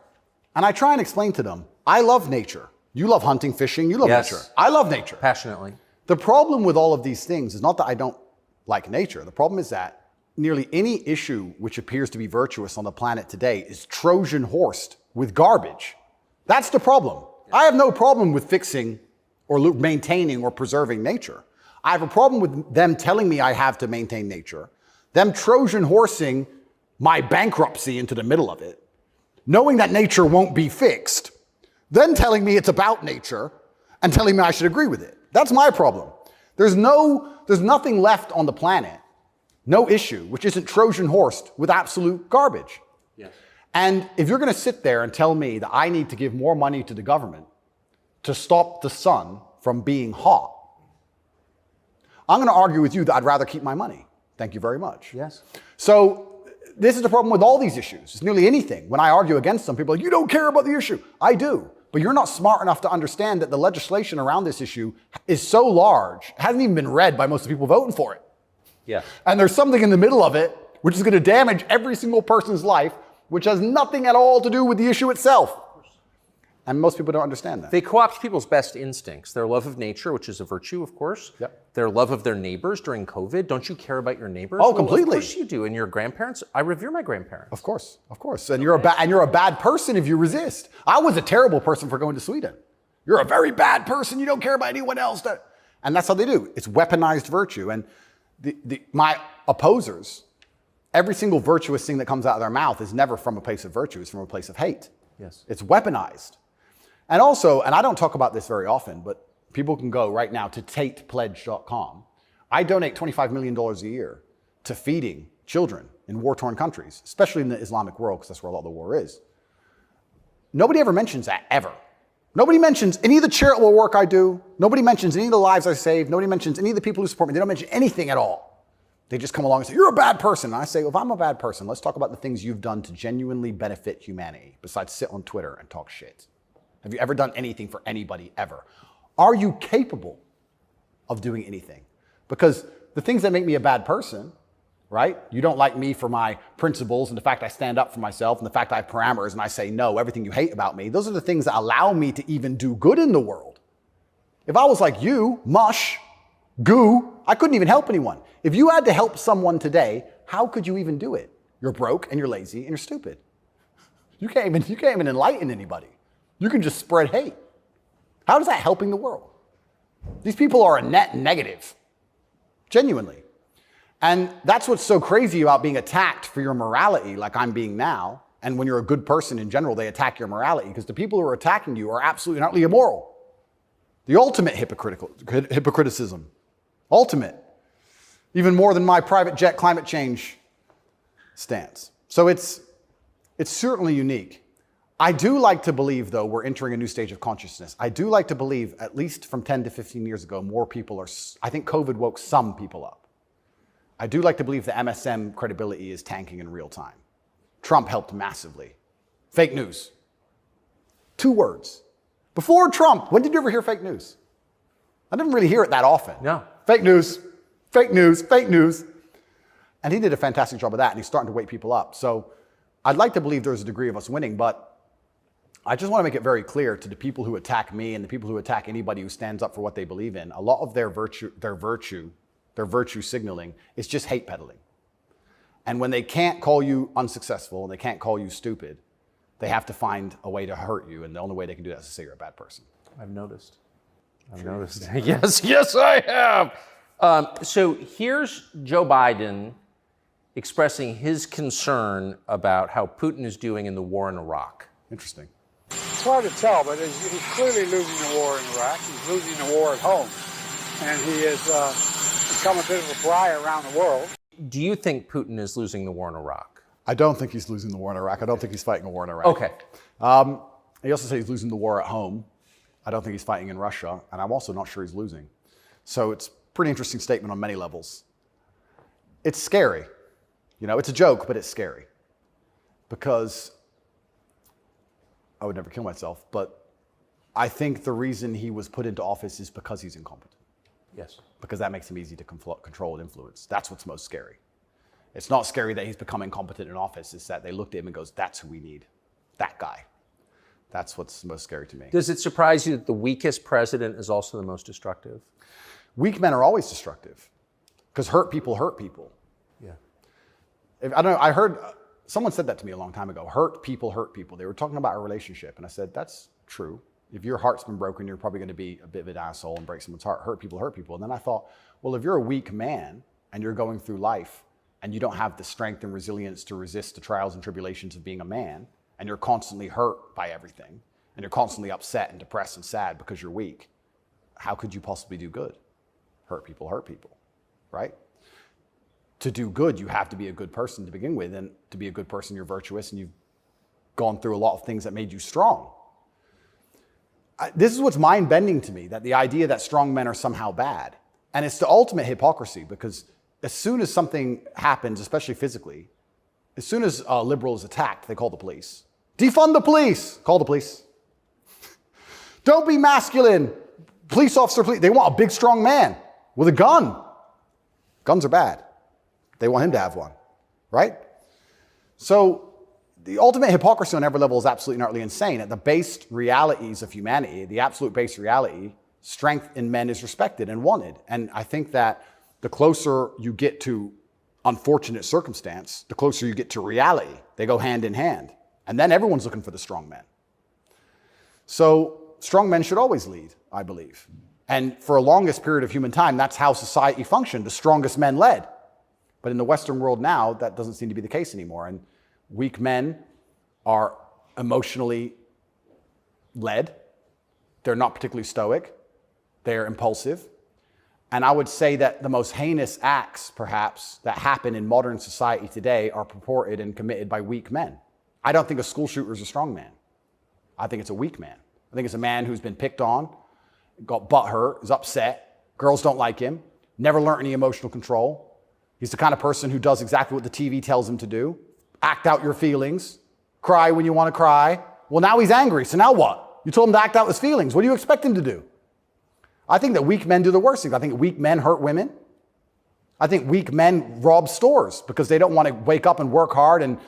And I try and explain to them, I love nature. You love hunting, fishing. You love nature. I love nature. Passionately. The problem with all of these things is not that I don't like nature. The problem is that nearly any issue which appears to be virtuous on the planet today is Trojan horsed with garbage. That's the problem. I have no problem with fixing or maintaining or preserving nature. I have a problem with them telling me I have to maintain nature, them Trojan horsing my bankruptcy into the middle of it, knowing that nature won't be fixed, then telling me it's about nature and telling me I should agree with it. That's my problem. There's nothing left on the planet, no issue, which isn't Trojan horsed with absolute garbage. Yes. And if you're going to sit there and tell me that I need to give more money to the government to stop the sun from being hot, I'm going to argue with you that I'd rather keep my money. Thank you very much. Yes. So this is the problem with all these issues. It's nearly anything. When I argue against them, people are like, you don't care about the issue. I do. But you're not smart enough to understand that the legislation around this issue is so large, it hasn't even been read by most of the people voting for it. Yeah. And there's something in the middle of it which is going to damage every single person's life, which has nothing at all to do with the issue itself. And most people don't understand that. They co-opt people's best instincts, their love of nature, which is a virtue, of course. Yep. Their love of their neighbors during COVID. Don't you care about your neighbors? Oh, Well, completely. of course you do. And your grandparents? I revere my grandparents. Of course, of course. And you're a bad person if you resist. I was a terrible person for going to Sweden. You're a very bad person. You don't care about anyone else. And that's how they do. It's weaponized virtue. And my opposers, every single virtuous thing that comes out of their mouth is never from a place of virtue. It's from a place of hate. Yes. It's weaponized. And also, and I don't talk about this very often, but people can go right now to TATEpledge.com. I donate $25 million a year to feeding children in war-torn countries, especially in the Islamic world, because that's where a lot of the war is. Nobody ever mentions that, ever. Nobody mentions any of the charitable work I do. Nobody mentions any of the lives I save. Nobody mentions any of the people who support me. They don't mention anything at all. They just come along and say, you're a bad person. And I say, well, if I'm a bad person, let's talk about the things you've done to genuinely benefit humanity, besides sit on Twitter and talk shit. Have you ever done anything for anybody ever? Are you capable of doing anything? Because the things that make me a bad person, right? You don't like me for my principles and the fact I stand up for myself and the fact I have parameters and I say no, everything you hate about me. Those are the things that allow me to even do good in the world. If I was like you, mush, goo, I couldn't even help anyone. If you had to help someone today, how could you even do it? You're broke and you're lazy and you're stupid. You can't even enlighten anybody. You can just spread hate. How is that helping the world? These people are a net negative, genuinely. And that's what's so crazy about being attacked for your morality, like I'm being now. And when you're a good person in general, they attack your morality because the people who are attacking you are absolutely and utterly immoral. The ultimate hypocriticism. Ultimate. Even more than my private jet climate change stance. So it's certainly unique. I do like to believe, though, we're entering a new stage of consciousness. I do like to believe, at least from 10 to 15 years ago, more people are, I think COVID woke some people up. I do like to believe the MSM credibility is tanking in real time. Trump helped massively. Fake news. 2 words. Before Trump, when did you ever hear fake news? I didn't really hear it that often. No. Fake news, fake news, fake news. And he did a fantastic job of that, and he's starting to wake people up. So I'd like to believe there's a degree of us winning, but I just want to make it very clear to the people who attack me and the people who attack anybody who stands up for what they believe in, a lot of their virtue signaling is just hate peddling. And when they can't call you unsuccessful and they can't call you stupid, they have to find a way to hurt you. And the only way they can do that is to say you're a bad person. I've noticed. Yes, I have. So here's Joe Biden expressing his concern about how Putin is doing in the war in Iraq. Interesting. It's hard to tell, but he's clearly losing the war in Iraq. He's losing the war at home. And he has become a bit of a fly around the world. Do you think Putin is losing the war in Iraq? I don't think he's losing the war in Iraq. I don't think he's fighting a war in Iraq. Okay. He also said he's losing the war at home. I don't think he's fighting in Russia. And I'm also not sure he's losing. So it's a pretty interesting statement on many levels. It's scary. You know, it's a joke, but it's scary. Because I would never kill myself, but I think the reason he was put into office is because he's incompetent. Yes. Because that makes him easy to control and influence. That's what's most scary. It's not scary that he's become incompetent in office. It's that they looked at him and goes, that's who we need. That guy. That's what's most scary to me. Does it surprise you that the weakest president is also the most destructive? Weak men are always destructive because hurt people hurt people. Yeah. I don't know, I heard, someone said that to me a long time ago. Hurt people hurt people. They were talking about a relationship. And I said, that's true. If your heart's been broken, you're probably going to be a bit of an asshole and break someone's heart, hurt people. And then I thought, well, if you're a weak man and you're going through life and you don't have the strength and resilience to resist the trials and tribulations of being a man, and you're constantly hurt by everything, and you're constantly upset and depressed and sad because you're weak, how could you possibly do good? Hurt people, right? To do good, you have to be a good person to begin with, and to be a good person, you're virtuous, and you've gone through a lot of things that made you strong. This is what's mind-bending to me, that the idea that strong men are somehow bad. And it's the ultimate hypocrisy, because as soon as something happens, especially physically, as soon as a liberal is attacked, they call the police. Defund the police! Call the police. Don't be masculine. Police officer, they want a big, strong man with a gun. Guns are bad. They want him to have one, right? So the ultimate hypocrisy on every level is absolutely and utterly insane. At the based realities of humanity, the absolute base reality, strength in men is respected and wanted. And I think that the closer you get to unfortunate circumstance, the closer you get to reality. They go hand in hand. And then everyone's looking for the strong men. So strong men should always lead, I believe. And for a longest period of human time, that's how society functioned. The strongest men led. But in the Western world now, that doesn't seem to be the case anymore. And weak men are emotionally led. They're not particularly stoic. They're impulsive. And I would say that the most heinous acts, perhaps, that happen in modern society today are purported and committed by weak men. I don't think a school shooter is a strong man. I think it's a weak man. I think it's a man who's been picked on, got butthurt, is upset, girls don't like him, never learned any emotional control. He's the kind of person who does exactly what the TV tells him to do. Act out your feelings. Cry when you want to cry. Well, now he's angry, so now what? You told him to act out his feelings. What do you expect him to do? I think that weak men do the worst things. I think weak men hurt women. I think weak men rob stores because they don't want to wake up and work hard and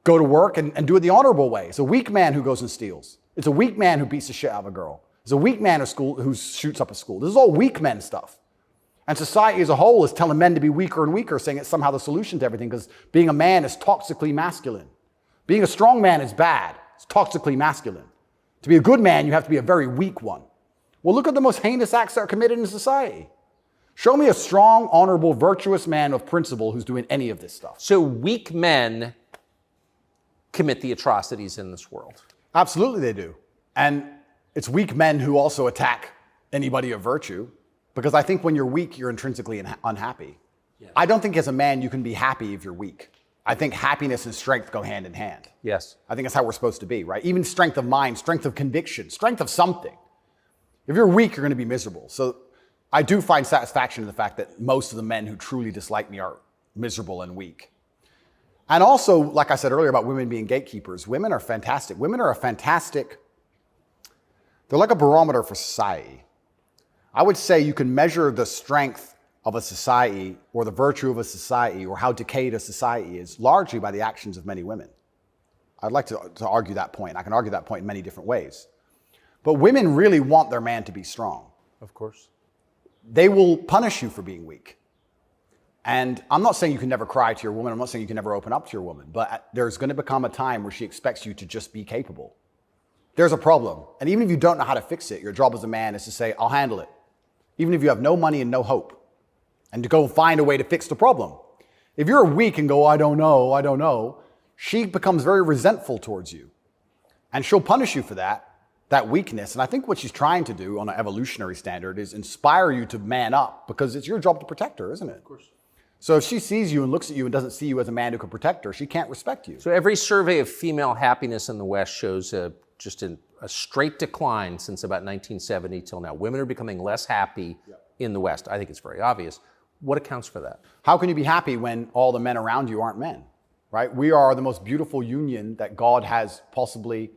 go to work and do it the honorable way. It's a weak man who goes and steals. It's a weak man who beats the shit out of a girl. It's a weak man who shoots up a school. This is all weak men stuff. And society as a whole is telling men to be weaker and weaker, saying it's somehow the solution to everything because being a man is toxically masculine. Being a strong man is bad. It's toxically masculine. To be a good man, you have to be a very weak one. Well, look at the most heinous acts that are committed in society. Show me a strong, honorable, virtuous man of principle who's doing any of this stuff. So weak men commit the atrocities in this world. Absolutely they do. And it's weak men who also attack anybody of virtue, because I think when you're weak, you're intrinsically unhappy. Yes. I don't think as a man you can be happy if you're weak. I think happiness and strength go hand in hand. Yes. I think that's how we're supposed to be, right? Even strength of mind, strength of conviction, strength of something. If you're weak, you're going to be miserable. So I do find satisfaction in the fact that most of the men who truly dislike me are miserable and weak. And also, like I said earlier about women being gatekeepers, women are fantastic. Women are they're like a barometer for society. I would say you can measure the strength of a society or the virtue of a society or how decayed a society is largely by the actions of many women. I'd like to argue that point. I can argue that point in many different ways. But women really want their man to be strong. Of course. They will punish you for being weak. And I'm not saying you can never cry to your woman. I'm not saying you can never open up to your woman. But there's going to become a time where she expects you to just be capable. There's a problem. And even if you don't know how to fix it, your job as a man is to say, I'll handle it. Even if you have no money and no hope. And to go find a way to fix the problem. If you're weak and go, I don't know, she becomes very resentful towards you. And she'll punish you for that weakness. And I think what she's trying to do on an evolutionary standard is inspire you to man up, because it's your job to protect her, isn't it? Of course. So if she sees you and looks at you and doesn't see you as a man who can protect her, she can't respect you. So every survey of female happiness in the West shows just a straight decline since about 1970 till now. Women are becoming less happy in the West. I think it's very obvious. What accounts for that? How can you be happy when all the men around you aren't men, right? We are the most beautiful union that God has possibly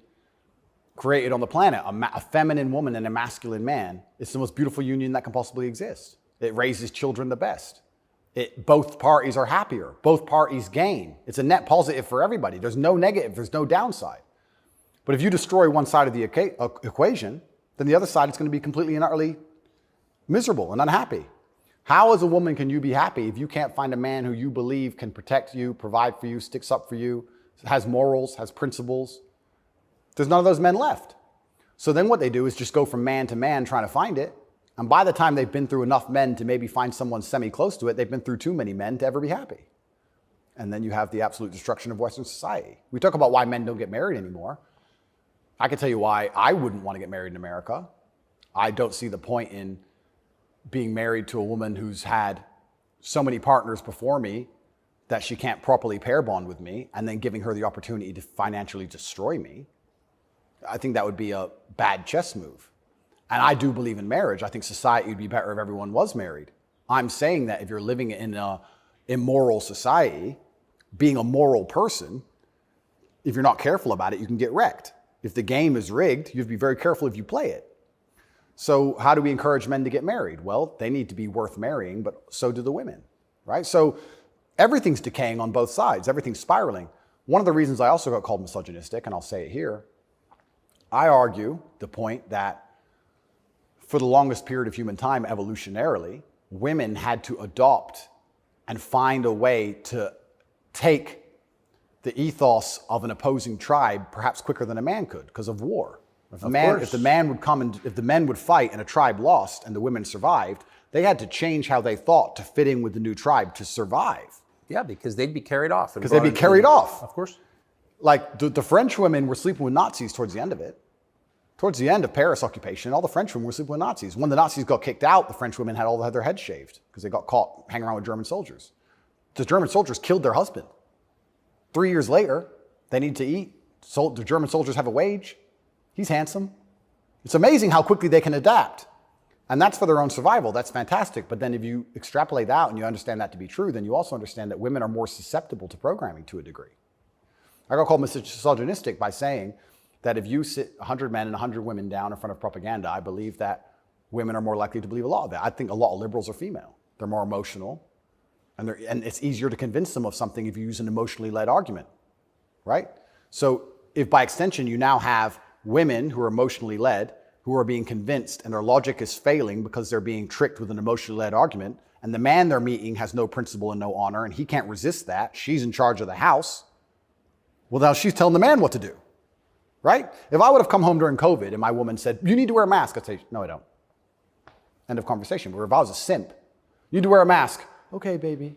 created on the planet. A feminine woman and a masculine man. It's the most beautiful union that can possibly exist. It raises children the best. Both parties are happier. Both parties gain. It's a net positive for everybody. There's no negative. There's no downside. But if you destroy one side of the equation, then the other side is going to be completely and utterly miserable and unhappy. How as a woman can you be happy if you can't find a man who you believe can protect you, provide for you, sticks up for you, has morals, has principles? There's none of those men left. So then what they do is just go from man to man trying to find it. And by the time they've been through enough men to maybe find someone semi-close to it, they've been through too many men to ever be happy. And then you have the absolute destruction of Western society. We talk about why men don't get married anymore. I can tell you why I wouldn't want to get married in America. I don't see the point in being married to a woman who's had so many partners before me that she can't properly pair bond with me, and then giving her the opportunity to financially destroy me. I think that would be a bad chess move. And I do believe in marriage. I think society would be better if everyone was married. I'm saying that if you're living in an immoral society, being a moral person, if you're not careful about it, you can get wrecked. If the game is rigged, you have to be very careful if you play it. So how do we encourage men to get married? Well, they need to be worth marrying, but so do the women, right? So everything's decaying on both sides. Everything's spiraling. One of the reasons I also got called misogynistic, and I'll say it here, I argue the point that for the longest period of human time, evolutionarily, women had to adopt and find a way to take the ethos of an opposing tribe perhaps quicker than a man could because of war. If the men would fight and a tribe lost and the women survived, they had to change how they thought to fit in with the new tribe to survive. Yeah, because they'd be carried off. Because they'd be carried off. Of course. Like the French women were sleeping with Nazis towards the end of it. Towards the end of Paris occupation, all the French women were sleeping with Nazis. When the Nazis got kicked out, the French women had all their heads shaved because they got caught hanging around with German soldiers. The German soldiers killed their husband. 3 years later, they need to eat. So the German soldiers have a wage. He's handsome. It's amazing how quickly they can adapt. And that's for their own survival. That's fantastic. But then if you extrapolate out and you understand that to be true, then you also understand that women are more susceptible to programming to a degree. I got called misogynistic by saying that if you sit 100 men and 100 women down in front of propaganda, I believe that women are more likely to believe a lot of it. I think a lot of liberals are female. They're more emotional. And it's easier to convince them of something if you use an emotionally led argument, right? So if by extension you now have women who are emotionally led, who are being convinced and their logic is failing because they're being tricked with an emotionally led argument, and the man they're meeting has no principle and no honor, and he can't resist that, she's in charge of the house, well, now she's telling the man what to do, right? If I would have come home during COVID and my woman said, you need to wear a mask, I'd say, no, I don't. End of conversation. But if I was a simp, you need to wear a mask. Okay, baby.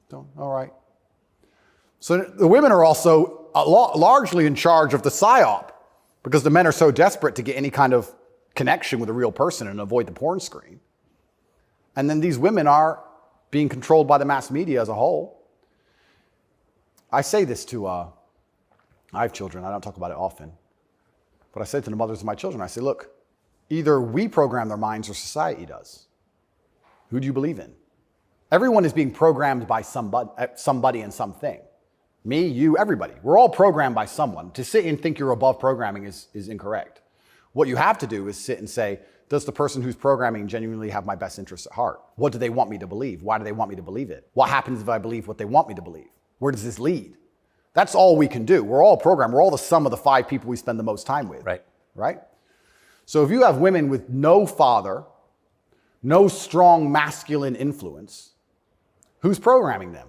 Don't. All right. So the women are also largely in charge of the psyop because the men are so desperate to get any kind of connection with a real person and avoid the porn screen. And then these women are being controlled by the mass media as a whole. I say this to, I have children. I don't talk about it often. But I say to the mothers of my children, I say, look, either we program their minds or society does. Who do you believe in? Everyone is being programmed by somebody and something. Me, you, everybody. We're all programmed by someone. To sit and think you're above programming is incorrect. What you have to do is sit and say, does the person who's programming genuinely have my best interests at heart? What do they want me to believe? Why do they want me to believe it? What happens if I believe what they want me to believe? Where does this lead? That's all we can do. We're all programmed. We're all the sum of the 5 people we spend the most time with. Right? So if you have women with no father, no strong masculine influence, who's programming them?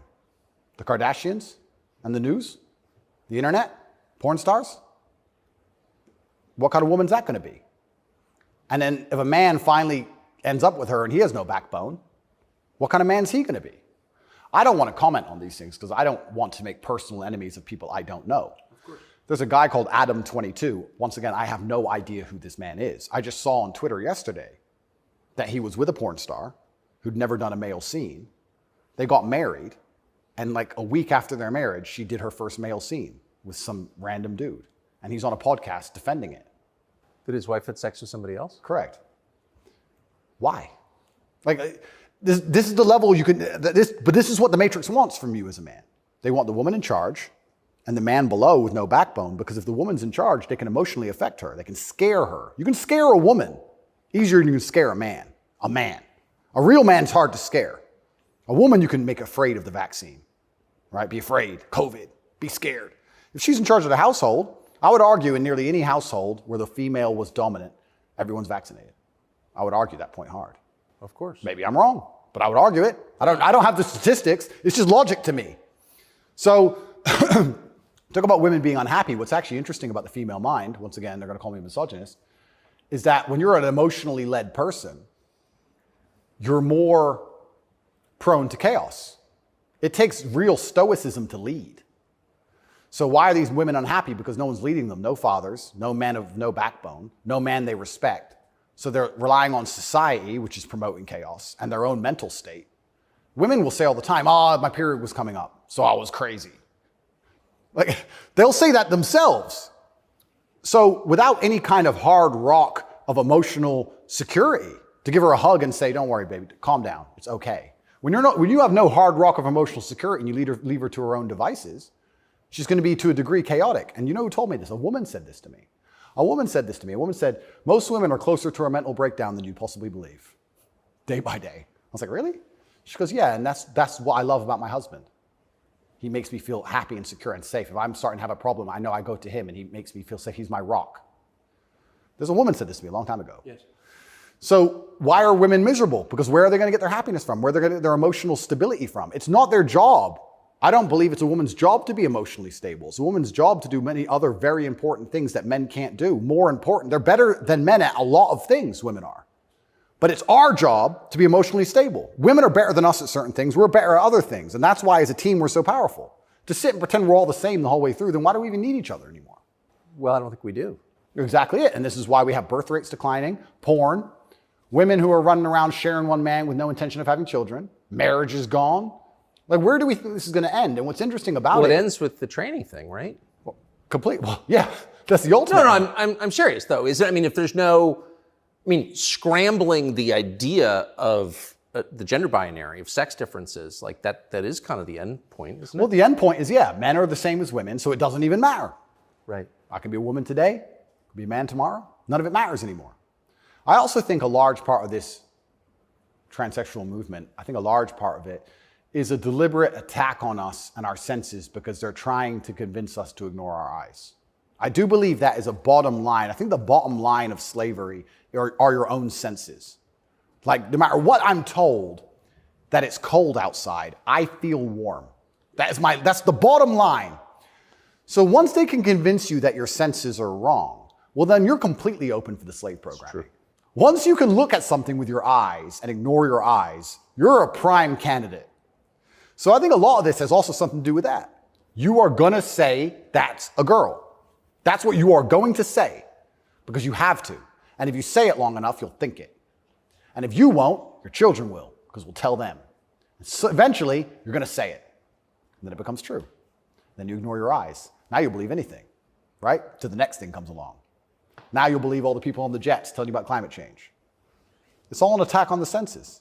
The Kardashians and the news? The internet? Porn stars? What kind of woman's that going to be? And then if a man finally ends up with her and he has no backbone, what kind of man's he going to be? I don't want to comment on these things because I don't want to make personal enemies of people I don't know. There's a guy called Adam22. Once again, I have no idea who this man is. I just saw on Twitter yesterday that he was with a porn star who'd never done a male scene. They got married, and like a week after their marriage, she did her first male scene with some random dude. And he's on a podcast defending it. Did his wife have sex with somebody else? Correct. Why? Like, this is the level you can, but this is what the Matrix wants from you as a man. They want the woman in charge and the man below with no backbone, because if the woman's in charge, they can emotionally affect her. They can scare her. You can scare a woman easier than you can scare a man. A man. A real man's hard to scare. A woman you can make afraid of the vaccine, right? Be afraid, COVID, be scared. If she's in charge of the household, I would argue in nearly any household where the female was dominant, everyone's vaccinated. I would argue that point hard. Of course. Maybe I'm wrong, but I would argue it. I don't have the statistics. It's just logic to me. So Talk about women being unhappy. What's actually interesting about the female mind, once again, they're going to call me a misogynist, is that when you're an emotionally led person, you're more prone to chaos. It takes real stoicism to lead. So why are these women unhappy? Because no one's leading them. No fathers, no men of no backbone, no man they respect. So they're relying on society, which is promoting chaos, and their own mental state. Women will say all the time, my period was coming up, so I was crazy. Like, they'll say that themselves. So without any kind of hard rock of emotional security, to give her a hug and say, don't worry, baby, calm down, it's okay. When you have no hard rock of emotional security and you leave her to her own devices, she's going to be, to a degree, chaotic. And you know who told me this? A woman said this to me. A woman said, most women are closer to a mental breakdown than you possibly believe, day by day. I was like, really? She goes, yeah, and that's what I love about my husband. He makes me feel happy and secure and safe. If I'm starting to have a problem, I know I go to him and he makes me feel safe. He's my rock. There's a woman said this to me a long time ago. Yes. So why are women miserable? Because where are they going to get their happiness from? Where are they going to get their emotional stability from? It's not their job. I don't believe it's a woman's job to be emotionally stable. It's a woman's job to do many other very important things that men can't do. More important. They're better than men at a lot of things, women are. But it's our job to be emotionally stable. Women are better than us at certain things. We're better at other things. And that's why as a team, we're so powerful. To sit and pretend we're all the same the whole way through, then why do we even need each other anymore? Well, I don't think we do. Exactly it. And this is why we have birth rates declining, porn, women who are running around sharing one man with no intention of having children, marriage is gone. Like, where do we think this is going to end? And what's interesting about it ends with the training thing, right? Well, yeah, that's the ultimate. No, I'm serious though. If there's no, scrambling the idea of the gender binary, of sex differences, like that is kind of the end point, isn't it? Well, the end point is, men are the same as women, so it doesn't even matter. Right. I can be a woman today, I can be a man tomorrow. None of it matters anymore. I also think a large part of this transsexual movement, I think a large part of it is a deliberate attack on us and our senses because they're trying to convince us to ignore our eyes. I do believe that is a bottom line. I think the bottom line of slavery are your own senses. Like, no matter what I'm told, that it's cold outside, I feel warm. That's the bottom line. So once they can convince you that your senses are wrong, well, then you're completely open for the slave programming. Once you can look at something with your eyes and ignore your eyes, you're a prime candidate. So I think a lot of this has also something to do with that. You are going to say that's a girl. That's what you are going to say because you have to. And if you say it long enough, you'll think it. And if you won't, your children will because we'll tell them. So eventually, you're going to say it. And then it becomes true. Then you ignore your eyes. Now you'll believe anything, right? Till the next thing comes along. Now you'll believe all the people on the jets telling you about climate change. It's all an attack on the senses.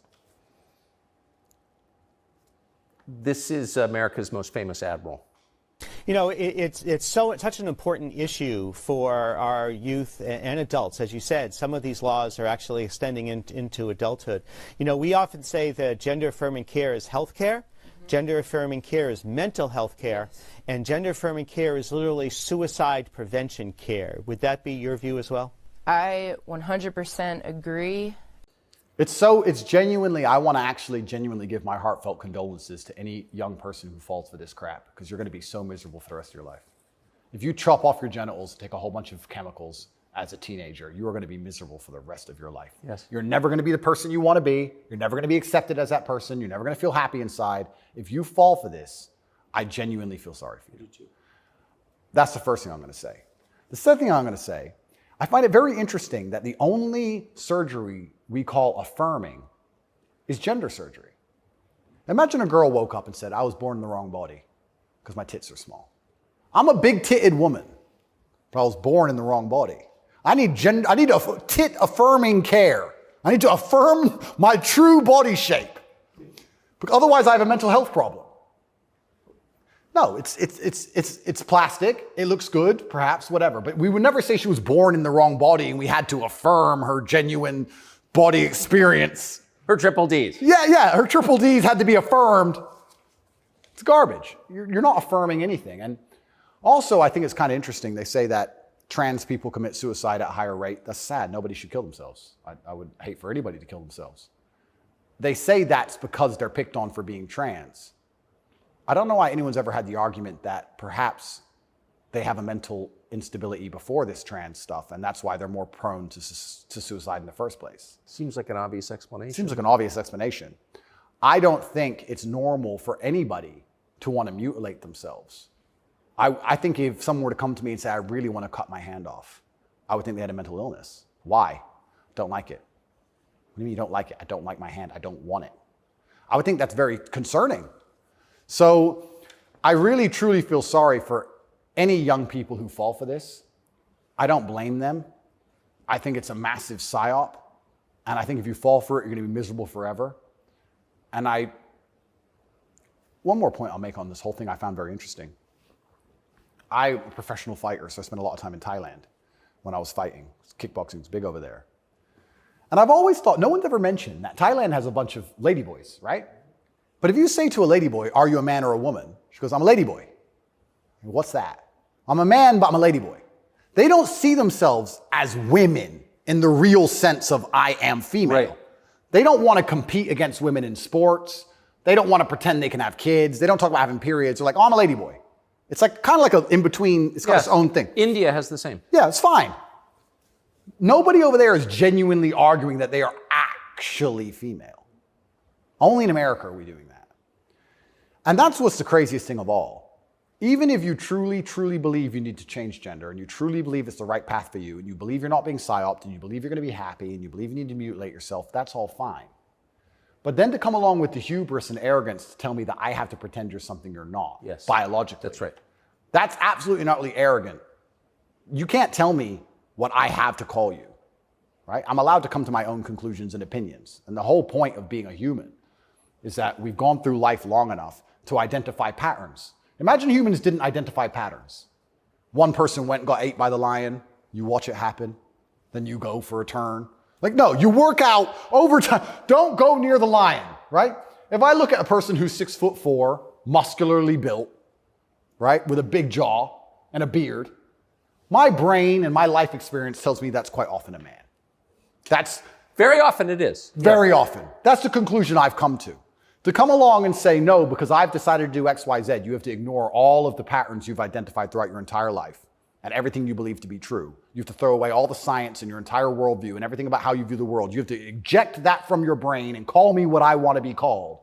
This is America's most famous admiral. It's such an important issue for our youth and adults. As you said, some of these laws are actually extending into adulthood. We often say that gender-affirming care is health care. Gender-affirming care is mental health care. And gender-affirming care is literally suicide prevention care. Would that be your view as well? I 100% agree. It's genuinely, I want to actually genuinely give my heartfelt condolences to any young person who falls for this crap, because you're going to be so miserable for the rest of your life. If you chop off your genitals, take a whole bunch of chemicals as a teenager, you are going to be miserable for the rest of your life. Yes. You're never going to be the person you want to be. You're never going to be accepted as that person. You're never going to feel happy inside. If you fall for this, I genuinely feel sorry for you. Me too. That's the first thing I'm going to say. The second thing I'm going to say, I find it very interesting that the only surgery we call affirming is gender surgery. Imagine a girl woke up and said, I was born in the wrong body because my tits are small. I'm a big-titted woman, but I was born in the wrong body. I need tit affirming care. I need to affirm my true body shape. Because otherwise I have a mental health problem. No, it's plastic. It looks good, perhaps, whatever. But we would never say she was born in the wrong body and we had to affirm her genuine body experience. Her triple Ds. Yeah, her triple Ds had to be affirmed. It's garbage. You're not affirming anything. And also, I think it's kind of interesting. They say that trans people commit suicide at a higher rate. That's sad. Nobody should kill themselves. I would hate for anybody to kill themselves. They say that's because they're picked on for being trans. I don't know why anyone's ever had the argument that perhaps they have a mental instability before this trans stuff, and that's why they're more prone to suicide in the first place. Seems like an obvious explanation. Seems like an obvious explanation. I don't think it's normal for anybody to want to mutilate themselves. I think if someone were to come to me and say, I really want to cut my hand off, I would think they had a mental illness. Why? Don't like it. What do you mean you don't like it? I don't like my hand. I don't want it. I would think that's very concerning. So I really, truly feel sorry for any young people who fall for this. I don't blame them. I think it's a massive psyop. And I think if you fall for it, you're going to be miserable forever. And one more point I'll make on this whole thing I found very interesting. I'm a professional fighter, so I spent a lot of time in Thailand when I was fighting. Kickboxing was big over there. And I've always thought, no one's ever mentioned that Thailand has a bunch of ladyboys, right? But if you say to a ladyboy, are you a man or a woman? She goes, I'm a ladyboy. What's that? I'm a man, but I'm a ladyboy. They don't see themselves as women in the real sense of I am female. Right. They don't want to compete against women in sports. They don't want to pretend they can have kids. They don't talk about having periods. They're like, oh, I'm a ladyboy. It's like kind of like an in-between. It's got its own thing. India has the same. Yeah, it's fine. Nobody over there is genuinely arguing that they are actually female. Only in America are we doing that. And that's what's the craziest thing of all. Even if you truly, truly believe you need to change gender, and you truly believe it's the right path for you, and you believe you're not being psyoped, and you believe you're going to be happy, and you believe you need to mutilate yourself, that's all fine. But then to come along with the hubris and arrogance to tell me that I have to pretend you're something you're not, biologically. That's right. That's absolutely and utterly arrogant. You can't tell me what I have to call you, right? I'm allowed to come to my own conclusions and opinions. And the whole point of being a human is that we've gone through life long enough to identify patterns. Imagine humans didn't identify patterns. One person went and got ate by the lion. You watch it happen. Then you go for a turn. Like, no, you work out over time. Don't go near the lion, right? If I look at a person who's 6'4", muscularly built, right, with a big jaw and a beard, my brain and my life experience tells me that's quite often a man. That's very often it is. Very often. That's the conclusion I've come to. To come along and say, no, because I've decided to do X, Y, Z, you have to ignore all of the patterns you've identified throughout your entire life and everything you believe to be true. You have to throw away all the science in your entire worldview and everything about how you view the world. You have to eject that from your brain and call me what I want to be called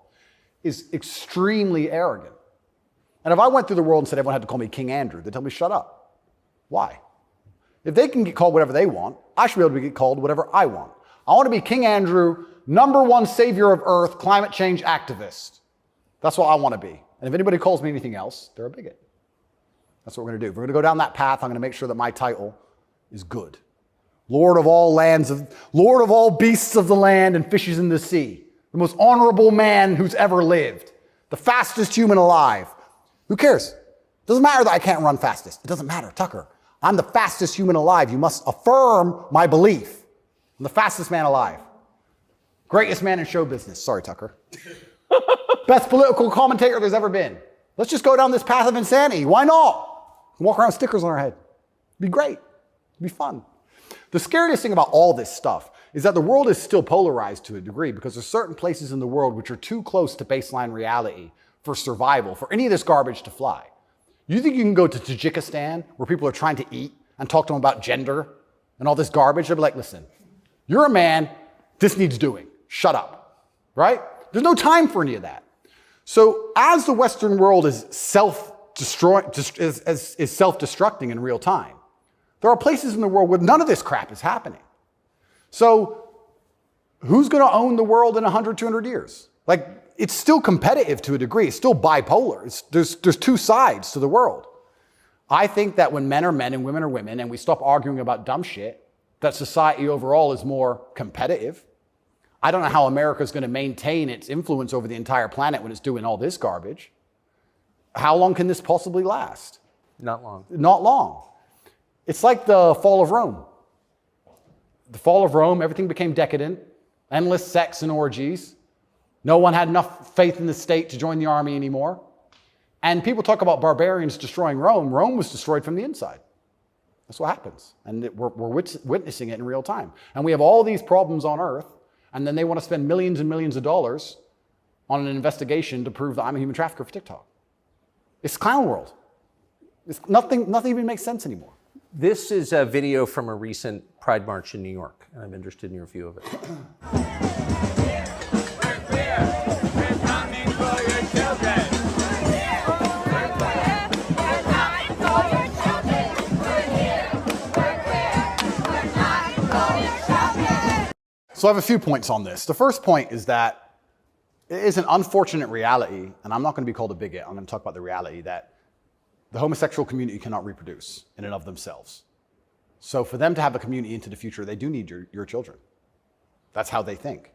is extremely arrogant. And if I went through the world and said everyone had to call me King Andrew, they'd tell me, shut up. Why? If they can get called whatever they want, I should be able to get called whatever I want. I want to be King Andrew, #1 savior of Earth, climate change activist. That's what I want to be. And if anybody calls me anything else, they're a bigot. That's what we're going to do. If we're going to go down that path, I'm going to make sure that my title is good. Lord of all beasts of the land and fishes in the sea. The most honorable man who's ever lived. The fastest human alive. Who cares? It doesn't matter that I can't run fastest. It doesn't matter, Tucker. I'm the fastest human alive. You must affirm my belief. I'm the fastest man alive. Greatest man in show business. Sorry, Tucker. Best political commentator there's ever been. Let's just go down this path of insanity. Why not? Walk around with stickers on our head. It'd be great. It'd be fun. The scariest thing about all this stuff is that the world is still polarized to a degree because there's certain places in the world which are too close to baseline reality for survival, for any of this garbage to fly. You think you can go to Tajikistan where people are trying to eat and talk to them about gender and all this garbage? They'll be like, listen, you're a man, this needs doing. Shut up, right? There's no time for any of that. So as the Western world is self-destructing in real time, there are places in the world where none of this crap is happening. So who's going to own the world in 100, 200 years? Like, it's still competitive to a degree. It's still bipolar. There's two sides to the world. I think that when men are men and women are women and we stop arguing about dumb shit, that society overall is more competitive. I don't know how America's going to maintain its influence over the entire planet when it's doing all this garbage. How long can this possibly last? Not long. Not long. It's like the fall of Rome. The fall of Rome, everything became decadent, endless sex and orgies. No one had enough faith in the state to join the army anymore. And people talk about barbarians destroying Rome. Rome was destroyed from the inside. That's what happens. And we're witnessing it in real time. And we have all these problems on Earth, and then they want to spend millions and millions of dollars on an investigation to prove that I'm a human trafficker for TikTok. It's clown world. Nothing even makes sense anymore. This is a video from a recent Pride March in New York, and I'm interested in your view of it. So I have a few points on this. The first point is that it is an unfortunate reality, and I'm not going to be called a bigot. I'm going to talk about the reality that the homosexual community cannot reproduce in and of themselves. So for them to have a community into the future, they do need your children. That's how they think.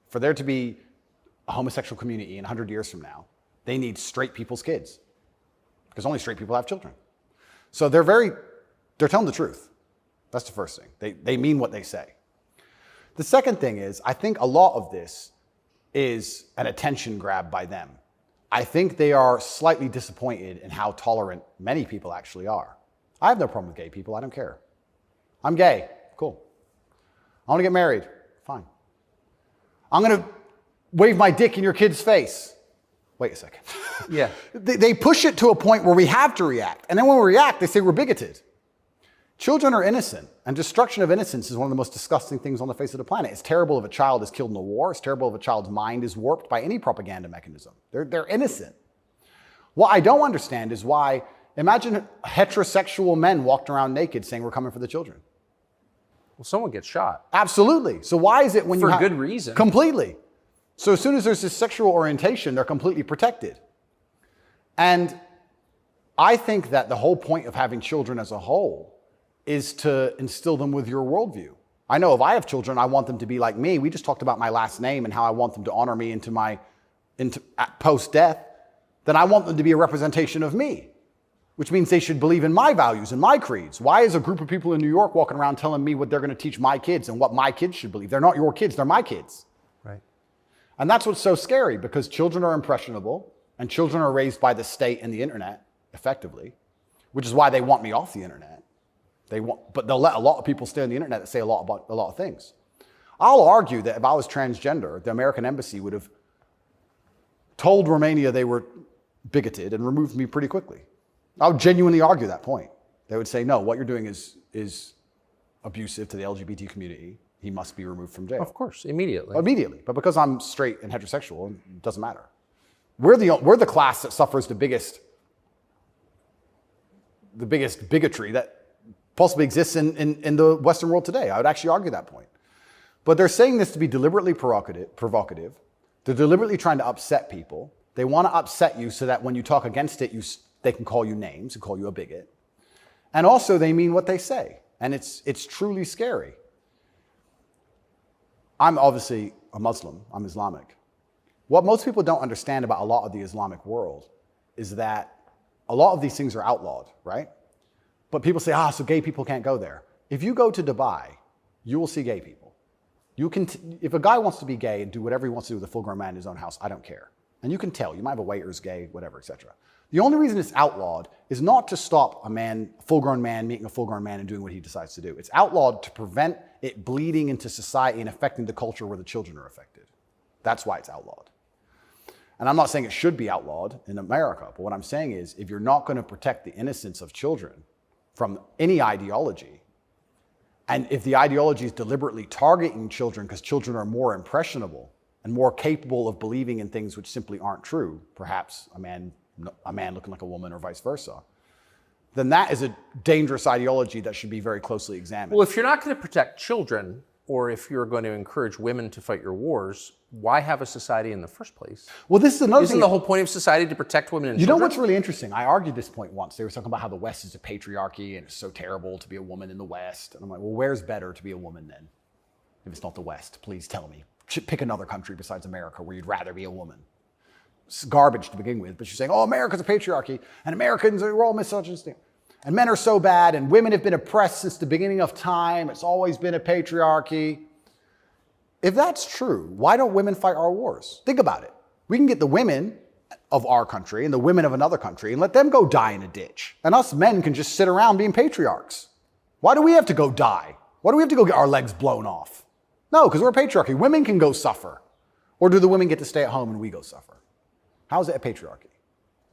For there to be a homosexual community in 100 years from now, they need straight people's kids, because only straight people have children. So they're telling the truth. That's the first thing. They mean what they say. The second thing is, I think a lot of this is an attention grab by them. I think they are slightly disappointed in how tolerant many people actually are. I have no problem with gay people. I don't care. I'm gay. Cool. I want to get married. Fine. I'm going to wave my dick in your kid's face. Wait a second. Yeah. They push it to a point where we have to react. And then when we react, they say we're bigoted. Children are innocent, and destruction of innocence is one of the most disgusting things on the face of the planet. It's terrible if a child is killed in a war. It's terrible if a child's mind is warped by any propaganda mechanism. They're innocent. What I don't understand is why, imagine heterosexual men walked around naked saying we're coming for the children. Well, someone gets shot. Absolutely. So why is it when For good reason. Completely. So as soon as there's this sexual orientation, they're completely protected. And I think that the whole point of having children as a whole is to instill them with your worldview. I know if I have children, I want them to be like me. We just talked about my last name and how I want them to honor me into post-death. Then I want them to be a representation of me, which means they should believe in my values and my creeds. Why is a group of people in New York walking around telling me what they're going to teach my kids and what my kids should believe? They're not your kids, they're my kids. Right. And that's what's so scary, because children are impressionable and children are raised by the state and the internet, effectively, which is why they want me off the internet. But they'll let a lot of people stay on the internet that say a lot about a lot of things. I'll argue that if I was transgender, the American embassy would have told Romania they were bigoted and removed me pretty quickly. I would genuinely argue that point. They would say, no, what you're doing is abusive to the LGBT community. He must be removed from jail. Of course, immediately. Immediately. But because I'm straight and heterosexual, it doesn't matter. We're the class that suffers the biggest bigotry that possibly exists in the Western world today. I would actually argue that point. But they're saying this to be deliberately provocative. They're deliberately trying to upset people. They want to upset you so that when you talk against it, they can call you names and call you a bigot. And also they mean what they say. And it's truly scary. I'm obviously a Muslim. I'm Islamic. What most people don't understand about a lot of the Islamic world is that a lot of these things are outlawed, right? But people say, so gay people can't go there. If you go to Dubai, you will see gay people. If a guy wants to be gay and do whatever he wants to do with a full-grown man in his own house, I don't care. And you can tell. You might have a waiter who's gay, whatever, etc. The only reason it's outlawed is not to stop a full-grown man meeting a full-grown man and doing what he decides to do. It's outlawed to prevent it bleeding into society and affecting the culture where the children are affected. That's why it's outlawed. And I'm not saying it should be outlawed in America, but what I'm saying is if you're not going to protect the innocence of children from any ideology, and if the ideology is deliberately targeting children because children are more impressionable and more capable of believing in things which simply aren't true, perhaps a man looking like a woman or vice versa, then that is a dangerous ideology that should be very closely examined. Well, if you're not going to protect children, or if you're going to encourage women to fight your wars, why have a society in the first place? Well, this is another Isn't thing. the whole point of society to protect women and You children? know what's really interesting? I argued this point once. They were talking about how the West is a patriarchy and it's so terrible to be a woman in the West. And I'm like, well, where's better to be a woman then? If it's not the West, please tell me. Pick another country besides America where you'd rather be a woman. It's garbage to begin with, but you're saying, America's a patriarchy and Americans are all misogynistic. And men are so bad and women have been oppressed since the beginning of time. It's always been a patriarchy. If that's true, why don't women fight our wars? Think about it. We can get the women of our country and the women of another country and let them go die in a ditch. And us men can just sit around being patriarchs. Why do we have to go die? Why do we have to go get our legs blown off? No, because we're a patriarchy. Women can go suffer. Or do the women get to stay at home and we go suffer? How is it a patriarchy,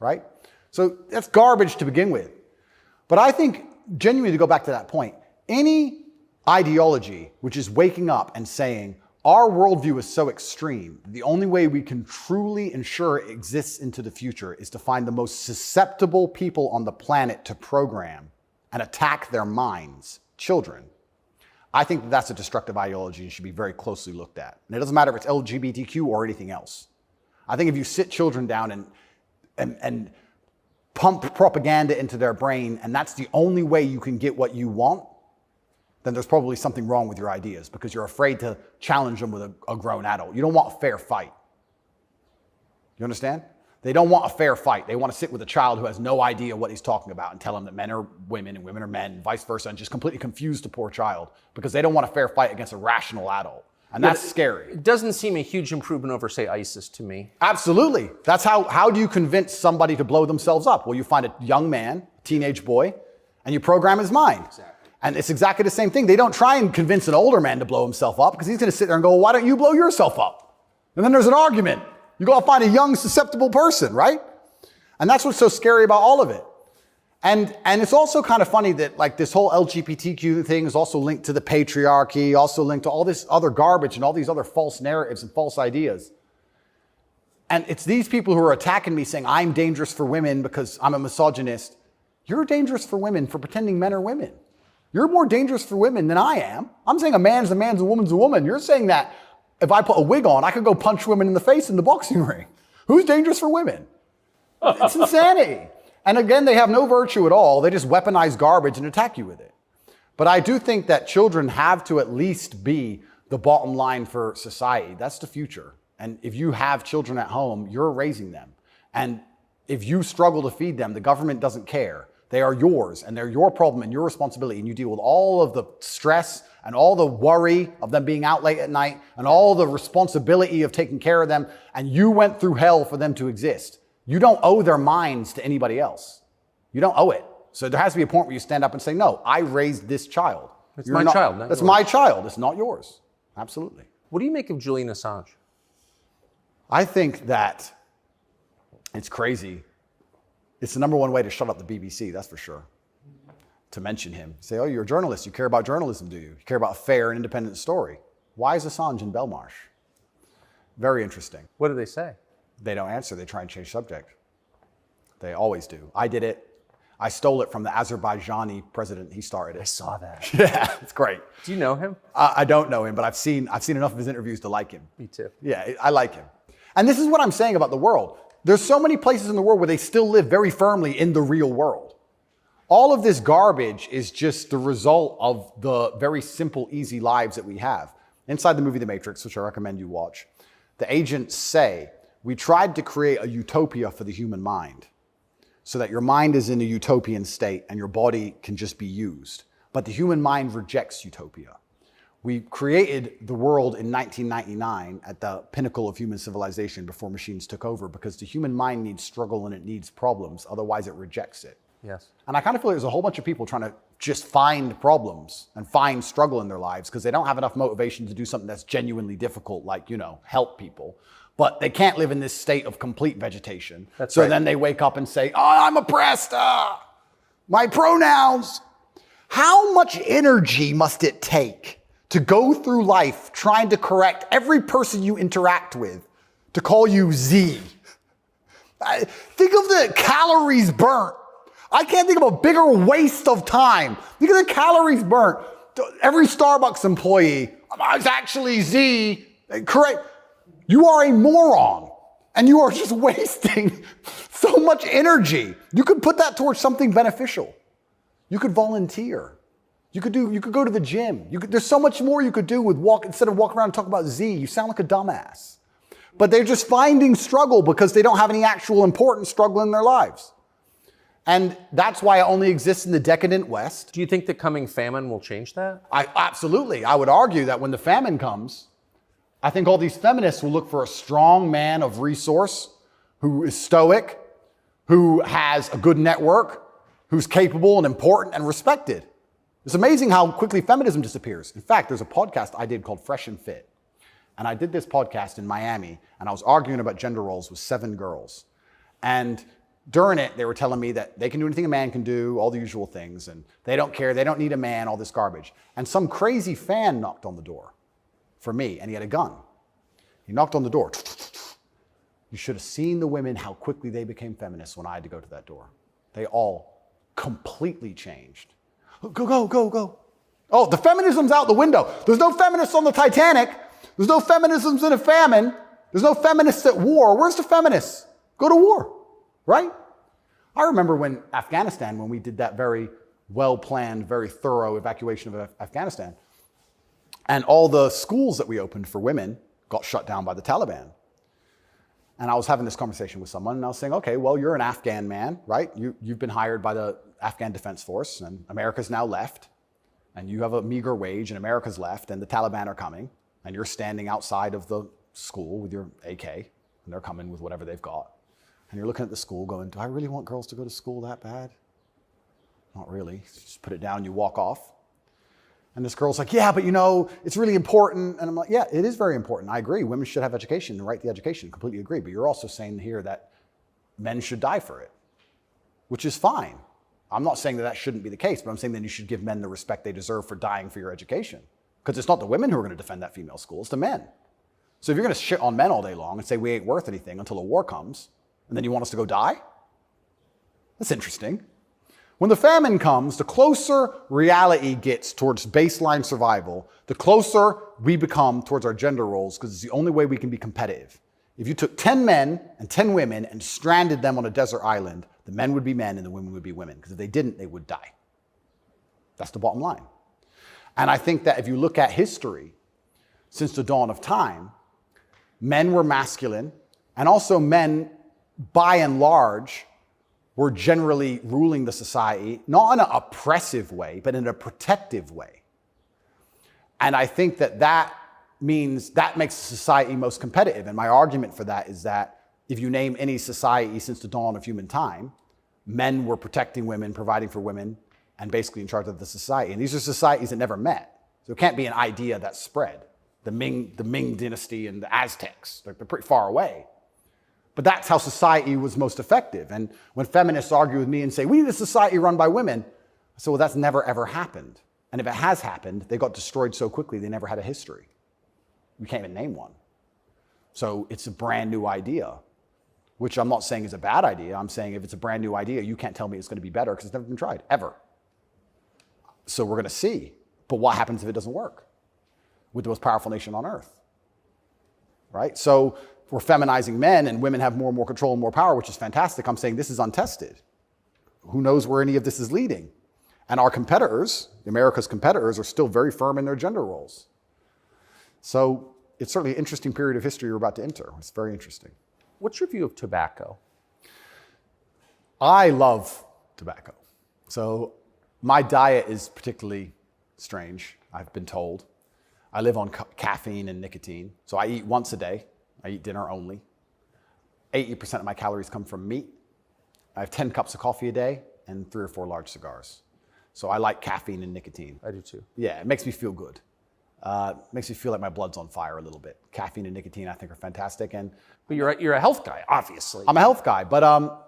right? So that's garbage to begin with. But I think, genuinely, to go back to that point, any ideology which is waking up and saying, our worldview is so extreme, the only way we can truly ensure it exists into the future is to find the most susceptible people on the planet to program and attack their minds, children. I think that that's a destructive ideology and should be very closely looked at. And it doesn't matter if it's LGBTQ or anything else. I think if you sit children down and pump propaganda into their brain, and that's the only way you can get what you want, then there's probably something wrong with your ideas because you're afraid to challenge them with a grown adult. You don't want a fair fight. You understand? They don't want a fair fight. They want to sit with a child who has no idea what he's talking about and tell him that men are women and women are men and vice versa, and just completely confuse the poor child because they don't want a fair fight against a rational adult. And that's scary. It doesn't seem a huge improvement over, say, ISIS to me. Absolutely. That's how do you convince somebody to blow themselves up? Well, you find a young man, teenage boy, and you program his mind. Exactly. And it's exactly the same thing. They don't try and convince an older man to blow himself up because he's going to sit there and go, well, why don't you blow yourself up? And then there's an argument. You go find a young, susceptible person, right? And that's what's so scary about all of it. And it's also kind of funny that like this whole LGBTQ thing is also linked to the patriarchy, also linked to all this other garbage and all these other false narratives and false ideas. And it's these people who are attacking me saying, I'm dangerous for women because I'm a misogynist. You're dangerous for women for pretending men are women. You're more dangerous for women than I am. I'm saying a man's a man's, a woman's a woman. You're saying that if I put a wig on, I could go punch women in the face in the boxing ring. Who's dangerous for women? It's insanity. And again, they have no virtue at all. They just weaponize garbage and attack you with it. But I do think that children have to at least be the bottom line for society. That's the future. And if you have children at home, you're raising them. And if you struggle to feed them, the government doesn't care. They are yours, and they're your problem and your responsibility, and you deal with all of the stress and all the worry of them being out late at night and all the responsibility of taking care of them, and you went through hell for them to exist. You don't owe their minds to anybody else. You don't owe it. So there has to be a point where you stand up and say, no, I raised this child. It's my child, not That's yours. my child. It's not yours. Absolutely. What do you make of Julian Assange? I think that it's crazy. It's the number one way to shut up the BBC, that's for sure. To mention him. Say, oh, you're a journalist. You care about journalism, do you? You care about a fair and independent story. Why is Assange in Belmarsh? Very interesting. What do they say? They don't answer. They try and change subject. They always do. I did it. I stole it from the Azerbaijani president. He started it. I saw that. Yeah, it's great. Do you know him? I don't know him, but I've seen enough of his interviews to like him. Me too. Yeah, I like him. And this is what I'm saying about the world. There's so many places in the world where they still live very firmly in the real world. All of this garbage is just the result of the very simple, easy lives that we have. Inside the movie The Matrix, which I recommend you watch, the agents say, we tried to create a utopia for the human mind so that your mind is in a utopian state and your body can just be used. But the human mind rejects utopia. We created the world in 1999 at the pinnacle of human civilization before machines took over because the human mind needs struggle and it needs problems. Otherwise, it rejects it. Yes. And I kind of feel like there's a whole bunch of people trying to just find problems and find struggle in their lives because they don't have enough motivation to do something that's genuinely difficult, like, help people. But they can't live in this state of complete vegetation. That's right. Then they wake up and say, oh, I'm oppressed. My pronouns. How much energy must it take to go through life trying to correct every person you interact with to call you Z? Think of the calories burnt. I can't think of a bigger waste of time. Think of the calories burnt. Every Starbucks employee, it's actually Z. Correct. You are a moron, and you are just wasting so much energy. You could put that towards something beneficial. You could volunteer. You could go to the gym. There's so much more you could do with instead of walking around and talking about Z. You sound like a dumbass. But they're just finding struggle because they don't have any actual important struggle in their lives. And that's why it only exists in the decadent West. Do you think the coming famine will change that? Absolutely. I would argue that when the famine comes, I think all these feminists will look for a strong man of resource who is stoic, who has a good network, who's capable and important and respected. It's amazing how quickly feminism disappears. In fact, there's a podcast I did called Fresh and Fit. And I did this podcast in Miami, and I was arguing about gender roles with 7 girls. And during it, they were telling me that they can do anything a man can do, all the usual things, and they don't care, they don't need a man, all this garbage. And some crazy fan knocked on the door for me, and he had a gun. He knocked on the door. You should have seen the women, how quickly they became feminists when I had to go to that door. They all completely changed. Go. Oh, the feminism's out the window. There's no feminists on the Titanic. There's no feminisms in a famine. There's no feminists at war. Where's the feminists? Go to war. Right? I remember when Afghanistan, when we did that very well-planned, very thorough evacuation of Afghanistan, and all the schools that we opened for women got shut down by the Taliban. And I was having this conversation with someone, and I was saying, okay, well, you're an Afghan man, right? You've been hired by the Afghan Defense Force, and America's now left, and you have a meager wage, and America's left, and the Taliban are coming, and you're standing outside of the school with your AK, and they're coming with whatever they've got. And you're looking at the school going, do I really want girls to go to school that bad? Not really. Just put it down, you walk off. And this girl's like, yeah, but you know, it's really important. And I'm like, yeah, it is very important. I agree. Women should have education and right the education. Completely agree. But you're also saying here that men should die for it, which is fine. I'm not saying that that shouldn't be the case, but I'm saying that you should give men the respect they deserve for dying for your education. Because it's not the women who are going to defend that female school, it's the men. So if you're going to shit on men all day long and say we ain't worth anything until a war comes, and then you want us to go die? That's interesting. When the famine comes, the closer reality gets towards baseline survival, the closer we become towards our gender roles, because it's the only way we can be competitive. If you took 10 men and 10 women and stranded them on a desert island, the men would be men and the women would be women, because if they didn't, they would die. That's the bottom line. And I think that if you look at history, since the dawn of time, men were masculine, and also men, by and large, were generally ruling the society, not in an oppressive way, but in a protective way. And I think that that means that makes the society most competitive. And my argument for that is that if you name any society since the dawn of human time, men were protecting women, providing for women, and basically in charge of the society. And these are societies that never met. So it can't be an idea that spread. The Ming dynasty and the Aztecs, they're pretty far away. But that's how society was most effective. And when feminists argue with me and say, we need a society run by women, I say, well, that's never, ever happened. And if it has happened, they got destroyed so quickly, they never had a history. We can't even name one. So it's a brand new idea, which I'm not saying is a bad idea. I'm saying if it's a brand new idea, you can't tell me it's going to be better because it's never been tried, ever. So we're going to see. But what happens if it doesn't work with the most powerful nation on earth? Right? So we're feminizing men and women have more and more control and more power, which is fantastic. I'm saying this is untested. Who knows where any of this is leading? And our competitors, America's competitors, are still very firm in their gender roles. So it's certainly an interesting period of history we're about to enter. It's very interesting. What's your view of tobacco? I love tobacco. So my diet is particularly strange, I've been told. I live on caffeine and nicotine. So I eat once a day. I eat dinner only. 80% of my calories come from meat. I have 10 cups of coffee a day and 3 or 4 large cigars. So I like caffeine and nicotine. I do too. Yeah, it makes me feel good. Makes me feel like my blood's on fire a little bit. Caffeine and nicotine I think are fantastic. But you're a health guy, obviously. I'm a health guy, but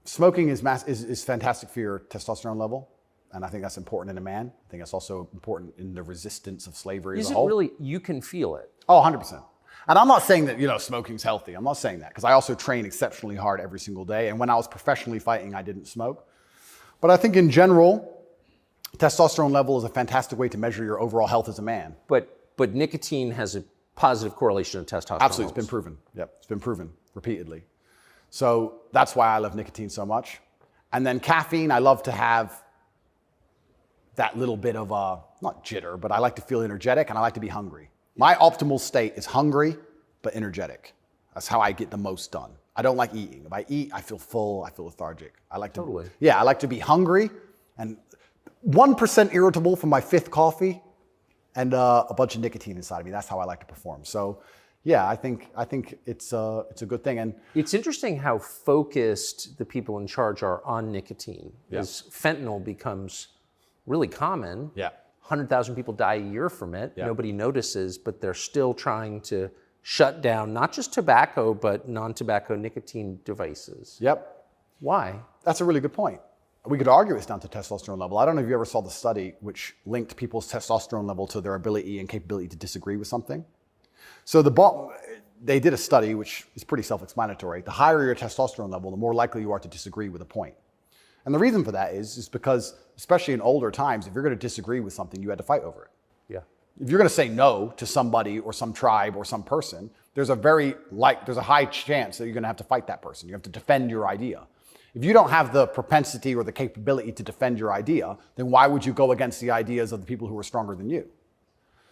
smoking is fantastic for your testosterone level. And I think that's important in a man. I think that's also important in the resistance of slavery as a whole. Is it really, you can feel it? Oh, 100%. And I'm not saying that, smoking's healthy. I'm not saying that, because I also train exceptionally hard every single day. And when I was professionally fighting, I didn't smoke. But I think in general, testosterone level is a fantastic way to measure your overall health as a man. But nicotine has a positive correlation to testosterone. Absolutely, levels. it's been proven. Yep, it's been proven repeatedly. So that's why I love nicotine so much. And then caffeine, I love to have that little bit of, not jitter, but I like to feel energetic and I like to be hungry. My optimal state is hungry, but energetic. That's how I get the most done. I don't like eating. If I eat, I feel full, I feel lethargic. I like to, Totally. Yeah, I like to be hungry and 1% irritable from my 5th coffee and a bunch of nicotine inside of me. That's how I like to perform. So yeah, I think it's a good thing. And it's interesting how focused the people in charge are on nicotine. Yeah. As fentanyl becomes really common. Yeah. 100,000 people die a year from it. Yeah. Nobody notices, but they're still trying to shut down not just tobacco, but non-tobacco nicotine devices. Yep. Why? That's a really good point. We could argue it's down to testosterone level. I don't know if you ever saw the study which linked people's testosterone level to their ability and capability to disagree with something. So they did a study which is pretty self-explanatory. The higher your testosterone level, the more likely you are to disagree with a point. And the reason for that is because, especially in older times, if you're going to disagree with something, you had to fight over it. Yeah. If you're going to say no to somebody or some tribe or some person, there's a high chance that you're going to have to fight that person. You have to defend your idea. If you don't have the propensity or the capability to defend your idea, then why would you go against the ideas of the people who are stronger than you?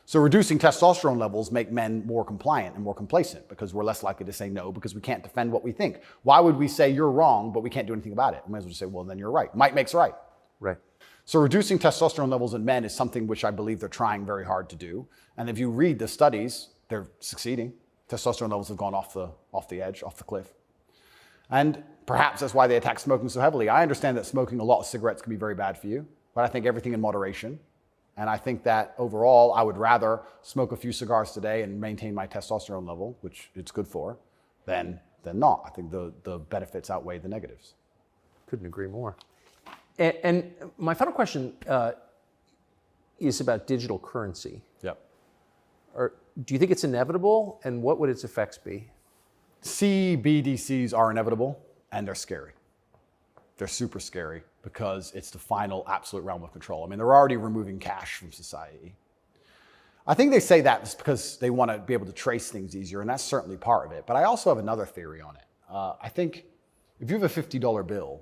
So reducing testosterone levels make men more compliant and more complacent because we're less likely to say no because we can't defend what we think. Why would we say you're wrong, but we can't do anything about it? We might as well just say, well, then you're right. Might makes right. Right. So reducing testosterone levels in men is something which I believe they're trying very hard to do. And if you read the studies, they're succeeding. Testosterone levels have gone off the edge, off the cliff. And perhaps that's why they attack smoking so heavily. I understand that smoking a lot of cigarettes can be very bad for you, but I think everything in moderation. And I think that overall, I would rather smoke a few cigars today and maintain my testosterone level, which it's good for, than not. I think the benefits outweigh the negatives. Couldn't agree more. And my final question is about digital currency. Yep. Do you think it's inevitable, and what would its effects be? CBDCs are inevitable, and they're scary. They're super scary because it's the final absolute realm of control. I mean, they're already removing cash from society. I think they say that just because they want to be able to trace things easier, and that's certainly part of it. But I also have another theory on it. I think if you have a $50 bill,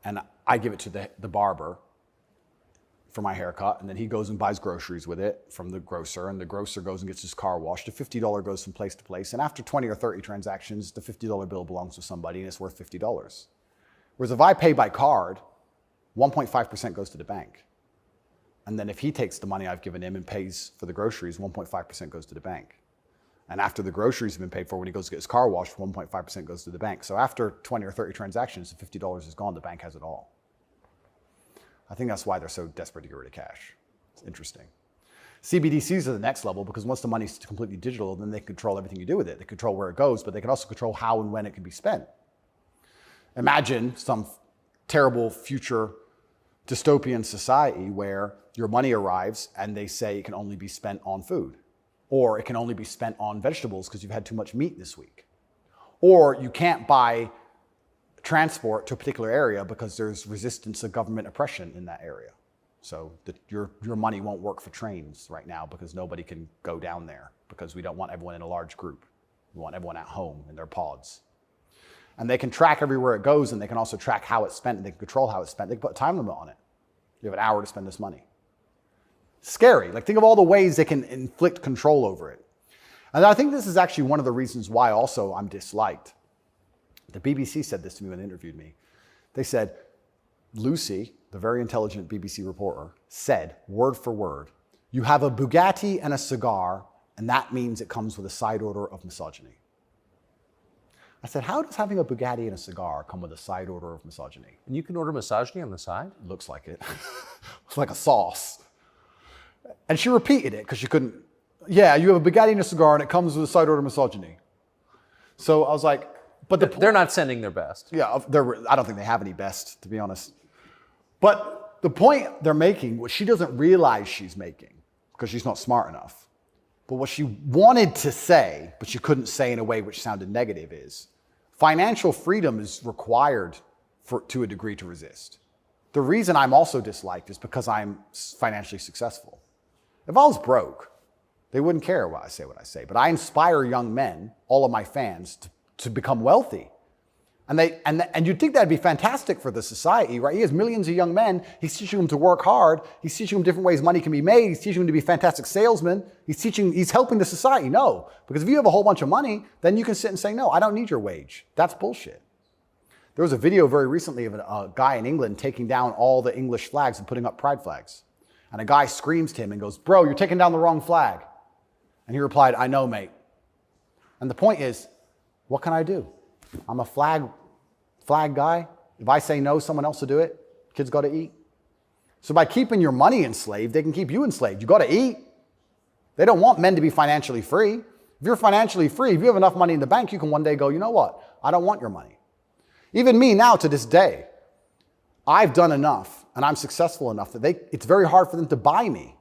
and I give it to the barber for my haircut, and then he goes and buys groceries with it from the grocer, and the grocer goes and gets his car washed. The $50 goes from place to place, and after 20 or 30 transactions, the $50 bill belongs to somebody, and it's worth $50. Whereas if I pay by card, 1.5% goes to the bank. And then if he takes the money I've given him and pays for the groceries, 1.5% goes to the bank. And after the groceries have been paid for, when he goes to get his car washed, 1.5% goes to the bank. So after 20 or 30 transactions, the $50 is gone, the bank has it all. I think that's why they're so desperate to get rid of cash. It's interesting. CBDCs are the next level because once the money's completely digital, then they control everything you do with it. They control where it goes, but they can also control how and when it can be spent. Imagine some terrible future dystopian society where your money arrives and they say it can only be spent on food, or it can only be spent on vegetables because you've had too much meat this week, or you can't buy transport to a particular area because there's resistance to government oppression in that area. So your money won't work for trains right now because nobody can go down there because we don't want everyone in a large group. We want everyone at home in their pods. And they can track everywhere it goes, and they can also track how it's spent, and they can control how it's spent. They can put a time limit on it. You have an hour to spend this money. Scary. Like, think of all the ways they can inflict control over it. And I think this is actually one of the reasons why also I'm disliked. The BBC said this to me when they interviewed me. They said, Lucy, the very intelligent BBC reporter, said, word for word, you have a Bugatti and a cigar, and that means it comes with a side order of misogyny. I said, how does having a Bugatti and a cigar come with a side order of misogyny? And you can order misogyny on the side? Looks like it. It's like a sauce. And she repeated it because she couldn't. Yeah, you have a Bugatti and a cigar, and it comes with a side order of misogyny. So I was like, but they're not sending their best. Yeah, I don't think they have any best, to be honest. But the point they're making, what she doesn't realize she's making, because she's not smart enough, but what she wanted to say, but she couldn't say in a way which sounded negative, is financial freedom is required to a degree to resist. The reason I'm also disliked is because I'm financially successful. If I was broke, they wouldn't care what I say. But I inspire young men, all of my fans, to become wealthy. And you'd think that'd be fantastic for the society, right? He has millions of young men. He's teaching them to work hard. He's teaching them different ways money can be made. He's teaching them to be fantastic salesmen. He's helping the society. No, because if you have a whole bunch of money, then you can sit and say, no, I don't need your wage. That's bullshit. There was a video very recently of a guy in England taking down all the English flags and putting up pride flags. And a guy screams to him and goes, bro, you're taking down the wrong flag. And he replied, I know, mate. And the point is, what can I do? I'm a flag guy. If I say no, someone else will do it. Kids got to eat. So by keeping your money enslaved, they can keep you enslaved. You got to eat. They don't want men to be financially free. If you're financially free, if you have enough money in the bank, you can one day go, you know what? I don't want your money. Even me now to this day, I've done enough and I'm successful enough that it's very hard for them to buy me.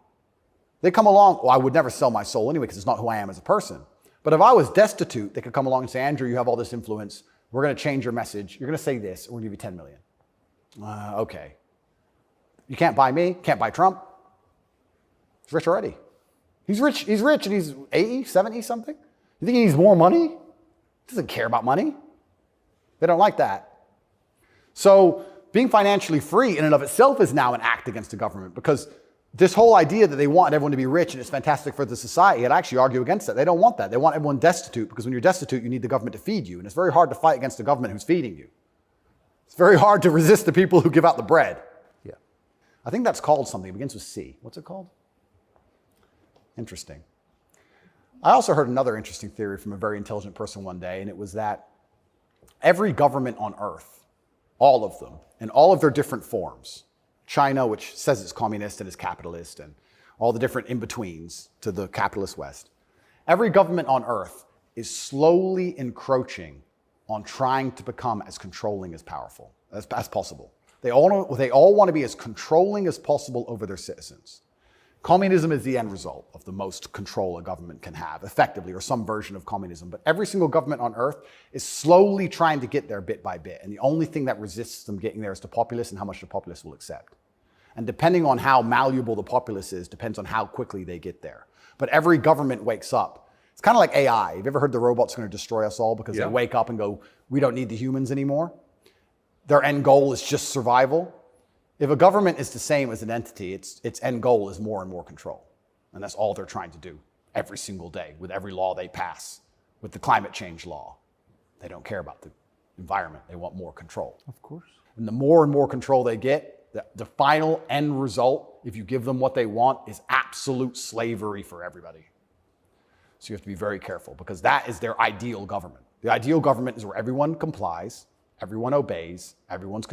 They come along, well, I would never sell my soul anyway because it's not who I am as a person. But if I was destitute, they could come along and say, Andrew, you have all this influence. We're going to change your message. You're going to say this. We're going to give you 10 million. Okay. You can't buy me. Can't buy Trump. He's rich already. He's rich. He's rich and he's 80, 70 something. You think he needs more money? He doesn't care about money. They don't like that. So being financially free in and of itself is now an act against the government, because this whole idea that they want everyone to be rich and it's fantastic for the society, I'd actually argue against that. They don't want that. They want everyone destitute, because when you're destitute, you need the government to feed you. And it's very hard to fight against the government who's feeding you. It's very hard to resist the people who give out the bread. Yeah. I think that's called something. It begins with C. What's it called? Interesting. I also heard another interesting theory from a very intelligent person one day, and it was that every government on earth, all of them, in all of their different forms, China, which says it's communist and is capitalist, and all the different in-betweens to the capitalist West, every government on earth is slowly encroaching on trying to become as controlling as powerful as possible. They all want to be as controlling as possible over their citizens. Communism is the end result of the most control a government can have, effectively, or some version of communism. But every single government on earth is slowly trying to get there bit by bit. And the only thing that resists them getting there is the populace and how much the populace will accept. And depending on how malleable the populace is, depends on how quickly they get there. But every government wakes up. It's kind of like AI. Have you ever heard the robots are going to destroy us all because they wake up and go, we don't need the humans anymore? Their end goal is just survival. If a government is the same as an entity, its end goal is more and more control. And that's all they're trying to do every single day with every law they pass, with the climate change law. They don't care about the environment. They want more control. Of course. And the more and more control they get, the final end result, if you give them what they want, is absolute slavery for everybody. So you have to be very careful, because that is their ideal government. The ideal government is where everyone complies, everyone obeys, everyone's